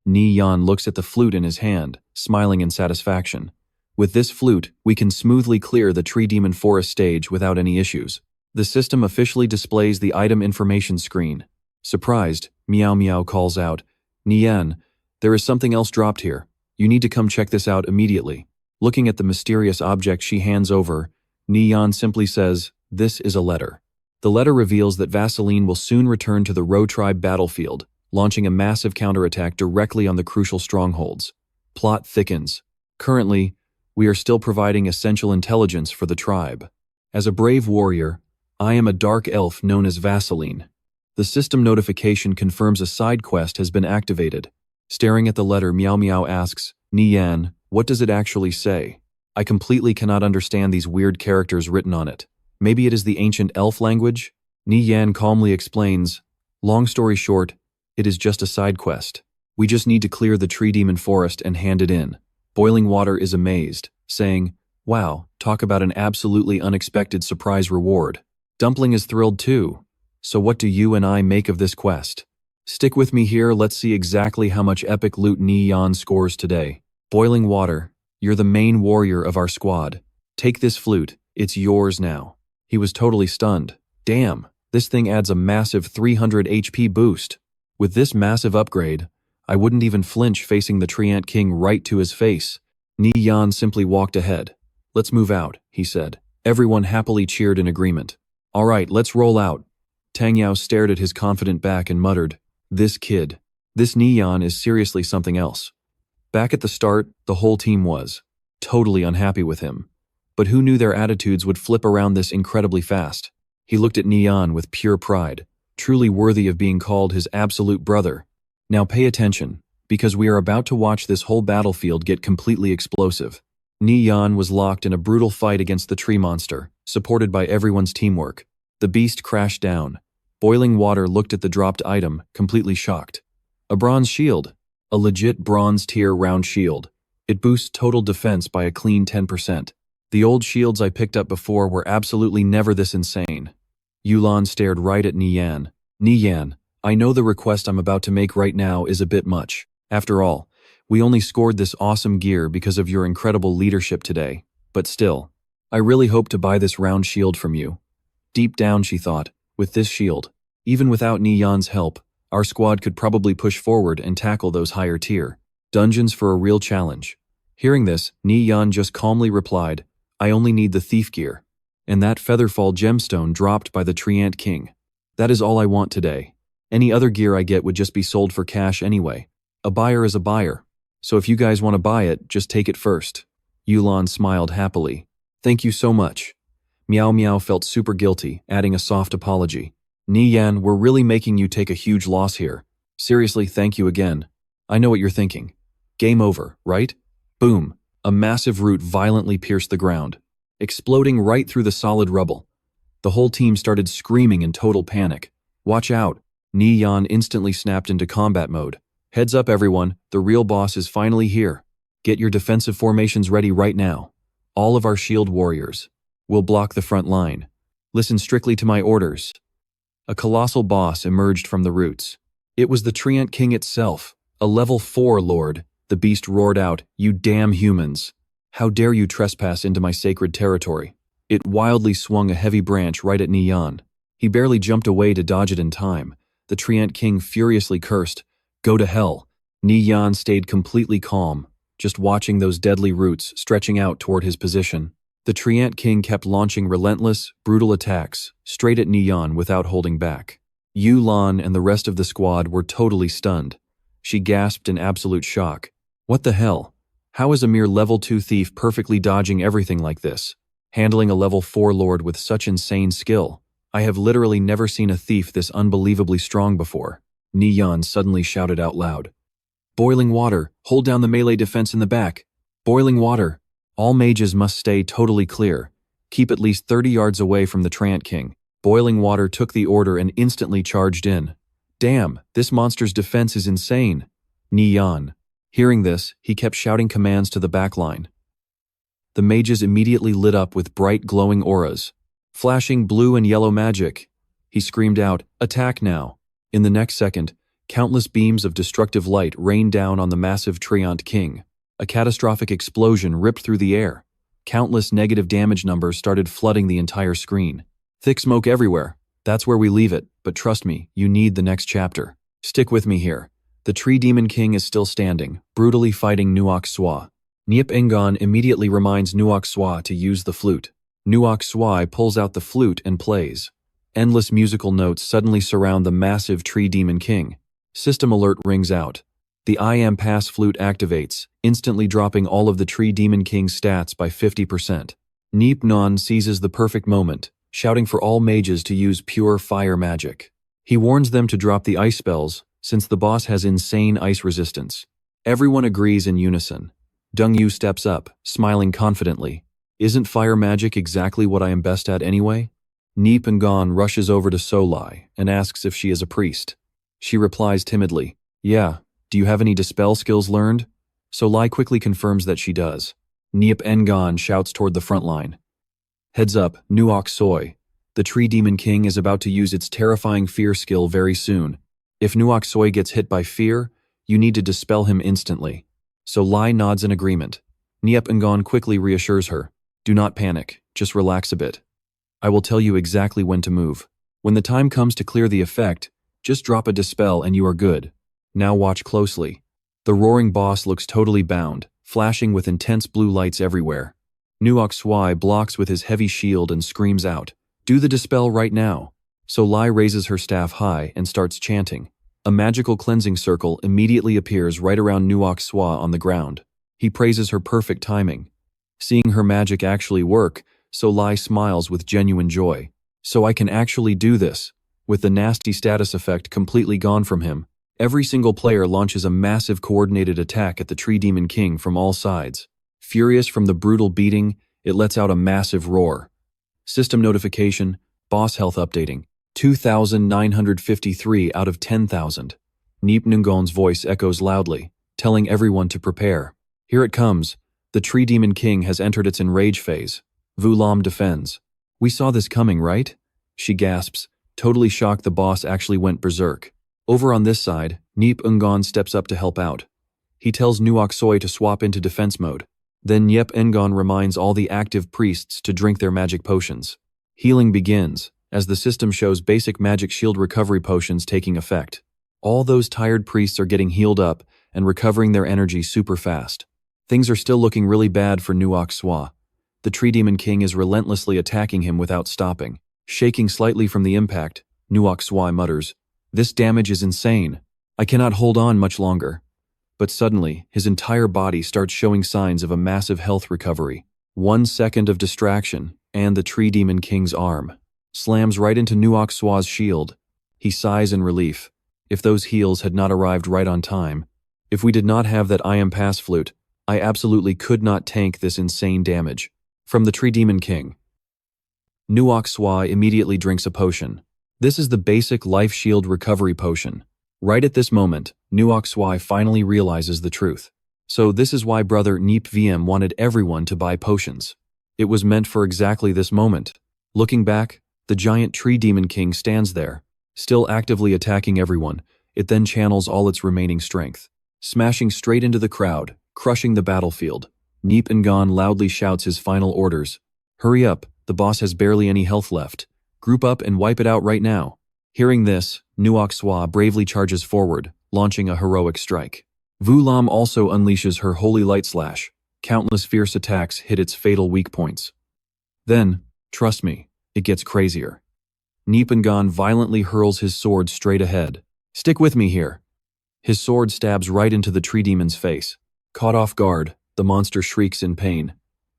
Nie Yan looks at the flute in his hand, smiling in satisfaction. With this flute, we can smoothly clear the Tree Demon Forest stage without any issues. The system officially displays the item information screen. Surprised, Meow Meow calls out, "Nie Yan, there is something else dropped here. You need to come check this out immediately." Looking at the mysterious object she hands over, Nie Yan simply says, "This is a letter." The letter reveals that Vaseline will soon return to the Ro tribe battlefield, launching a massive counterattack directly on the crucial strongholds. Plot thickens. Currently, we are still providing essential intelligence for the tribe. As a brave warrior, I am a dark elf known as Vaseline. The system notification confirms a side quest has been activated. Staring at the letter, Meow Meow asks, "Nie Yan, what does it actually say? I completely cannot understand these weird characters written on it. Maybe it is the ancient elf language?" Nie Yan calmly explains, "Long story short, it is just a side quest. We just need to clear the tree demon forest and hand it in. Boiling Water is amazed, saying, "Wow, talk about an absolutely unexpected surprise reward." Dumpling is thrilled too. So what do you and I make of this quest? Stick with me here, let's see exactly how much epic loot Nie Yan scores today. Boiling Water, you're the main warrior of our squad. Take this flute, it's yours now. He was totally stunned. Damn, this thing adds a massive 300 HP boost. With this massive upgrade, I wouldn't even flinch facing the Treant King right to his face. Nie Yan simply walked ahead. "Let's move out," he said. Everyone happily cheered in agreement. "All right, let's roll out." Tang Yao stared at his confident back and muttered, "This kid. This Nie Yan is seriously something else." Back at the start, the whole team was totally unhappy with him. But who knew their attitudes would flip around this incredibly fast? He looked at Nie Yan with pure pride, truly worthy of being called his absolute brother. Now pay attention, because we are about to watch this whole battlefield get completely explosive. Nie Yan was locked in a brutal fight against the tree monster, supported by everyone's teamwork. The beast crashed down. Boiling Water looked at the dropped item, completely shocked. A bronze shield. A legit bronze tier round shield. It boosts total defense by a clean 10%. The old shields I picked up before were absolutely never this insane. Yulan stared right at Nie Yan. "Nie Yan, I know the request I'm about to make right now is a bit much. After all, we only scored this awesome gear because of your incredible leadership today. But still, I really hope to buy this round shield from you." Deep down she thought, with this shield, even without Nie Yan's help, our squad could probably push forward and tackle those higher tier dungeons for a real challenge. Hearing this, Nie Yan just calmly replied, "I only need the thief gear." And that Featherfall gemstone dropped by the Treant King. That is all I want today. Any other gear I get would just be sold for cash anyway. A buyer is a buyer. So if you guys want to buy it, just take it first. Yulan smiled happily. "Thank you so much." Meow Meow felt super guilty, adding a soft apology. "Nie Yan, we're really making you take a huge loss here. Seriously, thank you again. I know what you're thinking. Game over, right?" Boom. A massive root violently pierced the ground, exploding right through the solid rubble. The whole team started screaming in total panic. "Watch out." Nie Yan instantly snapped into combat mode. "Heads up everyone, the real boss is finally here. Get your defensive formations ready right now. All of our shield warriors will block the front line. Listen strictly to my orders." A colossal boss emerged from the roots. It was the Treant King itself, a level 4 lord. The beast roared out, "You damn humans. How dare you trespass into my sacred territory?" It wildly swung a heavy branch right at Nie Yan. He barely jumped away to dodge it in time. The Treant King furiously cursed, "Go to hell." Nie Yan stayed completely calm, just watching those deadly roots stretching out toward his position. The Treant King kept launching relentless, brutal attacks, straight at Nie Yan without holding back. Yulan and the rest of the squad were totally stunned. She gasped in absolute shock. What the hell? How is a mere level 2 thief perfectly dodging everything like this? Handling a level 4 lord with such insane skill? I have literally never seen a thief this unbelievably strong before. Nie Yan suddenly shouted out loud. "Boiling Water, hold down the melee defense in the back. Boiling Water. All mages must stay totally clear. Keep at least 30 yards away from the Treant King." Boiling Water took the order and instantly charged in. "Damn, this monster's defense is insane." Nie Yan. Hearing this, he kept shouting commands to the backline. The mages immediately lit up with bright glowing auras, flashing blue and yellow magic. He screamed out, "Attack now." In the next second, countless beams of destructive light rained down on the massive Treant King. A catastrophic explosion ripped through the air. Countless negative damage numbers started flooding the entire screen. Thick smoke everywhere. That's where we leave it, but trust me, you need the next chapter. Stick with me here. The Tree Demon King is still standing, brutally fighting Nuok Swa. Niep Ngan immediately reminds Nuok Swa to use the flute. Nuok Swa pulls out the flute and plays. Endless musical notes suddenly surround the massive Tree Demon King. System alert rings out. The I Am Pass flute activates, instantly dropping all of the Tree Demon King's stats by 50%. Niep Ngan seizes the perfect moment, shouting for all mages to use pure fire magic. He warns them to drop the ice spells, since the boss has insane ice resistance. Everyone agrees in unison. Dung Yu steps up, smiling confidently. "Isn't fire magic exactly what I am best at anyway?" Niep Ngan rushes over to Solai and asks if she is a priest. She replies timidly, "Yeah, Do you have any dispel skills learned? So Lai quickly confirms that she does. Nie Yan shouts toward the front line. Heads up, Nuok Soi. The Tree Demon King is about to use its terrifying fear skill very soon. If Nuok Soi gets hit by fear, you need to dispel him instantly. So Lai nods in agreement. Nie Yan quickly reassures her. Do not panic, just relax a bit. I will tell you exactly when to move. When the time comes to clear the effect, just drop a dispel and you are good. Now watch closely. The roaring boss looks totally bound, flashing with intense blue lights everywhere. Nuok Soi blocks with his heavy shield and screams out, "Do the dispel right now." So Lai raises her staff high and starts chanting. A magical cleansing circle immediately appears right around Nuok Soi on the ground. He praises her perfect timing. Seeing her magic actually work, So Lai smiles with genuine joy. So I can actually do this. With the nasty status effect completely gone from him, every single player launches a massive coordinated attack at the Tree Demon King from all sides. Furious from the brutal beating, it lets out a massive roar. System notification, boss health updating. 2,953 out of 10,000. Nie Nungon's voice echoes loudly, telling everyone to prepare. Here it comes. The Tree Demon King has entered its enrage phase. Vu Lam defends. We saw this coming, right? She gasps, totally shocked the boss actually went berserk. Over on this side, Nie Ngon steps up to help out. He tells Nuok Soi to swap into defense mode. Then Nie Ngon reminds all the active priests to drink their magic potions. Healing begins, as the system shows basic magic shield recovery potions taking effect. All those tired priests are getting healed up and recovering their energy super fast. Things are still looking really bad for Nuok Soi. The Tree Demon King is relentlessly attacking him without stopping. Shaking slightly from the impact, Nuok Soi mutters, "This damage is insane. I cannot hold on much longer." But suddenly, his entire body starts showing signs of a massive health recovery. 1 second of distraction, and the Tree Demon King's arm slams right into Nuok Soi's shield. He sighs in relief. If those heals had not arrived right on time, if we did not have that I am pass flute, I absolutely could not tank this insane damage. From the Tree Demon King. Nuok Soi immediately drinks a potion. This is the basic life shield recovery potion. Right at this moment, Nuok Soi finally realizes the truth. So this is why brother Nie VM wanted everyone to buy potions. It was meant for exactly this moment. Looking back, the giant Tree Demon King stands there, still actively attacking everyone. It then channels all its remaining strength, smashing straight into the crowd, crushing the battlefield. Nie Ngon loudly shouts his final orders. Hurry up, the boss has barely any health left. Group up and wipe it out right now. Hearing this, Nuok Soi bravely charges forward, launching a heroic strike. Vu Lam also unleashes her holy light slash. Countless fierce attacks hit its fatal weak points. Then, trust me, it gets crazier. Nie Ngon violently hurls his sword straight ahead. Stick with me here. His sword stabs right into the tree demon's face. Caught off guard, the monster shrieks in pain.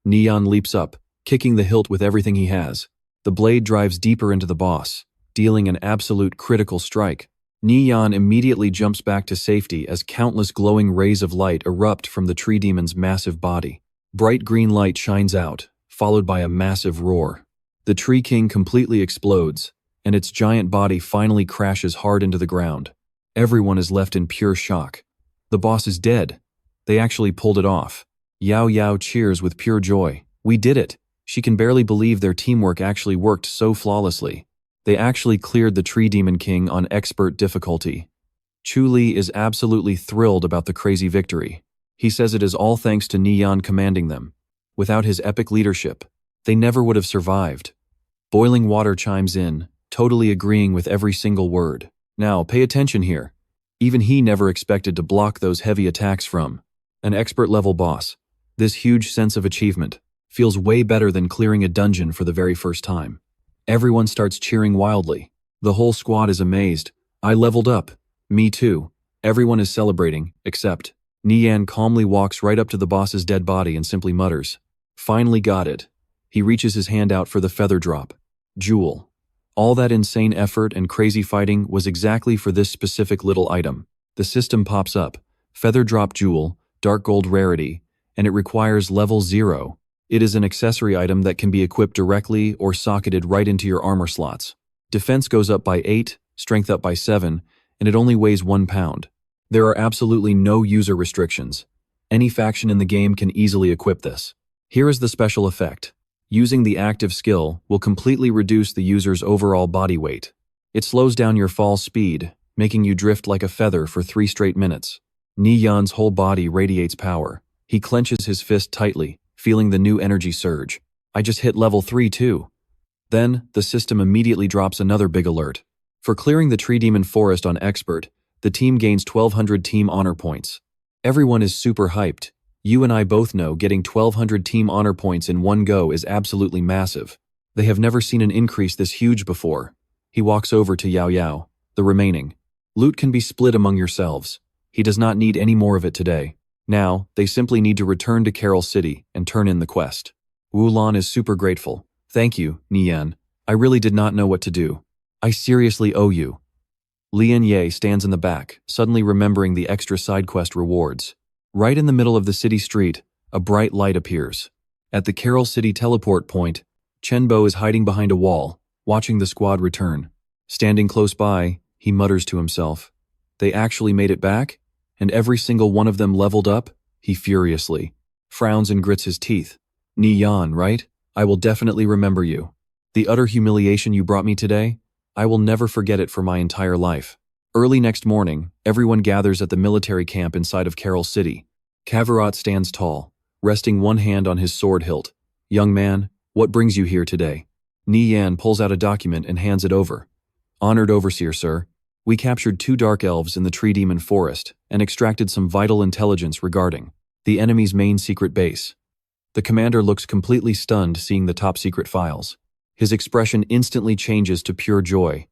Nie Yan leaps up, kicking the hilt with everything he has. The blade drives deeper into the boss, dealing an absolute critical strike. Nie Yan immediately jumps back to safety as countless glowing rays of light erupt from the tree demon's massive body. Bright green light shines out, followed by a massive roar. The Tree King completely explodes, and its giant body finally crashes hard into the ground. Everyone is left in pure shock. The boss is dead. They actually pulled it off. Yao Yao cheers with pure joy. We did it. She can barely believe their teamwork actually worked so flawlessly. They actually cleared the Tree Demon King on expert difficulty. Chu Li is absolutely thrilled about the crazy victory. He says it is all thanks to Nie Yan commanding them. Without his epic leadership, they never would have survived. Boiling Water chimes in, totally agreeing with every single word. Now, pay attention here. Even he never expected to block those heavy attacks from an expert-level boss. This huge sense of achievement feels way better than clearing a dungeon for the very first time. Everyone starts cheering wildly. The whole squad is amazed. I leveled up. Me too. Everyone is celebrating, except Nie Yan calmly walks right up to the boss's dead body and simply mutters, "Finally got it." He reaches his hand out for the feather drop. Jewel. All that insane effort and crazy fighting was exactly for this specific little item. The system pops up. Feather drop jewel, dark gold rarity, and it requires level 0. It is an accessory item that can be equipped directly or socketed right into your armor slots. Defense goes up by 8, strength up by 7, and it only weighs 1 pound. There are absolutely no user restrictions. Any faction in the game can easily equip this. Here is the special effect. Using the active skill will completely reduce the user's overall body weight. It slows down your fall speed, making you drift like a feather for 3 straight minutes. Nie Yan's whole body radiates power. He clenches his fist tightly, feeling the new energy surge. I just hit level 3 too. Then, the system immediately drops another big alert. For clearing the Tree Demon Forest on Expert, the team gains 1200 team honor points. Everyone is super hyped. You and I both know getting 1200 team honor points in one go is absolutely massive. They have never seen an increase this huge before. He walks over to Yao Yao. The remaining loot can be split among yourselves. He does not need any more of it today. Now, they simply need to return to Carol City and turn in the quest. Wulan is super grateful. Thank you, Nie Yan. I really did not know what to do. I seriously owe you. Lian Ye stands in the back, suddenly remembering the extra side quest rewards. Right in the middle of the city street, a bright light appears. At the Carol City teleport point, Chenbo is hiding behind a wall, watching the squad return. Standing close by, he mutters to himself. They actually made it back? And every single one of them leveled up? He furiously frowns and grits his teeth. Nie Yan, right? I will definitely remember you. The utter humiliation you brought me today? I will never forget it for my entire life. Early next morning, everyone gathers at the military camp inside of Carol City. Kavirat stands tall, resting one hand on his sword hilt. Young man, what brings you here today? Nie Yan pulls out a document and hands it over. Honored Overseer, sir. We captured 2 dark elves in the Tree Demon Forest and extracted some vital intelligence regarding the enemy's main secret base. The commander looks completely stunned seeing the top secret files. His expression instantly changes to pure joy.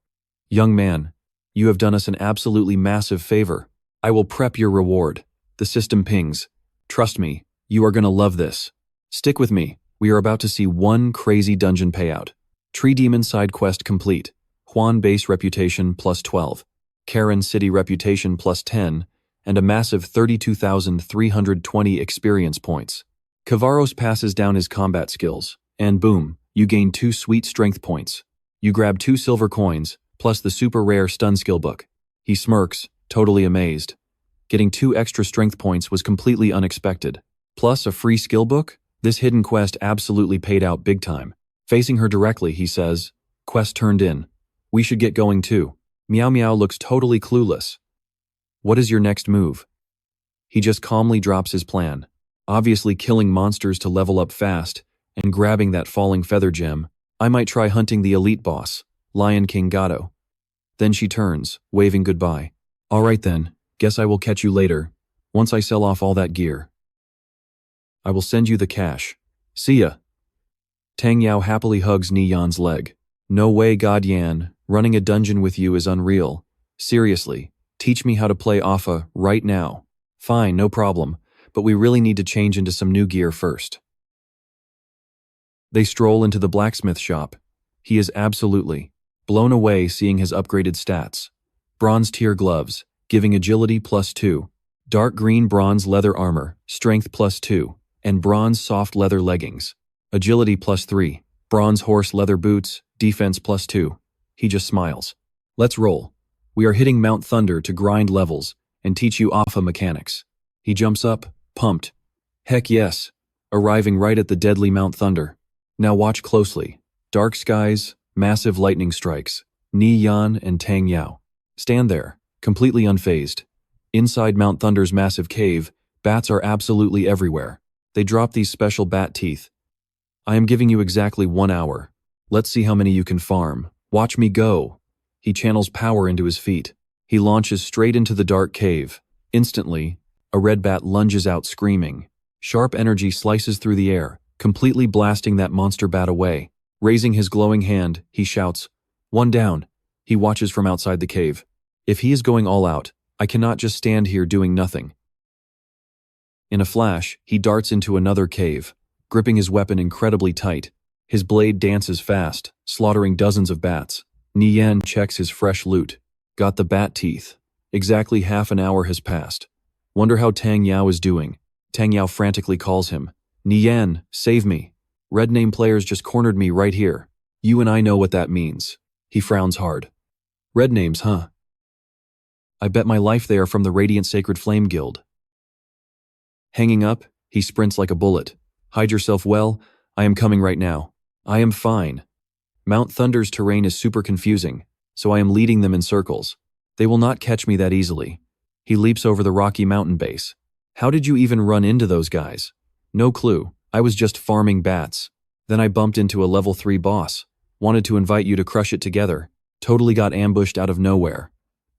Young man, you have done us an absolutely massive favor. I will prep your reward. The system pings. Trust me, you are gonna love this. Stick with me, we are about to see one crazy dungeon payout. Tree Demon side quest complete. Huan base reputation plus 12. Karen City reputation plus 10, and a massive 32,320 experience points. Kavaros passes down his combat skills, and boom, you gain 2 sweet strength points. You grab 2 silver coins, plus the super rare stun skill book. He smirks, totally amazed. Getting 2 extra strength points was completely unexpected. Plus a free skill book? This hidden quest absolutely paid out big time. Facing her directly, he says, quest turned in. We should get going too. Meow Meow looks totally clueless. What is your next move? He just calmly drops his plan. Obviously killing monsters to level up fast, and grabbing that falling feather gem. I might try hunting the elite boss, Lion King Gato. Then she turns, waving goodbye. Alright then, guess I will catch you later, once I sell off all that gear. I will send you the cash. See ya. Tang Yao happily hugs Nie Yan's leg. No way, God Yan, running a dungeon with you is unreal. Seriously, teach me how to play Alpha right now. Fine, no problem, but we really need to change into some new gear first. They stroll into the blacksmith shop. He is absolutely blown away seeing his upgraded stats. Bronze tier gloves, giving agility plus 2. Dark green bronze leather armor, strength plus 2. And bronze soft leather leggings. Agility plus 3. Bronze horse leather boots, defense plus 2. He just smiles. Let's roll. We are hitting Mount Thunder to grind levels and teach you Alpha mechanics. He jumps up, pumped. Heck yes. Arriving right at the deadly Mount Thunder. Now watch closely. Dark skies, massive lightning strikes. Nie Yan and Tang Yao stand there, completely unfazed. Inside Mount Thunder's massive cave, bats are absolutely everywhere. They drop these special bat teeth. I am giving you exactly 1 hour. Let's see how many you can farm. Watch me go. He channels power into his feet. He launches straight into the dark cave. Instantly, a red bat lunges out screaming. Sharp energy slices through the air, completely blasting that monster bat away. Raising his glowing hand, he shouts, "One down." He watches from outside the cave. If he is going all out, I cannot just stand here doing nothing. In a flash, he darts into another cave, gripping his weapon incredibly tight. His blade dances fast, slaughtering dozens of bats. Nie Yan checks his fresh loot. Got the bat teeth. Exactly half an hour has passed. Wonder how Tang Yao is doing. Tang Yao frantically calls him. Nie Yan, save me. Red name players just cornered me right here. You and I know what that means. He frowns hard. Red names, huh? I bet my life they are from the Radiant Sacred Flame Guild. Hanging up, he sprints like a bullet. Hide yourself well, I am coming right now. I am fine. Mount Thunder's terrain is super confusing, so I am leading them in circles. They will not catch me that easily. He leaps over the rocky mountain base. How did you even run into those guys? No clue, I was just farming bats. Then I bumped into a level 3 boss. Wanted to invite you to crush it together. Totally got ambushed out of nowhere.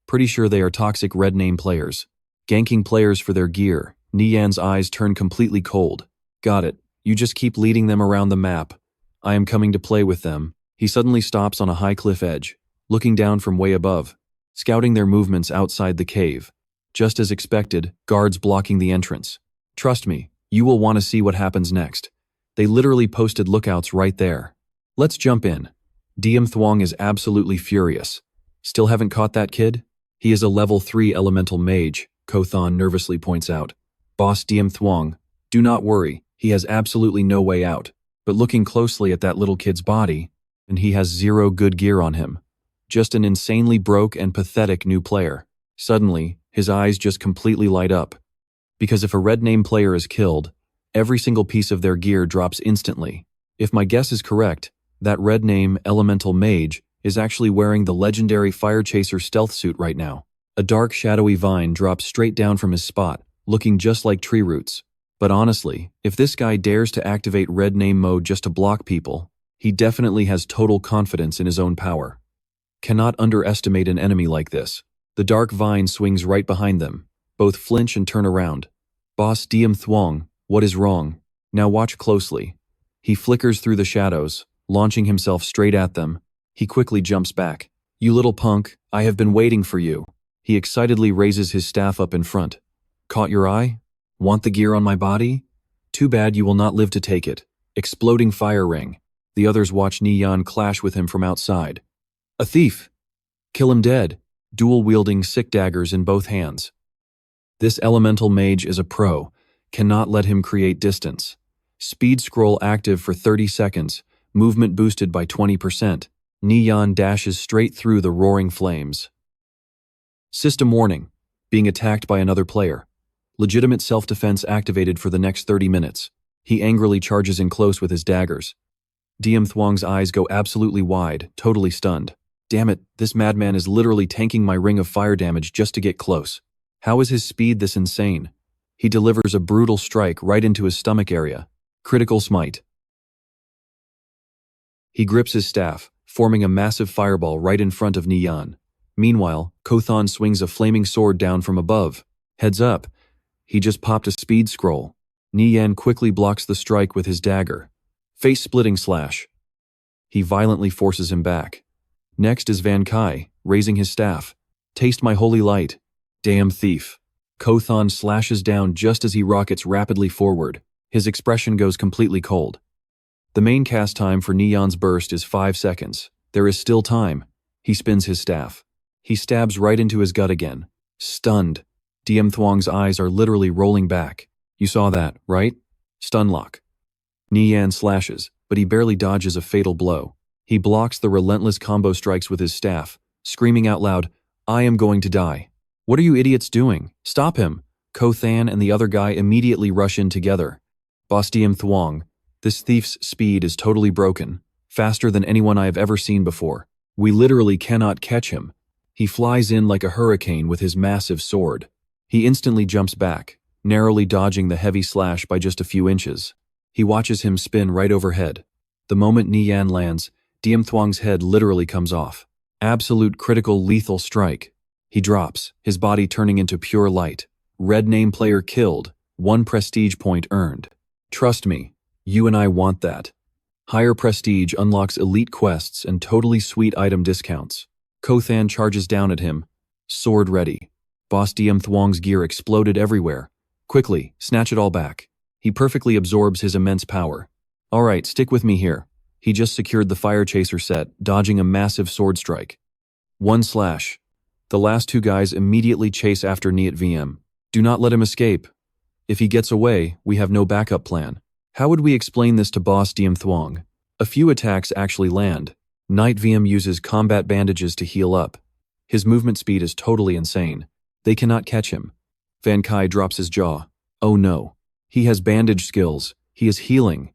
Pretty sure they are toxic red name players. Ganking players for their gear. Nie Yan's eyes turn completely cold. Got it. You just keep leading them around the map. I am coming to play with them. He suddenly stops on a high cliff edge, looking down from way above, scouting their movements outside the cave. Just as expected, guards blocking the entrance. Trust me, you will want to see what happens next. They literally posted lookouts right there. Let's jump in. DM Thuong is absolutely furious. Still haven't caught that kid? He is a level 3 elemental mage, Kothan nervously points out. Boss DM Thuong, do not worry, he has absolutely no way out. But looking closely at that little kid's body, and he has 0 good gear on him. Just an insanely broke and pathetic new player. Suddenly, his eyes just completely light up. Because if a red name player is killed, every single piece of their gear drops instantly. If my guess is correct, that red name elemental mage is actually wearing the legendary Fire Chaser stealth suit right now. A dark shadowy vine drops straight down from his spot, looking just like tree roots. But honestly, if this guy dares to activate red name mode just to block people, he definitely has total confidence in his own power. Cannot underestimate an enemy like this. The dark vine swings right behind them. Both flinch and turn around. Boss DM Thuong, what is wrong? Now watch closely. He flickers through the shadows, launching himself straight at them. He quickly jumps back. You little punk, I have been waiting for you. He excitedly raises his staff up in front. Caught your eye? Want the gear on my body? Too bad you will not live to take it. Exploding fire ring. The others watch Nie Yan clash with him from outside. A thief! Kill him dead, dual-wielding sick daggers in both hands. This elemental mage is a pro. Cannot let him create distance. Speed scroll active for 30 seconds, movement boosted by 20%. Nie Yan dashes straight through the roaring flames. System warning. Being attacked by another player. Legitimate self-defense activated for the next 30 minutes. He angrily charges in close with his daggers. DM Thuong's eyes go absolutely wide, totally stunned. Damn it, this madman is literally tanking my ring of fire damage just to get close. How is his speed this insane? He delivers a brutal strike right into his stomach area. Critical smite. He grips his staff, forming a massive fireball right in front of Nie Yan. Meanwhile, Kothan swings a flaming sword down from above. Heads up. He just popped a speed scroll. Nie Yan quickly blocks the strike with his dagger. Face-splitting slash. He violently forces him back. Next is Van Kai, raising his staff. Taste my holy light. Damn thief. Kothan slashes down just as he rockets rapidly forward. His expression goes completely cold. The main cast time for Nie Yan's burst is 5 seconds. There is still time. He spins his staff. He stabs right into his gut again. Stunned. DM Thuong's eyes are literally rolling back. You saw that, right? Stun lock. Nie Yan slashes, but he barely dodges a fatal blow. He blocks the relentless combo strikes with his staff, screaming out loud, I am going to die. What are you idiots doing? Stop him. Kothan and the other guy immediately rush in together. Boss DM Thuong, this thief's speed is totally broken, faster than anyone I have ever seen before. We literally cannot catch him. He flies in like a hurricane with his massive sword. He instantly jumps back, narrowly dodging the heavy slash by just a few inches. He watches him spin right overhead. The moment Nie Yan lands, DM Thuong's head literally comes off. Absolute critical lethal strike. He drops, his body turning into pure light. Red name player killed, 1 prestige point earned. Trust me, you and I want that. Higher prestige unlocks elite quests and totally sweet item discounts. Kothan charges down at him, sword ready. Boss DM Thuong's gear exploded everywhere. Quickly, snatch it all back. He perfectly absorbs his immense power. Alright, stick with me here. He just secured the Fire Chaser set, dodging a massive sword strike. 1 slash. The last 2 guys immediately chase after Nie VM. Do not let him escape. If he gets away, we have no backup plan. How would we explain this to Boss DM Thuong? A few attacks actually land. Night VM uses combat bandages to heal up. His movement speed is totally insane. They cannot catch him. Van Kai drops his jaw. Oh no. He has bandage skills. He is healing.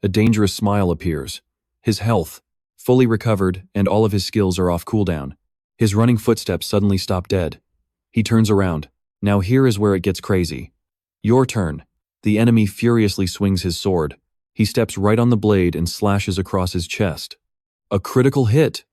A dangerous smile appears. His health, fully recovered, and all of his skills are off cooldown. His running footsteps suddenly stop dead. He turns around. Now here is where it gets crazy. Your turn. The enemy furiously swings his sword. He steps right on the blade and slashes across his chest. A critical hit.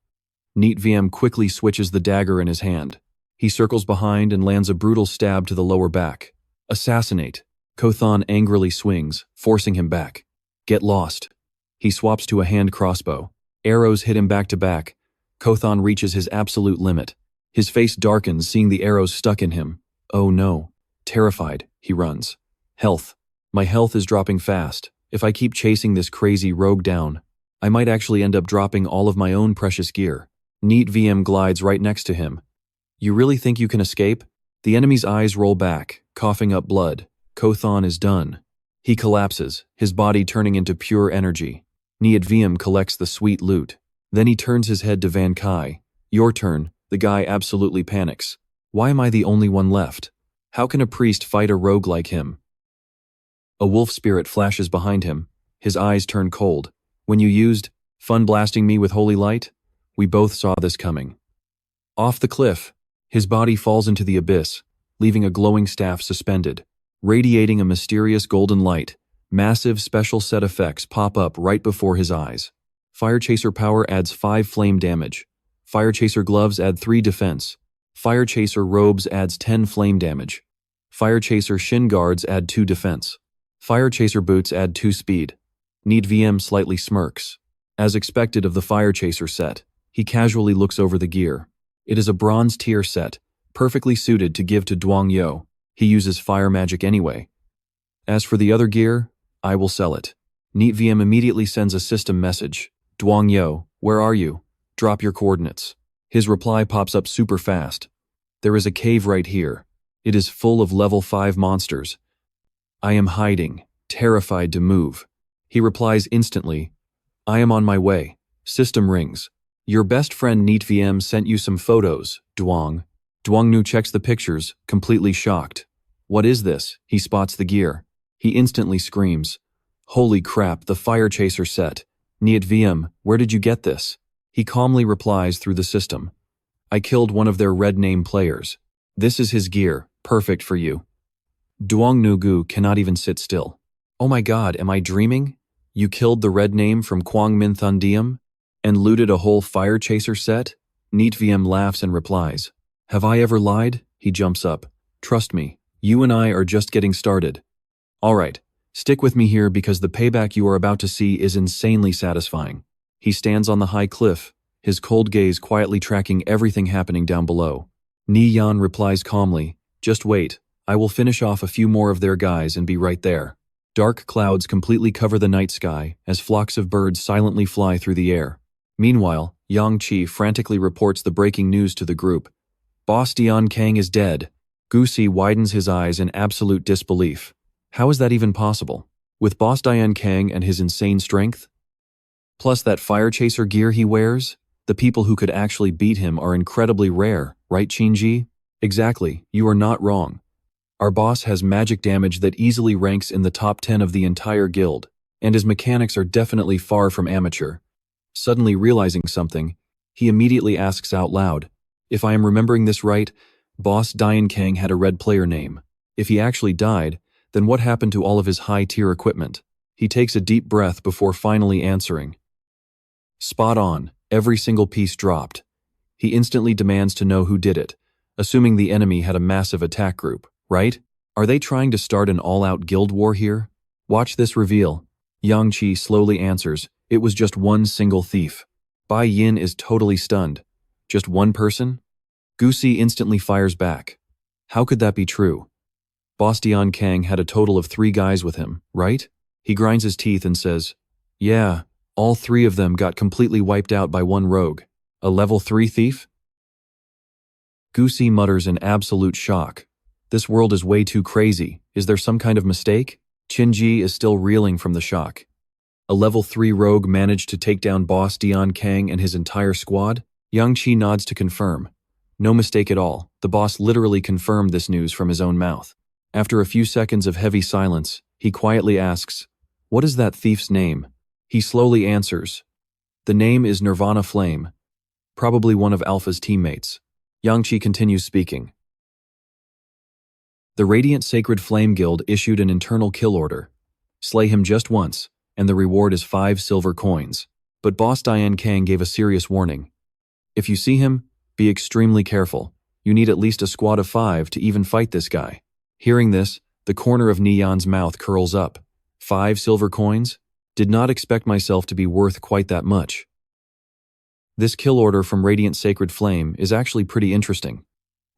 Nie Yan quickly switches the dagger in his hand. He circles behind and lands a brutal stab to the lower back. Assassinate. Kothan angrily swings, forcing him back. Get lost. He swaps to a hand crossbow. Arrows hit him back to back. Kothan reaches his absolute limit. His face darkens, seeing the arrows stuck in him. Oh no. Terrified, he runs. Health. My health is dropping fast. If I keep chasing this crazy rogue down, I might actually end up dropping all of my own precious gear. Nie Yan glides right next to him. You really think you can escape? The enemy's eyes roll back, coughing up blood. Kothan is done. He collapses, his body turning into pure energy. Nie Yan collects the sweet loot. Then he turns his head to Van Kai. Your turn. The guy absolutely panics. Why am I the only one left? How can a priest fight a rogue like him? A wolf spirit flashes behind him. His eyes turn cold. When you used fun blasting me with holy light? We both saw this coming. Off the cliff, his body falls into the abyss, leaving a glowing staff suspended. Radiating a mysterious golden light, massive special set effects pop up right before his eyes. Fire Chaser power adds 5 flame damage. Fire Chaser gloves add 3 defense. Fire Chaser robes adds 10 flame damage. Fire Chaser shin guards add 2 defense. Fire Chaser boots add 2 speed. Nie Yan slightly smirks. As expected of the Fire Chaser set, he casually looks over the gear. It is a bronze tier set, perfectly suited to give to Duang Yo. He uses fire magic anyway. As for the other gear, I will sell it. Nie Yan immediately sends a system message. Duang Yo, where are you? Drop your coordinates. His reply pops up super fast. There is a cave right here. It is full of level 5 monsters. I am hiding, terrified to move. He replies instantly. I am on my way. System rings. Your best friend Nie Yan sent you some photos, Duang. Duang Nu checks the pictures, completely shocked. What is this? He spots the gear. He instantly screams. Holy crap, the Fire Chaser set. Nie Yan, where did you get this? He calmly replies through the system. I killed one of their red name players. This is his gear, perfect for you. Duang Nu cannot even sit still. Oh my god, am I dreaming? You killed the red name from Kwang Min Thundium? And looted a whole Fire Chaser set? Nie Yan laughs and replies. Have I ever lied? He jumps up. Trust me, you and I are just getting started. Alright, stick with me here because the payback you are about to see is insanely satisfying. He stands on the high cliff, his cold gaze quietly tracking everything happening down below. Nie Yan replies calmly, just wait, I will finish off a few more of their guys and be right there. Dark clouds completely cover the night sky as flocks of birds silently fly through the air. Meanwhile, Yang Qi frantically reports the breaking news to the group. Boss Dian Kang is dead. Gusi widens his eyes in absolute disbelief. How is that even possible? With Boss Dian Kang and his insane strength? Plus that Fire Chaser gear he wears? The people who could actually beat him are incredibly rare, right Qinji? Exactly, you are not wrong. Our boss has magic damage that easily ranks in the top 10 of the entire guild, and his mechanics are definitely far from amateur. Suddenly realizing something, he immediately asks out loud, if I am remembering this right, Boss Dian Kang had a red player name. If he actually died, then what happened to all of his high-tier equipment? He takes a deep breath before finally answering. Spot on, every single piece dropped. He instantly demands to know who did it, assuming the enemy had a massive attack group, right? Are they trying to start an all-out guild war here? Watch this reveal. Yang Qi slowly answers, it was just one single thief. Bai Yin is totally stunned. Just one person? Gusi instantly fires back. How could that be true? Boss Dian Kang had a total of 3 guys with him, right? He grinds his teeth and says, yeah, all 3 of them got completely wiped out by one rogue. A level 3 thief? Gusi mutters in absolute shock. This world is way too crazy. Is there some kind of mistake? Qinji is still reeling from the shock. A level 3 rogue managed to take down Boss Dian Kang and his entire squad? Yang Qi nods to confirm. No mistake at all, the boss literally confirmed this news from his own mouth. After a few seconds of heavy silence, he quietly asks, "What is that thief's name?" He slowly answers, "The name is Nirvana Flame, probably one of Alpha's teammates." Yang Qi continues speaking. The Radiant Sacred Flame Guild issued an internal kill order. Slay him just once, and the reward is 5 silver coins. But Boss Dian Kang gave a serious warning. If you see him, be extremely careful. You need at least a squad of 5 to even fight this guy. Hearing this, the corner of Nie Yan's mouth curls up. 5 silver coins? Did not expect myself to be worth quite that much. This kill order from Radiant Sacred Flame is actually pretty interesting.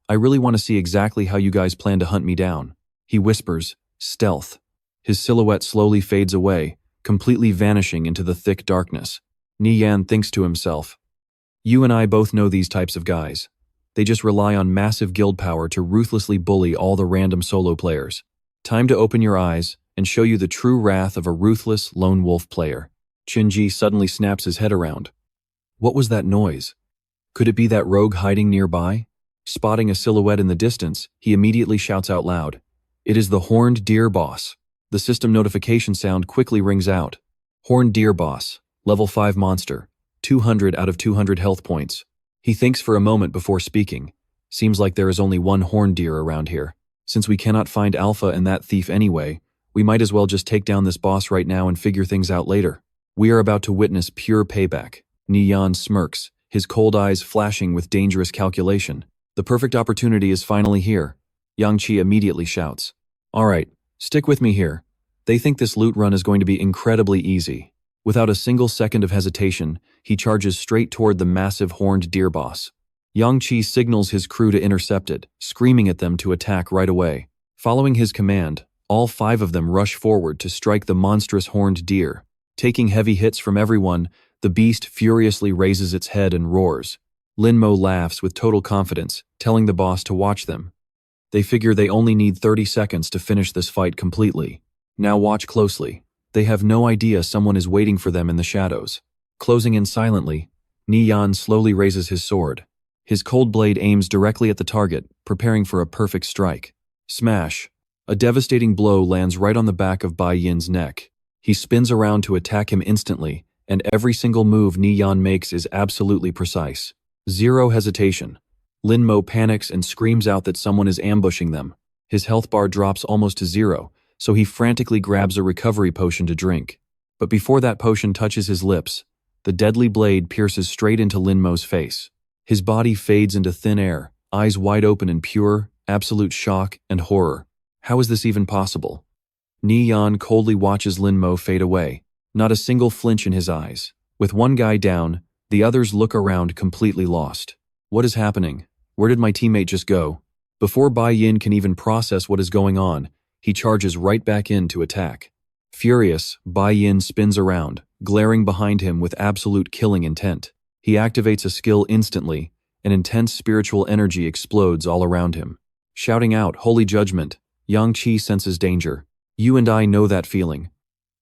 I really want to see exactly how you guys plan to hunt me down. He whispers, stealth. His silhouette slowly fades away, completely vanishing into the thick darkness. Nie Yan thinks to himself, you and I both know these types of guys. They just rely on massive guild power to ruthlessly bully all the random solo players. Time to open your eyes and show you the true wrath of a ruthless lone wolf player. Qinji suddenly snaps his head around. What was that noise? Could it be that rogue hiding nearby? Spotting a silhouette in the distance, he immediately shouts out loud. It is the Horned Deer Boss. The system notification sound quickly rings out. Horned Deer Boss, level 5 monster, 200 out of 200 health points. He thinks for a moment before speaking. Seems like there is only one horned deer around here. Since we cannot find Alpha and that thief anyway, we might as well just take down this boss right now and figure things out later. We are about to witness pure payback. Nie Yan smirks, his cold eyes flashing with dangerous calculation. The perfect opportunity is finally here. Yang Qi immediately shouts. Alright, stick with me here. They think this loot run is going to be incredibly easy. Without a single second of hesitation, he charges straight toward the massive horned deer boss. Yang Qi signals his crew to intercept it, screaming at them to attack right away. Following his command, all 5 of them rush forward to strike the monstrous horned deer. Taking heavy hits from everyone, the beast furiously raises its head and roars. Lin Mo laughs with total confidence, telling the boss to watch them. They figure they only need 30 seconds to finish this fight completely. Now watch closely. They have no idea someone is waiting for them in the shadows. Closing in silently, Nie Yan slowly raises his sword. His cold blade aims directly at the target, preparing for a perfect strike. Smash! A devastating blow lands right on the back of Bai Yin's neck. He spins around to attack him instantly, and every single move Nie Yan makes is absolutely precise. Zero hesitation. Lin Mo panics and screams out that someone is ambushing them. His health bar drops almost to 0, so he frantically grabs a recovery potion to drink. But before that potion touches his lips, the deadly blade pierces straight into Lin Mo's face. His body fades into thin air, eyes wide open in pure, absolute shock and horror. How is this even possible? Nie Yan coldly watches Lin Mo fade away, not a single flinch in his eyes. With one guy down, the others look around completely lost. What is happening? Where did my teammate just go? Before Bai Yin can even process what is going on, he charges right back in to attack. Furious, Bai Yin spins around, glaring behind him with absolute killing intent. He activates a skill instantly, and intense spiritual energy explodes all around him. Shouting out, "Holy Judgment!" Yang Qi senses danger. You and I know that feeling.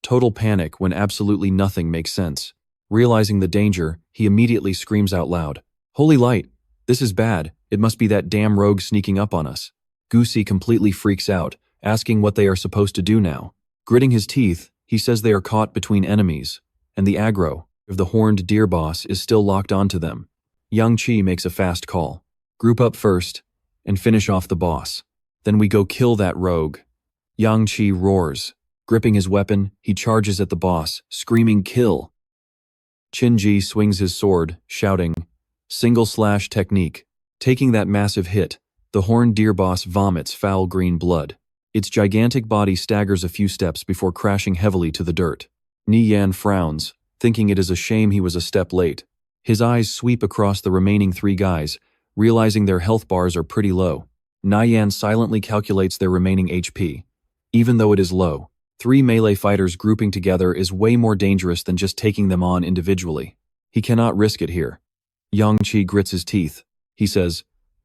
Total panic when absolutely nothing makes sense. Realizing the danger, he immediately screams out loud, "Holy light! This is bad. It must be that damn rogue sneaking up on us." Gusi completely freaks out, asking what they are supposed to do now. Gritting his teeth, he says they are caught between enemies, and the aggro of the horned deer boss is still locked onto them. Yang Qi makes a fast call. Group up first, and finish off the boss. Then we go kill that rogue. Yang Qi roars. Gripping his weapon, he charges at the boss, screaming kill. Qinji swings his sword, shouting, "Single slash technique." Taking that massive hit, the horned deer boss vomits foul green blood. Its gigantic body staggers a few steps before crashing heavily to the dirt. Nie Yan frowns, thinking it is a shame he was a step late. His eyes sweep across the remaining 3 guys, realizing their health bars are pretty low. Nie Yan silently calculates their remaining HP. Even though it is low, 3 melee fighters grouping together is way more dangerous than just taking them on individually. He cannot risk it here. Yang Qi grits his teeth. He says,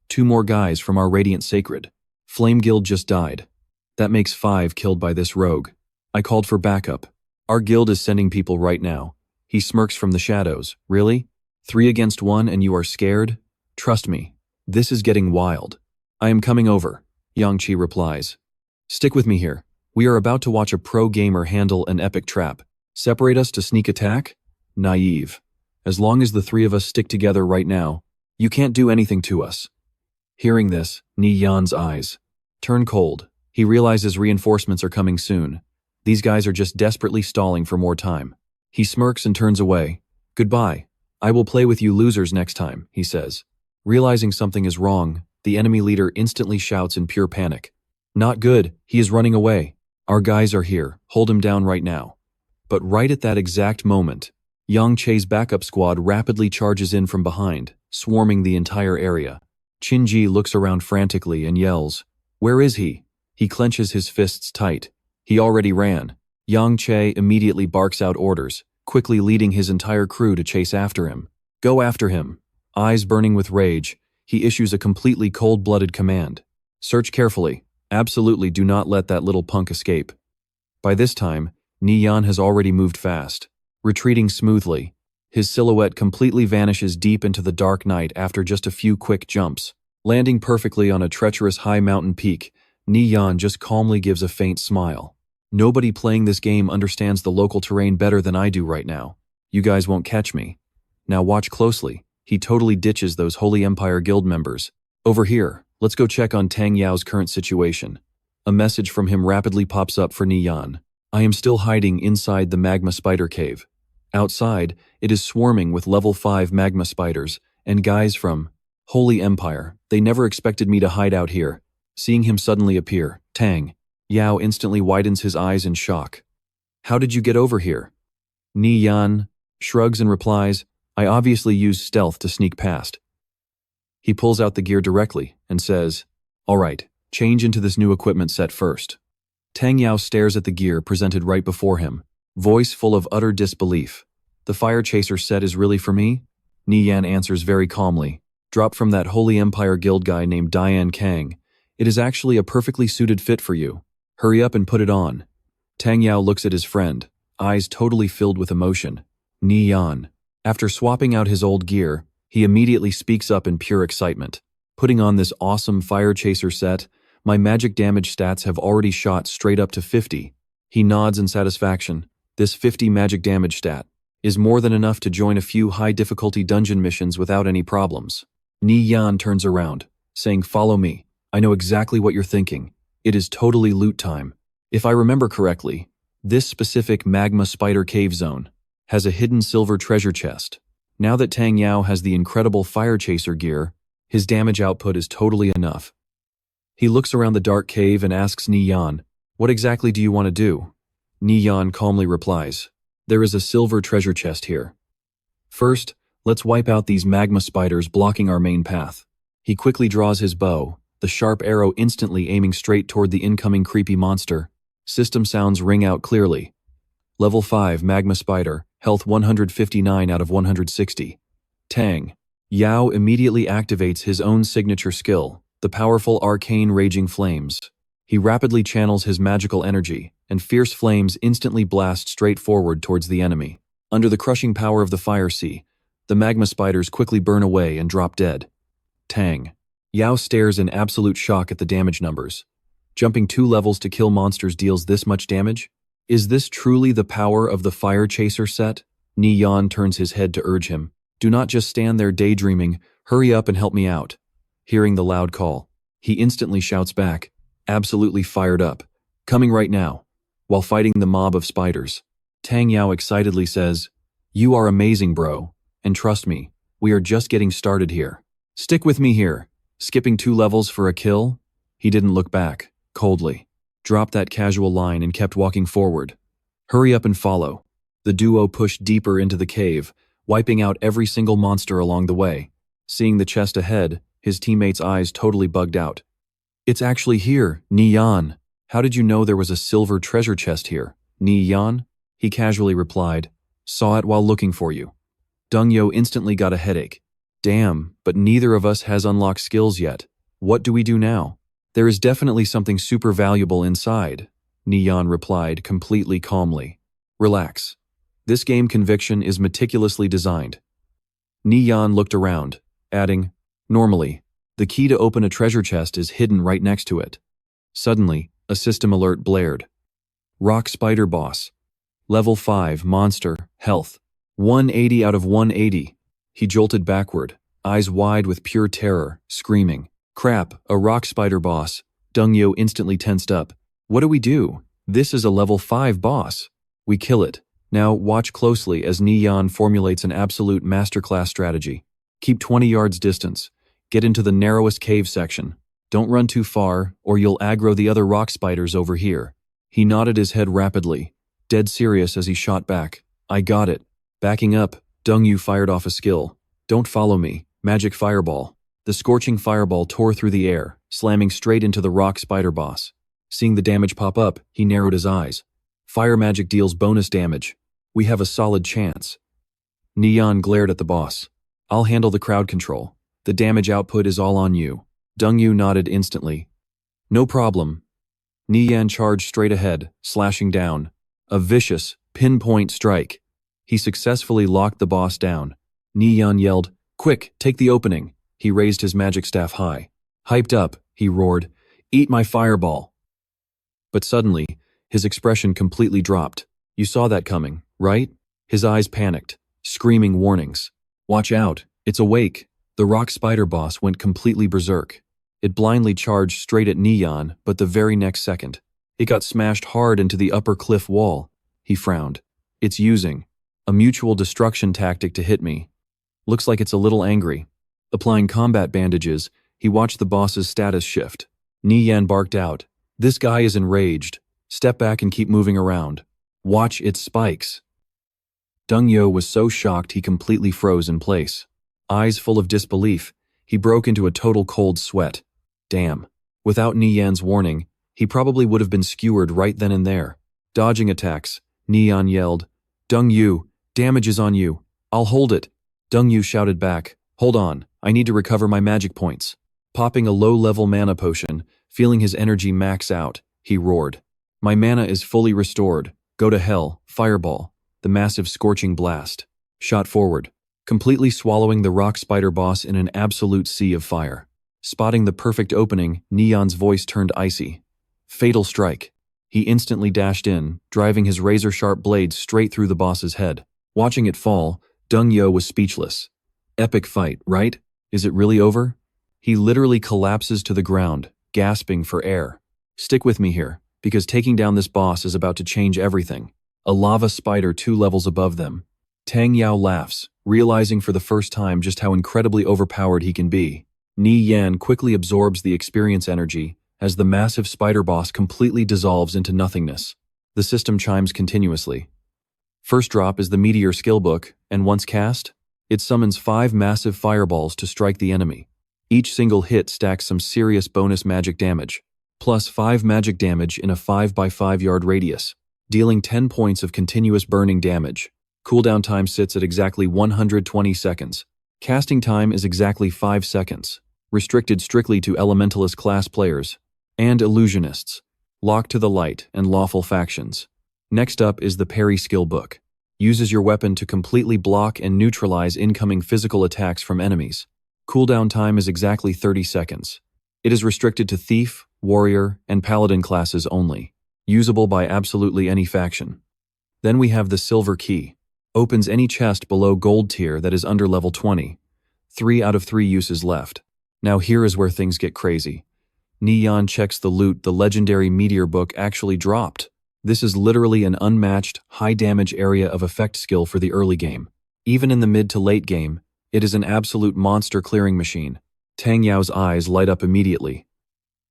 2 more guys from our Radiant Sacred. Flame Guild just died. That makes 5 killed by this rogue. I called for backup. Our guild is sending people right now. He smirks from the shadows. Really? 3 against 1 and you are scared? Trust me. This is getting wild. I am coming over, Yang Qi replies. Stick with me here. We are about to watch a pro gamer handle an epic trap. Separate us to sneak attack? Naive. As long as the three of us stick together right now, you can't do anything to us. Hearing this, Nie Yan's eyes turn cold. He realizes reinforcements are coming soon. These guys are just desperately stalling for more time. He smirks and turns away. Goodbye. I will play with you losers next time, he says. Realizing something is wrong, the enemy leader instantly shouts in pure panic. Not good, he is running away. Our guys are here, hold him down right now. But right at that exact moment, Yang Che's backup squad rapidly charges in from behind, swarming the entire area. Qinji looks around frantically and yells, "Where is he?" He clenches his fists tight. He already ran. Yang Che immediately barks out orders, quickly leading his entire crew to chase after him. Go after him. Eyes burning with rage, he issues a completely cold-blooded command. Search carefully. Absolutely do not let that little punk escape. By this time, Nie Yan has already moved fast, retreating smoothly. His silhouette completely vanishes deep into the dark night after just a few quick jumps. Landing perfectly on a treacherous high mountain peak, Nie Yan just calmly gives a faint smile. Nobody playing this game understands the local terrain better than I do right now. You guys won't catch me. Now watch closely. He totally ditches those Holy Empire Guild members. Over here, let's go check on Tang Yao's current situation. A message from him rapidly pops up for Nie Yan. I am still hiding inside the magma spider cave. Outside, it is swarming with level 5 magma spiders and guys from Holy Empire. They never expected me to hide out here. Seeing him suddenly appear, Tang Yao instantly widens his eyes in shock. How did you get over here? Nie Yan shrugs and replies, I obviously used stealth to sneak past. He pulls out the gear directly and says, all right, change into this new equipment set first. Tang Yao stares at the gear presented right before him, voice full of utter disbelief. The fire chaser set is really for me? Nie Yan answers very calmly, dropped from that Holy Empire Guild guy named Diane Kang. It is actually a perfectly suited fit for you. Hurry up and put it on. Tang Yao looks at his friend, eyes totally filled with emotion. Nie Yan. After swapping out his old gear, he immediately speaks up in pure excitement. Putting on this awesome fire chaser set, my magic damage stats have already shot straight up to 50. He nods in satisfaction. This 50 magic damage stat is more than enough to join a few high-difficulty dungeon missions without any problems. Nie Yan turns around, saying, follow me. I know exactly what you're thinking. It is totally loot time. If I remember correctly, this specific magma spider cave zone has a hidden silver treasure chest. Now that Tang Yao has the incredible fire chaser gear, his damage output is totally enough. He looks around the dark cave and asks Nie Yan, what exactly do you want to do? Nie Yan calmly replies, there is a silver treasure chest here. First, let's wipe out these magma spiders blocking our main path. He quickly draws his bow, the sharp arrow instantly aiming straight toward the incoming creepy monster. System sounds ring out clearly. Level 5 magma spider, health 159 out of 160. Tang Yao immediately activates his own signature skill, the powerful arcane raging flames. He rapidly channels his magical energy, and fierce flames instantly blast straight forward towards the enemy. Under the crushing power of the fire sea, the magma spiders quickly burn away and drop dead. Tang Yao stares in absolute shock at the damage numbers. Jumping 2 levels to kill monsters deals this much damage? Is this truly the power of the fire chaser set? Nie Yan turns his head to urge him. Do not just stand there daydreaming, hurry up and help me out. Hearing the loud call, he instantly shouts back, absolutely fired up, coming right now, while fighting the mob of spiders. Tang Yao excitedly says, you are amazing, bro, and trust me, we are just getting started here. Stick with me here. Skipping 2 levels for a kill? He didn't look back, coldly, dropped that casual line and kept walking forward. Hurry up and follow. The duo pushed deeper into the cave, wiping out every single monster along the way. Seeing the chest ahead, his teammates' eyes totally bugged out. It's actually here, Nie Yan. How did you know there was a silver treasure chest here? Nie Yan? He casually replied, saw it while looking for you. Dungyo instantly got a headache. Damn, but neither of us has unlocked skills yet. What do we do now? There is definitely something super valuable inside, Nie Yan replied completely calmly. Relax. This game conviction is meticulously designed. Nie Yan looked around, adding, normally, The key to open a treasure chest is hidden right next to it. Suddenly, a system alert blared. Rock Spider Boss. Level 5, Monster, Health. 180 out of 180. He jolted backward, eyes wide with pure terror, screaming. Crap, a rock spider boss. Dongyo instantly tensed up. What do we do? This is a level 5 boss. We kill it. Now watch closely as Nie Yan formulates an absolute masterclass strategy. Keep 20 yards distance. Get into the narrowest cave section. Don't run too far, or you'll aggro the other rock spiders over here. He nodded his head rapidly, dead serious as he shot back. I got it. Backing up, Dongyu fired off a skill. Don't follow me. Magic Fireball. The scorching fireball tore through the air, slamming straight into the rock spider boss. Seeing the damage pop up, he narrowed his eyes. Fire magic deals bonus damage. We have a solid chance. Nie Yan glared at the boss. I'll handle the crowd control. The damage output is all on you. Dongyu nodded instantly. No problem. Nie Yan charged straight ahead, slashing down. A vicious, pinpoint strike. He successfully locked the boss down. Nie Yan yelled, Quick, take the opening. He raised his magic staff high. Hyped up, he roared, Eat my fireball. But suddenly, his expression completely dropped. You saw that coming, right? His eyes panicked, screaming warnings. Watch out, it's awake. The rock spider boss went completely berserk. It blindly charged straight at Nie Yan, but the very next second, it got smashed hard into the upper cliff wall. He frowned. It's using a mutual destruction tactic to hit me. Looks like it's a little angry. Applying combat bandages, he watched the boss's status shift. Nie Yan barked out, This guy is enraged. Step back and keep moving around. Watch its spikes. Dongyo was so shocked he completely froze in place. Eyes full of disbelief, he broke into a total cold sweat. Damn. Without Nie Yan's warning, he probably would have been skewered right then and there. Dodging attacks, Nie Yan yelled, Dongyu, damage is on you. I'll hold it. Dongyu shouted back, Hold on, I need to recover my magic points. Popping a low-level mana potion, feeling his energy max out, he roared. My mana is fully restored. Go to hell, fireball. The massive scorching blast. Shot forward, completely swallowing the rock spider boss in an absolute sea of fire. Spotting the perfect opening, Nie Yan's voice turned icy. Fatal strike. He instantly dashed in, driving his razor-sharp blade straight through the boss's head. Watching it fall, Dongyo was speechless. Epic fight, right? Is it really over? He literally collapses to the ground, gasping for air. Stick with me here, because taking down this boss is about to change everything. A lava spider 2 levels above them. Tang Yao laughs, realizing for the first time just how incredibly overpowered he can be. Nie Yan quickly absorbs the experience energy as the massive spider boss completely dissolves into nothingness. The system chimes continuously. First drop is the Meteor skill book, and once cast, it summons 5 massive fireballs to strike the enemy. Each single hit stacks some serious bonus magic damage, plus 5 magic damage in a 5x5 yard radius, dealing 10 points of continuous burning damage. Cooldown time sits at exactly 120 seconds. Casting time is exactly 5 seconds, restricted strictly to Elementalist class players and illusionists, locked to the light and lawful factions. Next up is the Parry skill book. Uses your weapon to completely block and neutralize incoming physical attacks from enemies. Cooldown time is exactly 30 seconds. It is restricted to Thief, Warrior, and Paladin classes only. Usable by absolutely any faction. Then we have the Silver Key. Opens any chest below Gold tier that is under level 20. 3 out of 3 uses left. Now here is where things get crazy. Nie Yan checks the loot the legendary Meteor book actually dropped. This is literally an unmatched, high-damage area of effect skill for the early game. Even in the mid to late game, it is an absolute monster-clearing machine. Tang Yao's eyes light up immediately.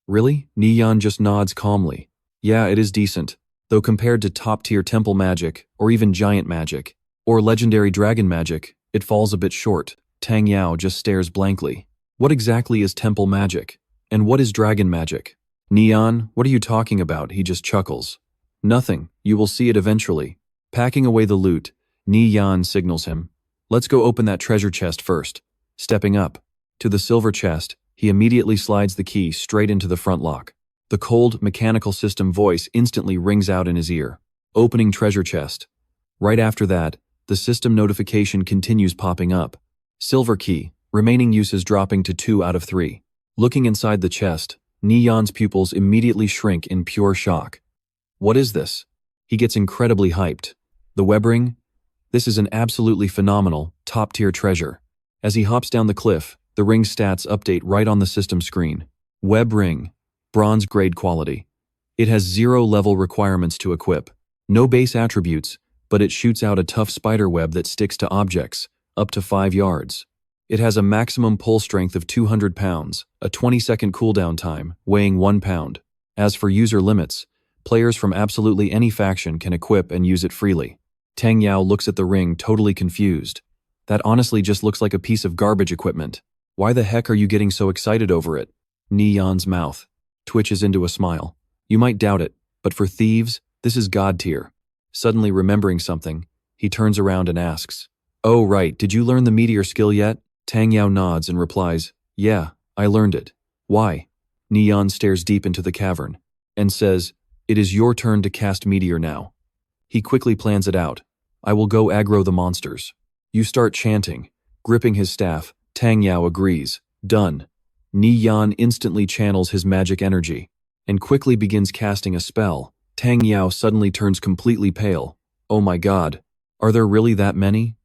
Really? Nie Yan just nods calmly. Yeah, it is decent, though compared to top-tier temple magic, or even giant magic, or legendary dragon magic, it falls a bit short. Tang Yao just stares blankly. What exactly is temple magic? And what is dragon magic? Nie Yan, what are you talking about? He just chuckles. Nothing, you will see it eventually. Packing away the loot, Nie Yan signals him. Let's go open that treasure chest first. Stepping up to the silver chest, he immediately slides the key straight into the front lock. The cold, mechanical system voice instantly rings out in his ear. Opening treasure chest. Right after that, the system notification continues popping up. Silver key, remaining uses dropping to 2 out of 3. Looking inside the chest, Nie Yan's pupils immediately shrink in pure shock. What is this? He gets incredibly hyped. The web ring? This is an absolutely phenomenal, top-tier treasure. As he hops down the cliff, the ring's stats update right on the system screen. Web ring. Bronze grade quality. It has 0 level requirements to equip. No base attributes, but it shoots out a tough spider web that sticks to objects, up to 5 yards. It has a maximum pull strength of 200 pounds, a 20-second cooldown time, weighing 1 pound. As for user limits, players from absolutely any faction can equip and use it freely. Tang Yao looks at the ring totally confused. That honestly just looks like a piece of garbage equipment. Why the heck are you getting so excited over it? Nie Yan's mouth twitches into a smile. You might doubt it, but for thieves, this is god tier. Suddenly remembering something, he turns around and asks, "Oh right, did you learn the meteor skill yet?" Tang Yao nods and replies, "Yeah, I learned it." "Why?" Nie Yan stares deep into the cavern and says, "It is your turn to cast meteor now." He quickly plans it out. "I will go aggro the monsters." You start chanting. Gripping his staff, Tang Yao agrees. Done. Nie Yan instantly channels his magic energy and quickly begins casting a spell. Tang Yao suddenly turns completely pale. Oh my god, are there really that many?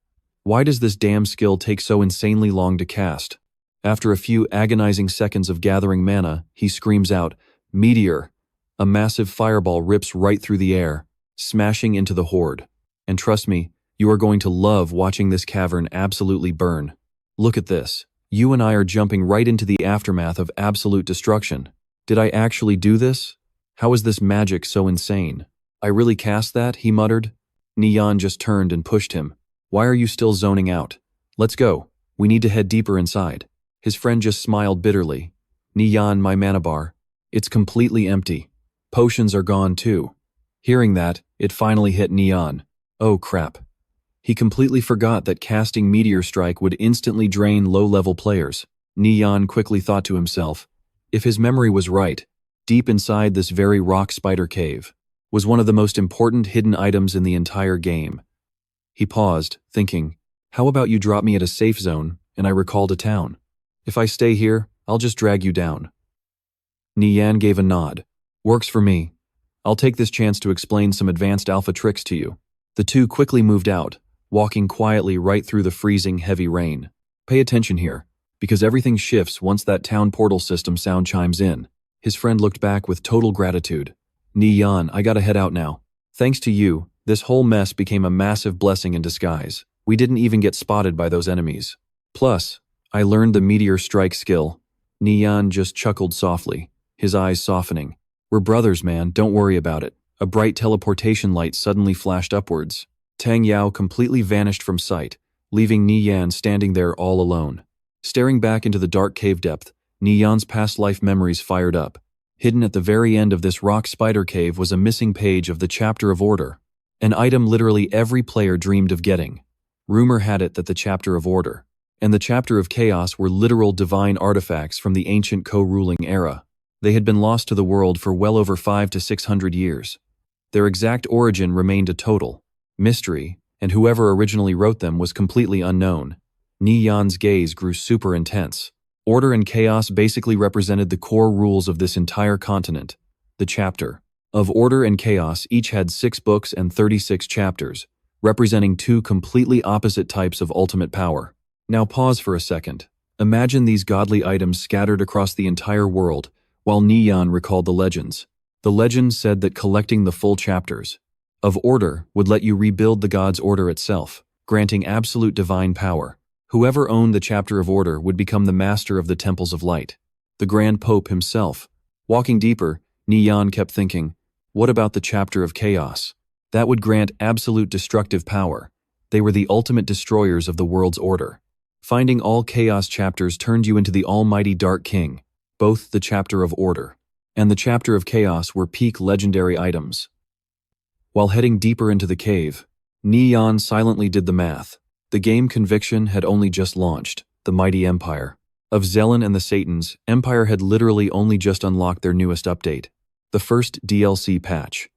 Why does this damn skill take so insanely long to cast? After a few agonizing seconds of gathering mana, he screams out, "Meteor!" A massive fireball rips right through the air, smashing into the horde. And trust me, you are going to love watching this cavern absolutely burn. Look at this. You and I are jumping right into the aftermath of absolute destruction. Did I actually do this? How is this magic so insane? I really cast that, he muttered. Nie Yan just turned and pushed him. Why are you still zoning out? Let's go. We need to head deeper inside. His friend just smiled bitterly. Nie Yan, my mana bar. It's completely empty. Potions are gone too. Hearing that, it finally hit Nie Yan. Oh crap. He completely forgot that casting Meteor Strike would instantly drain low-level players. Nie Yan quickly thought to himself, if his memory was right, deep inside this very rock spider cave was one of the most important hidden items in the entire game. He paused, thinking, how about you drop me at a safe zone and I recall a town? If I stay here, I'll just drag you down. Nie Yan gave a nod. Works for me. I'll take this chance to explain some advanced alpha tricks to you. The two quickly moved out, walking quietly right through the freezing heavy rain. Pay attention here, because everything shifts once that town portal system sound chimes in. His friend looked back with total gratitude. Nie Yan, I gotta head out now. Thanks to you, this whole mess became a massive blessing in disguise. We didn't even get spotted by those enemies. Plus, I learned the Meteor Strike skill. Nie Yan just chuckled softly, his eyes softening. We're brothers, man, don't worry about it. A bright teleportation light suddenly flashed upwards. Tang Yao completely vanished from sight, leaving Nie Yan standing there all alone. Staring back into the dark cave depth, Nie Yan's past life memories fired up. Hidden at the very end of this rock spider cave was a missing page of the Chapter of Order, an item literally every player dreamed of getting. Rumor had it that the Chapter of Order and the Chapter of Chaos were literal divine artifacts from the ancient co-ruling era. They had been lost to the world for well over 500 to 600 years. Their exact origin remained a total mystery, and whoever originally wrote them was completely unknown. Nie Yan's gaze grew super intense. Order and chaos basically represented the core rules of this entire continent. The Chapter of Order and Chaos each had 6 books and 36 chapters, representing 2 completely opposite types of ultimate power. Now pause for a second. Imagine these godly items scattered across the entire world, while Nie Yan recalled the legends. The legends said that collecting the full chapters of Order would let you rebuild the God's Order itself, granting absolute divine power. Whoever owned the Chapter of Order would become the master of the Temples of Light, the Grand Pope himself. Walking deeper, Nie Yan kept thinking, what about the Chapter of Chaos? That would grant absolute destructive power. They were the ultimate destroyers of the world's order. Finding all Chaos chapters turned you into the almighty Dark King. Both the Chapter of Order and the Chapter of Chaos were peak legendary items. While heading deeper into the cave, Nie Yan silently did the math. The game Conviction had only just launched. The mighty Empire of Zelen and the Satans, Empire had literally only just unlocked their newest update, the first DLC patch.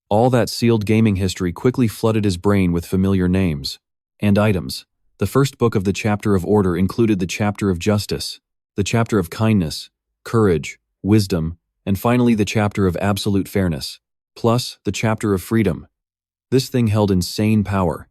All that sealed gaming history quickly flooded his brain with familiar names and items. The first book of the Chapter of Order included the Chapter of Justice, the Chapter of Kindness, courage, wisdom, and finally the chapter of absolute fairness, plus the chapter of freedom. This thing held insane power.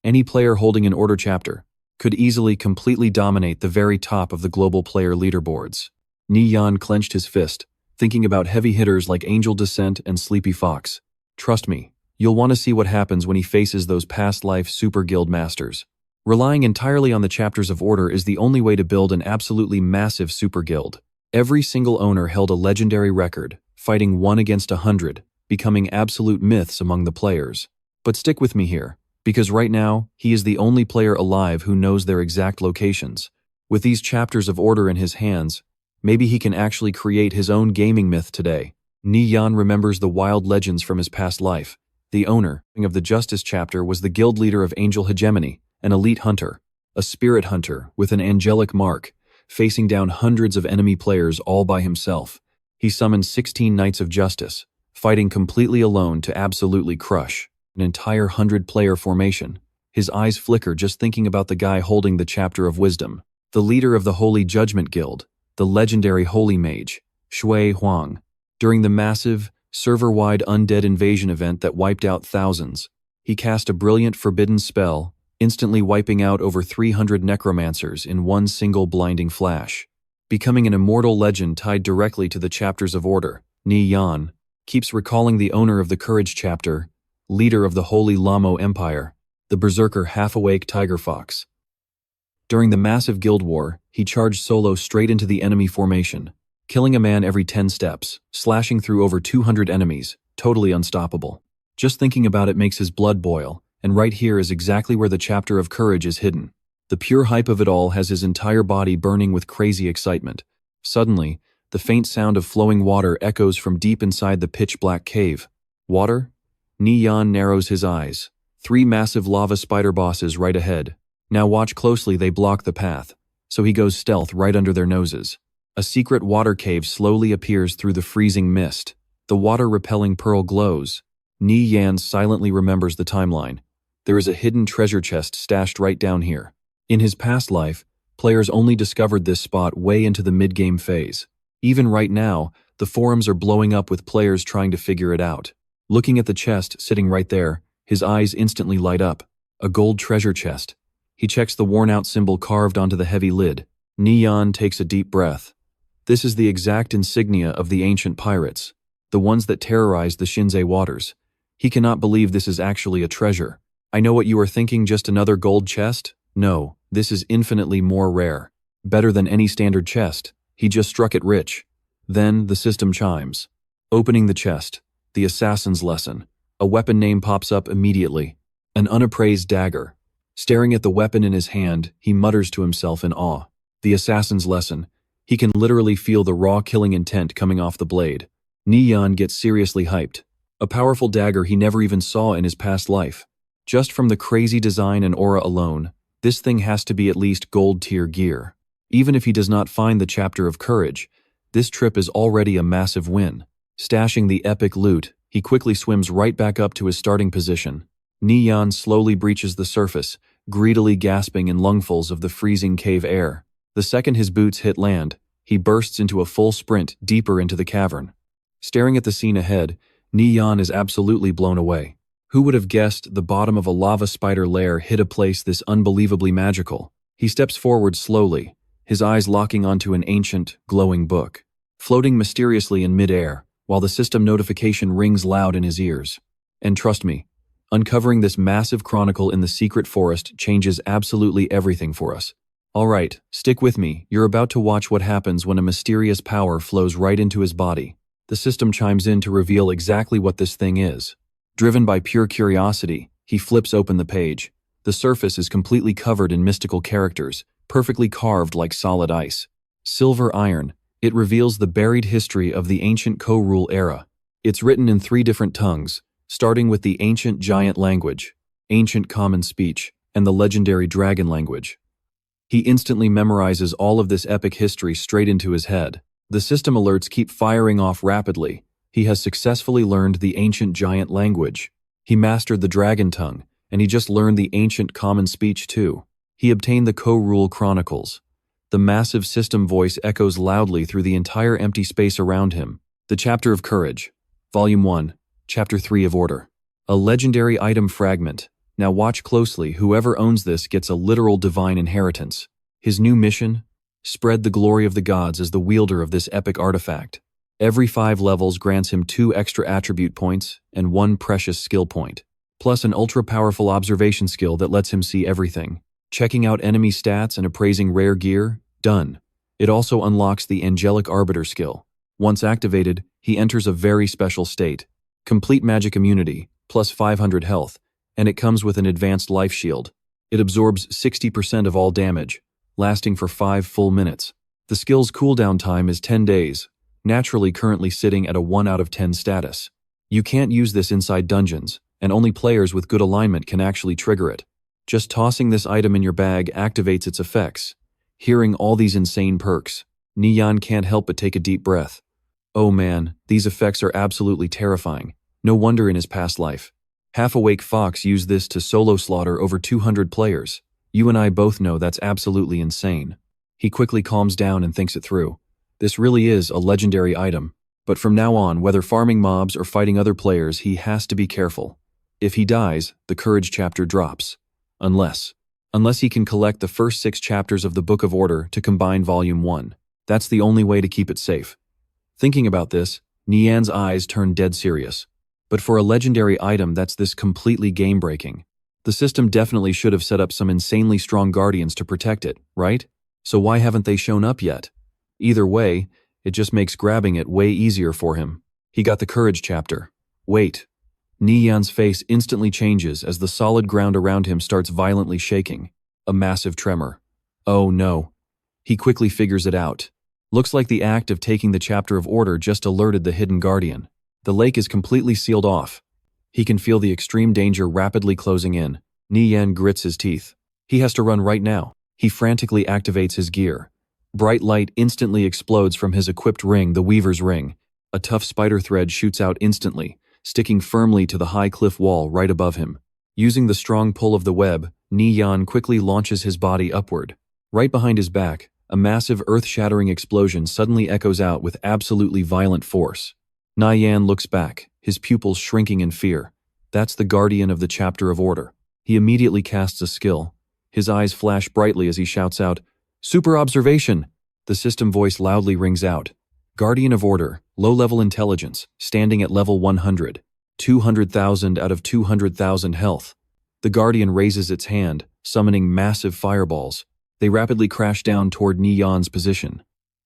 Any player holding an order chapter could easily completely dominate the very top of the global player leaderboards. Nie Yan clenched his fist, thinking about heavy hitters like Angel Descent and Sleepy Fox. Trust me, you'll want to see what happens when he faces those past life super guild masters. Relying entirely on the chapters of order is the only way to build an absolutely massive super guild. Every single owner held a legendary record, fighting 1 against 100, becoming absolute myths among the players. But stick with me here, because right now, he is the only player alive who knows their exact locations. With these chapters of order in his hands, maybe he can actually create his own gaming myth today. Nie Yan remembers the wild legends from his past life. The owner of the Justice chapter was the guild leader of Angel Hegemony, an elite hunter, a spirit hunter with an angelic mark, facing down hundreds of enemy players all by himself. He summoned 16 Knights of Justice, fighting completely alone to absolutely crush an entire 100-player formation. His eyes flicker just thinking about the guy holding the chapter of wisdom, the leader of the Holy Judgment Guild, the legendary Holy Mage, Shui Huang. During the massive, server-wide undead invasion event that wiped out thousands, he cast a brilliant forbidden spell, instantly wiping out over 300 necromancers in one single blinding flash. Becoming an immortal legend tied directly to the chapters of order, Nie Yan keeps recalling the owner of the Courage chapter, leader of the Holy Lamo Empire, the berserker half-awake Tiger Fox. During the massive guild war, he charged solo straight into the enemy formation, killing a man every 10 steps, slashing through over 200 enemies, totally unstoppable. Just thinking about it makes his blood boil, and right here is exactly where the chapter of courage is hidden. The pure hype of it all has his entire body burning with crazy excitement. Suddenly, the faint sound of flowing water echoes from deep inside the pitch-black cave. Water? Nie Yan narrows his eyes. 3 massive lava spider bosses right ahead. Now watch closely, they block the path, so he goes stealth right under their noses. A secret water cave slowly appears through the freezing mist. The water-repelling pearl glows. Nie Yan silently remembers the timeline. There is a hidden treasure chest stashed right down here. In his past life, players only discovered this spot way into the mid-game phase. Even right now, the forums are blowing up with players trying to figure it out. Looking at the chest sitting right there, his eyes instantly light up. A gold treasure chest. He checks the worn-out symbol carved onto the heavy lid. Nie Yan takes a deep breath. This is the exact insignia of the ancient pirates, the ones that terrorized the Shinsei waters. He cannot believe this is actually a treasure. I know what you are thinking, just another gold chest? No, this is infinitely more rare. Better than any standard chest. He just struck it rich. Then the system chimes. Opening the chest. The assassin's lesson. A weapon name pops up immediately. An unappraised dagger. Staring at the weapon in his hand, he mutters to himself in awe. The assassin's lesson. He can literally feel the raw killing intent coming off the blade. Nie Yan gets seriously hyped. A powerful dagger he never even saw in his past life. Just from the crazy design and aura alone, this thing has to be at least gold-tier gear. Even if he does not find the chapter of courage, this trip is already a massive win. Stashing the epic loot, he quickly swims right back up to his starting position. Nie Yan slowly breaches the surface, greedily gasping in lungfuls of the freezing cave air. The second his boots hit land, he bursts into a full sprint deeper into the cavern. Staring at the scene ahead, Nie Yan is absolutely blown away. Who would have guessed the bottom of a lava spider lair hid a place this unbelievably magical? He steps forward slowly, his eyes locking onto an ancient, glowing book, floating mysteriously in mid-air, while the system notification rings loud in his ears. And trust me, uncovering this massive chronicle in the secret forest changes absolutely everything for us. Alright, stick with me, you're about to watch what happens when a mysterious power flows right into his body. The system chimes in to reveal exactly what this thing is. Driven by pure curiosity, he flips open the page. The surface is completely covered in mystical characters, perfectly carved like solid ice. Silver iron, it reveals the buried history of the ancient Co-Rule era. It's written in 3 different tongues, starting with the ancient giant language, ancient common speech, and the legendary dragon language. He instantly memorizes all of this epic history straight into his head. The system alerts keep firing off rapidly. He has successfully learned the ancient giant language. He mastered the dragon tongue, and he just learned the ancient common speech too. He obtained the Co-Rule Chronicles, The massive system voice echoes loudly through the entire empty space around him. The Chapter of Courage. Volume 1, Chapter 3 of Order. A legendary item fragment. Now watch closely, whoever owns this gets a literal divine inheritance. His new mission? Spread the glory of the gods as the wielder of this epic artifact. Every 5 levels grants him 2 extra attribute points and 1 precious skill point, plus an ultra-powerful observation skill that lets him see everything. Checking out enemy stats and appraising rare gear? Done. It also unlocks the Angelic Arbiter skill. Once activated, he enters a very special state. Complete magic immunity, plus 500 health, and it comes with an advanced life shield. It absorbs 60% of all damage, lasting for 5 full minutes. The skill's cooldown time is 10 days, naturally currently sitting at a 1 out of 10 status. You can't use this inside dungeons, and only players with good alignment can actually trigger it. Just tossing this item in your bag activates its effects. Hearing all these insane perks, Nie Yan can't help but take a deep breath. Oh man, these effects are absolutely terrifying. No wonder in his past life. Half-awake Fox used this to solo slaughter over 200 players. You and I both know that's absolutely insane. He quickly calms down and thinks it through. This really is a legendary item. But from now on, whether farming mobs or fighting other players, he has to be careful. If he dies, the Courage chapter drops. Unless he can collect the first 6 chapters of the Book of Order to combine Volume 1. That's the only way to keep it safe. Thinking about this, Nie Yan's eyes turn dead serious. But for a legendary item that's this completely game-breaking, the system definitely should have set up some insanely strong guardians to protect it, right? So why haven't they shown up yet? Either way, it just makes grabbing it way easier for him. He got the Courage chapter. Wait. Nie Yan's face instantly changes as the solid ground around him starts violently shaking. A massive tremor. Oh no. He quickly figures it out. Looks like the act of taking the Chapter of Order just alerted the hidden guardian. The lake is completely sealed off. He can feel the extreme danger rapidly closing in. Nie Yan grits his teeth. He has to run right now. He frantically activates his gear. Bright light instantly explodes from his equipped ring, the Weaver's Ring. A tough spider thread shoots out instantly, sticking firmly to the high cliff wall right above him. Using the strong pull of the web, Nie Yan quickly launches his body upward. Right behind his back, a massive earth-shattering explosion suddenly echoes out with absolutely violent force. Nie Yan looks back, his pupils shrinking in fear. That's the guardian of the Chapter of Order. He immediately casts a skill. His eyes flash brightly as he shouts out, "Super observation!" The system voice loudly rings out. Guardian of Order, low-level intelligence, standing at level 100. 200,000 out of 200,000 health. The Guardian raises its hand, summoning massive fireballs. They rapidly crash down toward Nie Yan's position.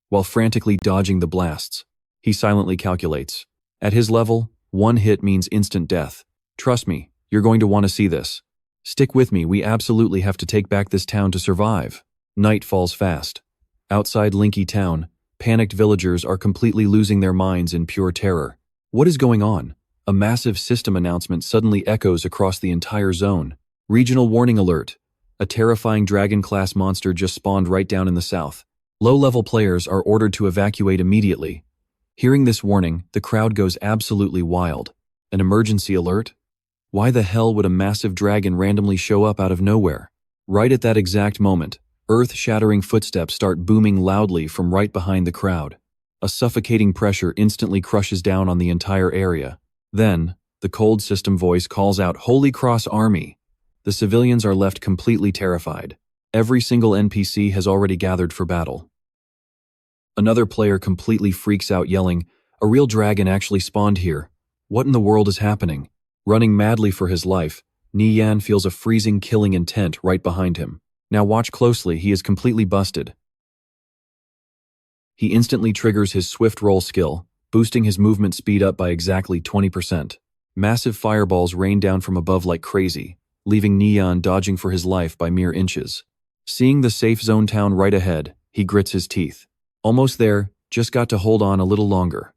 While frantically dodging the blasts, he silently calculates. At his level, 1 hit means instant death. Trust me, you're going to want to see this. Stick with me, we absolutely have to take back this town to survive. Night falls fast. Outside Linky Town, panicked villagers are completely losing their minds in pure terror. What is going on? A massive system announcement suddenly echoes across the entire zone. Regional warning alert. A terrifying dragon-class monster just spawned right down in the south. Low-level players are ordered to evacuate immediately. Hearing this warning, the crowd goes absolutely wild. An emergency alert? Why the hell would a massive dragon randomly show up out of nowhere? Right at that exact moment, earth-shattering footsteps start booming loudly from right behind the crowd. A suffocating pressure instantly crushes down on the entire area. Then, the cold system voice calls out, "Holy Cross Army!" The civilians are left completely terrified. Every single NPC has already gathered for battle. Another player completely freaks out, yelling, "A real dragon actually spawned here. What in the world is happening?" Running madly for his life, Nie Yan feels a freezing, killing intent right behind him. Now watch closely, he is completely busted. He instantly triggers his swift roll skill, boosting his movement speed up by exactly 20%. Massive fireballs rain down from above like crazy, leaving Nie Yan dodging for his life by mere inches. Seeing the safe zone town right ahead, he grits his teeth. Almost there, just got to hold on a little longer.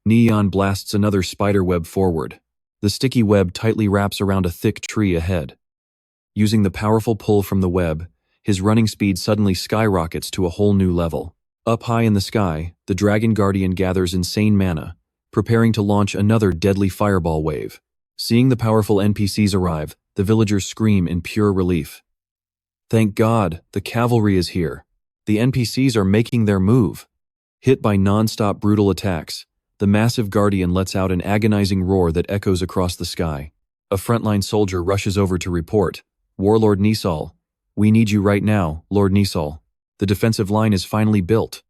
Nie Yan blasts another spider web forward. The sticky web tightly wraps around a thick tree ahead. Using the powerful pull from the web, his running speed suddenly skyrockets to a whole new level. Up high in the sky, the Dragon Guardian gathers insane mana, preparing to launch another deadly fireball wave. Seeing the powerful NPCs arrive, the villagers scream in pure relief. Thank God, the cavalry is here. The NPCs are making their move. Hit by non-stop brutal attacks, the massive guardian lets out an agonizing roar that echoes across the sky. A frontline soldier rushes over to report, "Warlord Nisal, we need you right now, Lord Nisal. The defensive line is finally built.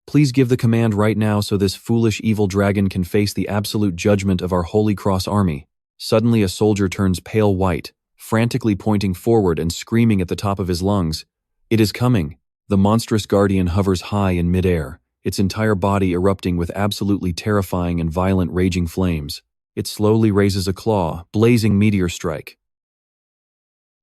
Please give the command right now so this foolish evil dragon can face the absolute judgment of our Holy Cross army." Suddenly a soldier turns pale white, frantically pointing forward and screaming at the top of his lungs, "It is coming!" The monstrous guardian hovers high in midair, its entire body erupting with absolutely terrifying and violent raging flames. It slowly raises a claw, blazing meteor strike.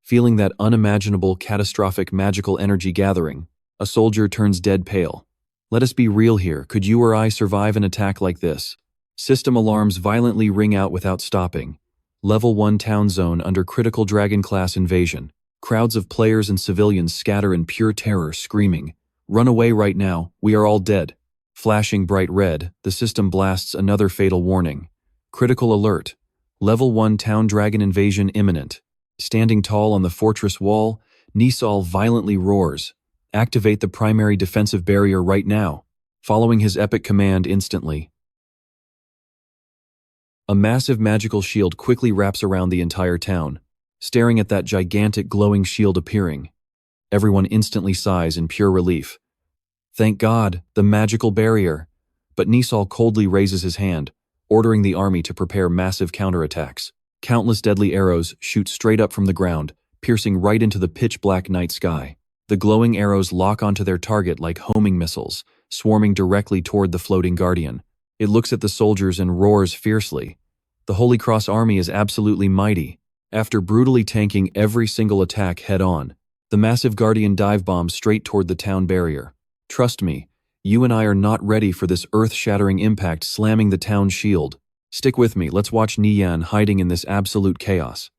Feeling that unimaginable, catastrophic magical energy gathering, a soldier turns dead pale. Let us be real here, could you or I survive an attack like this? System alarms violently ring out without stopping. Level 1 town zone under critical dragon class invasion. Crowds of players and civilians scatter in pure terror, screaming, "Run away right now, we are all dead." Flashing bright red, the system blasts another fatal warning. Critical alert. Level 1 town dragon invasion imminent. Standing tall on the fortress wall, Nisal violently roars, "Activate the primary defensive barrier right now." Following his epic command instantly, a massive magical shield quickly wraps around the entire town. Staring at that gigantic glowing shield appearing, everyone instantly sighs in pure relief. Thank God, the magical barrier. But Nisal coldly raises his hand, ordering the army to prepare massive counterattacks. Countless deadly arrows shoot straight up from the ground, piercing right into the pitch-black night sky. The glowing arrows lock onto their target like homing missiles, swarming directly toward the floating guardian. It looks at the soldiers and roars fiercely. The Holy Cross army is absolutely mighty. After brutally tanking every single attack head-on, the massive guardian dive bombs straight toward the town barrier. Trust me, you and I are not ready for this earth-shattering impact slamming the town shield. Stick with me, let's watch Nie Yan hiding in this absolute chaos.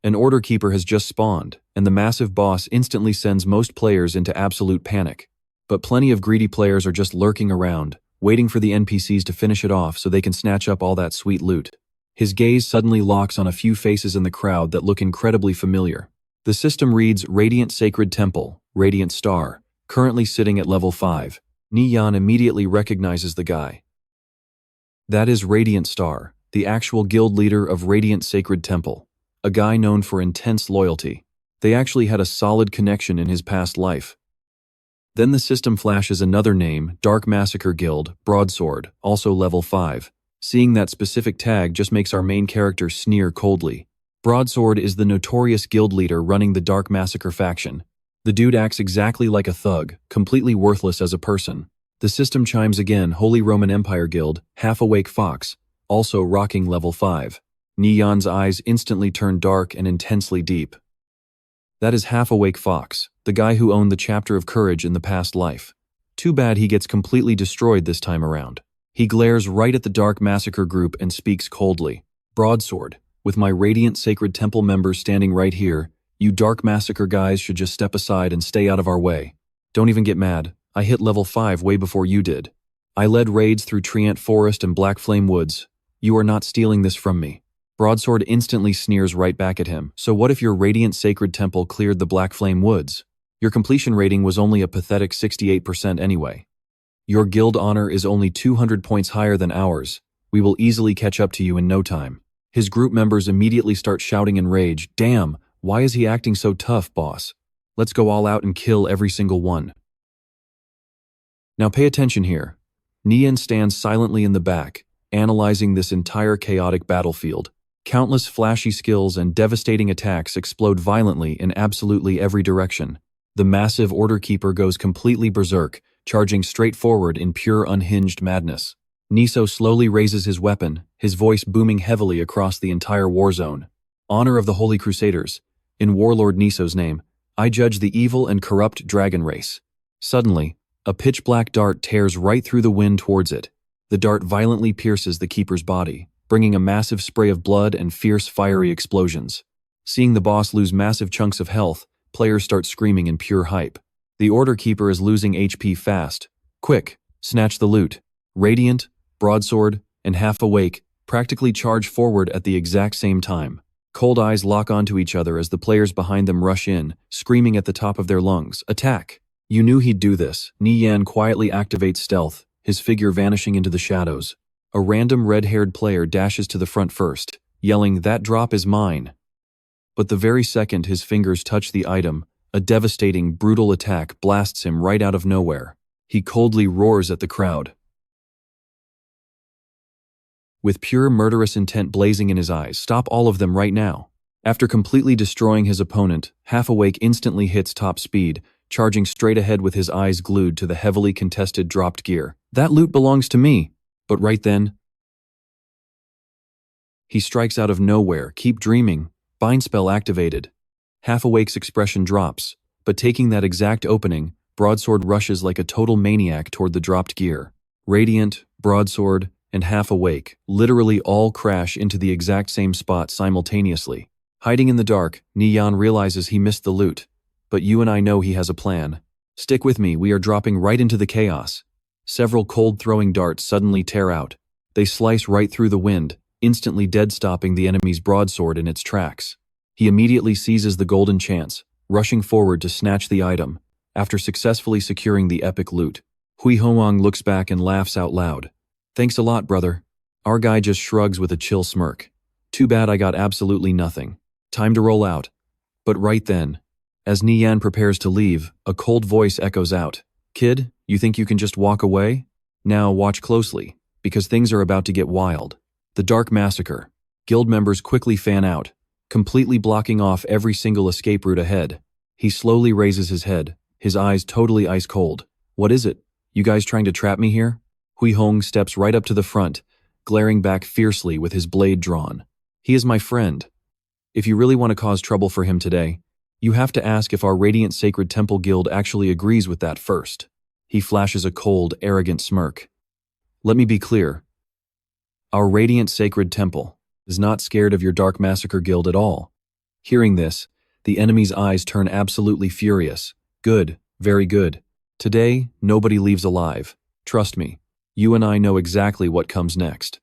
An order keeper has just spawned, and the massive boss instantly sends most players into absolute panic. But plenty of greedy players are just lurking around, waiting for the NPCs to finish it off so they can snatch up all that sweet loot. His gaze suddenly locks on a few faces in the crowd that look incredibly familiar. The system reads Radiant Sacred Temple, Radiant Star, currently sitting at level 5. Nie Yan immediately recognizes the guy. That is Radiant Star, the actual guild leader of Radiant Sacred Temple, a guy known for intense loyalty. They actually had a solid connection in his past life. Then the system flashes another name, Dark Massacre Guild, Broadsword, also level 5. Seeing that specific tag just makes our main character sneer coldly. Broadsword is the notorious guild leader running the Dark Massacre faction. The dude acts exactly like a thug, completely worthless as a person. The system chimes again, Holy Roman Empire Guild, Half-Awake Fox, also rocking level 5. Nie Yan's eyes instantly turn dark and intensely deep. That is Half-Awake Fox, the guy who owned the chapter of courage in the past life. Too bad he gets completely destroyed this time around. He glares right at the Dark Massacre group and speaks coldly. Broadsword, with my Radiant Sacred Temple members standing right here, you Dark Massacre guys should just step aside and stay out of our way. Don't even get mad, I hit level 5 way before you did. I led raids through Treant Forest and Black Flame Woods. You are not stealing this from me. Broadsword instantly sneers right back at him. So what if your Radiant Sacred Temple cleared the Black Flame Woods? Your completion rating was only a pathetic 68% anyway. Your guild honor is only 200 points higher than ours. We will easily catch up to you in no time. His group members immediately start shouting in rage, "Damn, why is he acting so tough, boss? Let's go all out and kill every single one." Now pay attention here. Nie Yan stands silently in the back, analyzing this entire chaotic battlefield. Countless flashy skills and devastating attacks explode violently in absolutely every direction. The massive Order Keeper goes completely berserk, charging straight forward in pure unhinged madness. Niso slowly raises his weapon, his voice booming heavily across the entire war zone. Honor of the Holy Crusaders, in Warlord Niso's name, I judge the evil and corrupt dragon race. Suddenly, a pitch-black dart tears right through the wind towards it. The dart violently pierces the Keeper's body, bringing a massive spray of blood and fierce fiery explosions. Seeing the boss lose massive chunks of health, players start screaming in pure hype. The Order Keeper is losing HP fast. Quick, snatch the loot. Radiant, Broadsword, and Half-Awake practically charge forward at the exact same time. Cold eyes lock onto each other as the players behind them rush in, screaming at the top of their lungs, "Attack!" You knew he'd do this. Nie Yan quietly activates stealth, his figure vanishing into the shadows. A random red-haired player dashes to the front first, yelling, "That drop is mine." But the very second his fingers touch the item, a devastating, brutal attack blasts him right out of nowhere. He coldly roars at the crowd, with pure murderous intent blazing in his eyes. "Stop all of them right now." After completely destroying his opponent, Half Awake instantly hits top speed, charging straight ahead with his eyes glued to the heavily contested dropped gear. "That loot belongs to me." But right then, he strikes out of nowhere. "Keep dreaming." Bind spell activated. Half Awake's expression drops, but taking that exact opening, Broadsword rushes like a total maniac toward the dropped gear. Radiant, Broadsword, and Half Awake literally all crash into the exact same spot simultaneously. Hiding in the dark, Nie Yan realizes he missed the loot, but you and I know he has a plan. "Stick with me, we are dropping right into the chaos." Several cold-throwing darts suddenly tear out. They slice right through the wind, instantly dead-stopping the enemy's broadsword in its tracks. He immediately seizes the golden chance, rushing forward to snatch the item, after successfully securing the epic loot. Hui Hoang looks back and laughs out loud. "Thanks a lot, brother." Our guy just shrugs with a chill smirk. "Too bad I got absolutely nothing. Time to roll out." But right then, as Nie Yan prepares to leave, a cold voice echoes out. "Kid, you think you can just walk away? Now watch closely, because things are about to get wild." The Dark Massacre. Guild members quickly fan out, completely blocking off every single escape route ahead. He slowly raises his head, his eyes totally ice cold. "What is it? You guys trying to trap me here?" Hui Hong steps right up to the front, glaring back fiercely with his blade drawn. "He is my friend. If you really want to cause trouble for him today, you have to ask if our Radiant Sacred Temple Guild actually agrees with that first." He flashes a cold, arrogant smirk. "Let me be clear. Our Radiant Sacred Temple is not scared of your Dark Massacre Guild at all." Hearing this, the enemy's eyes turn absolutely furious. "Good, very good. Today, nobody leaves alive. Trust me, you and I know exactly what comes next."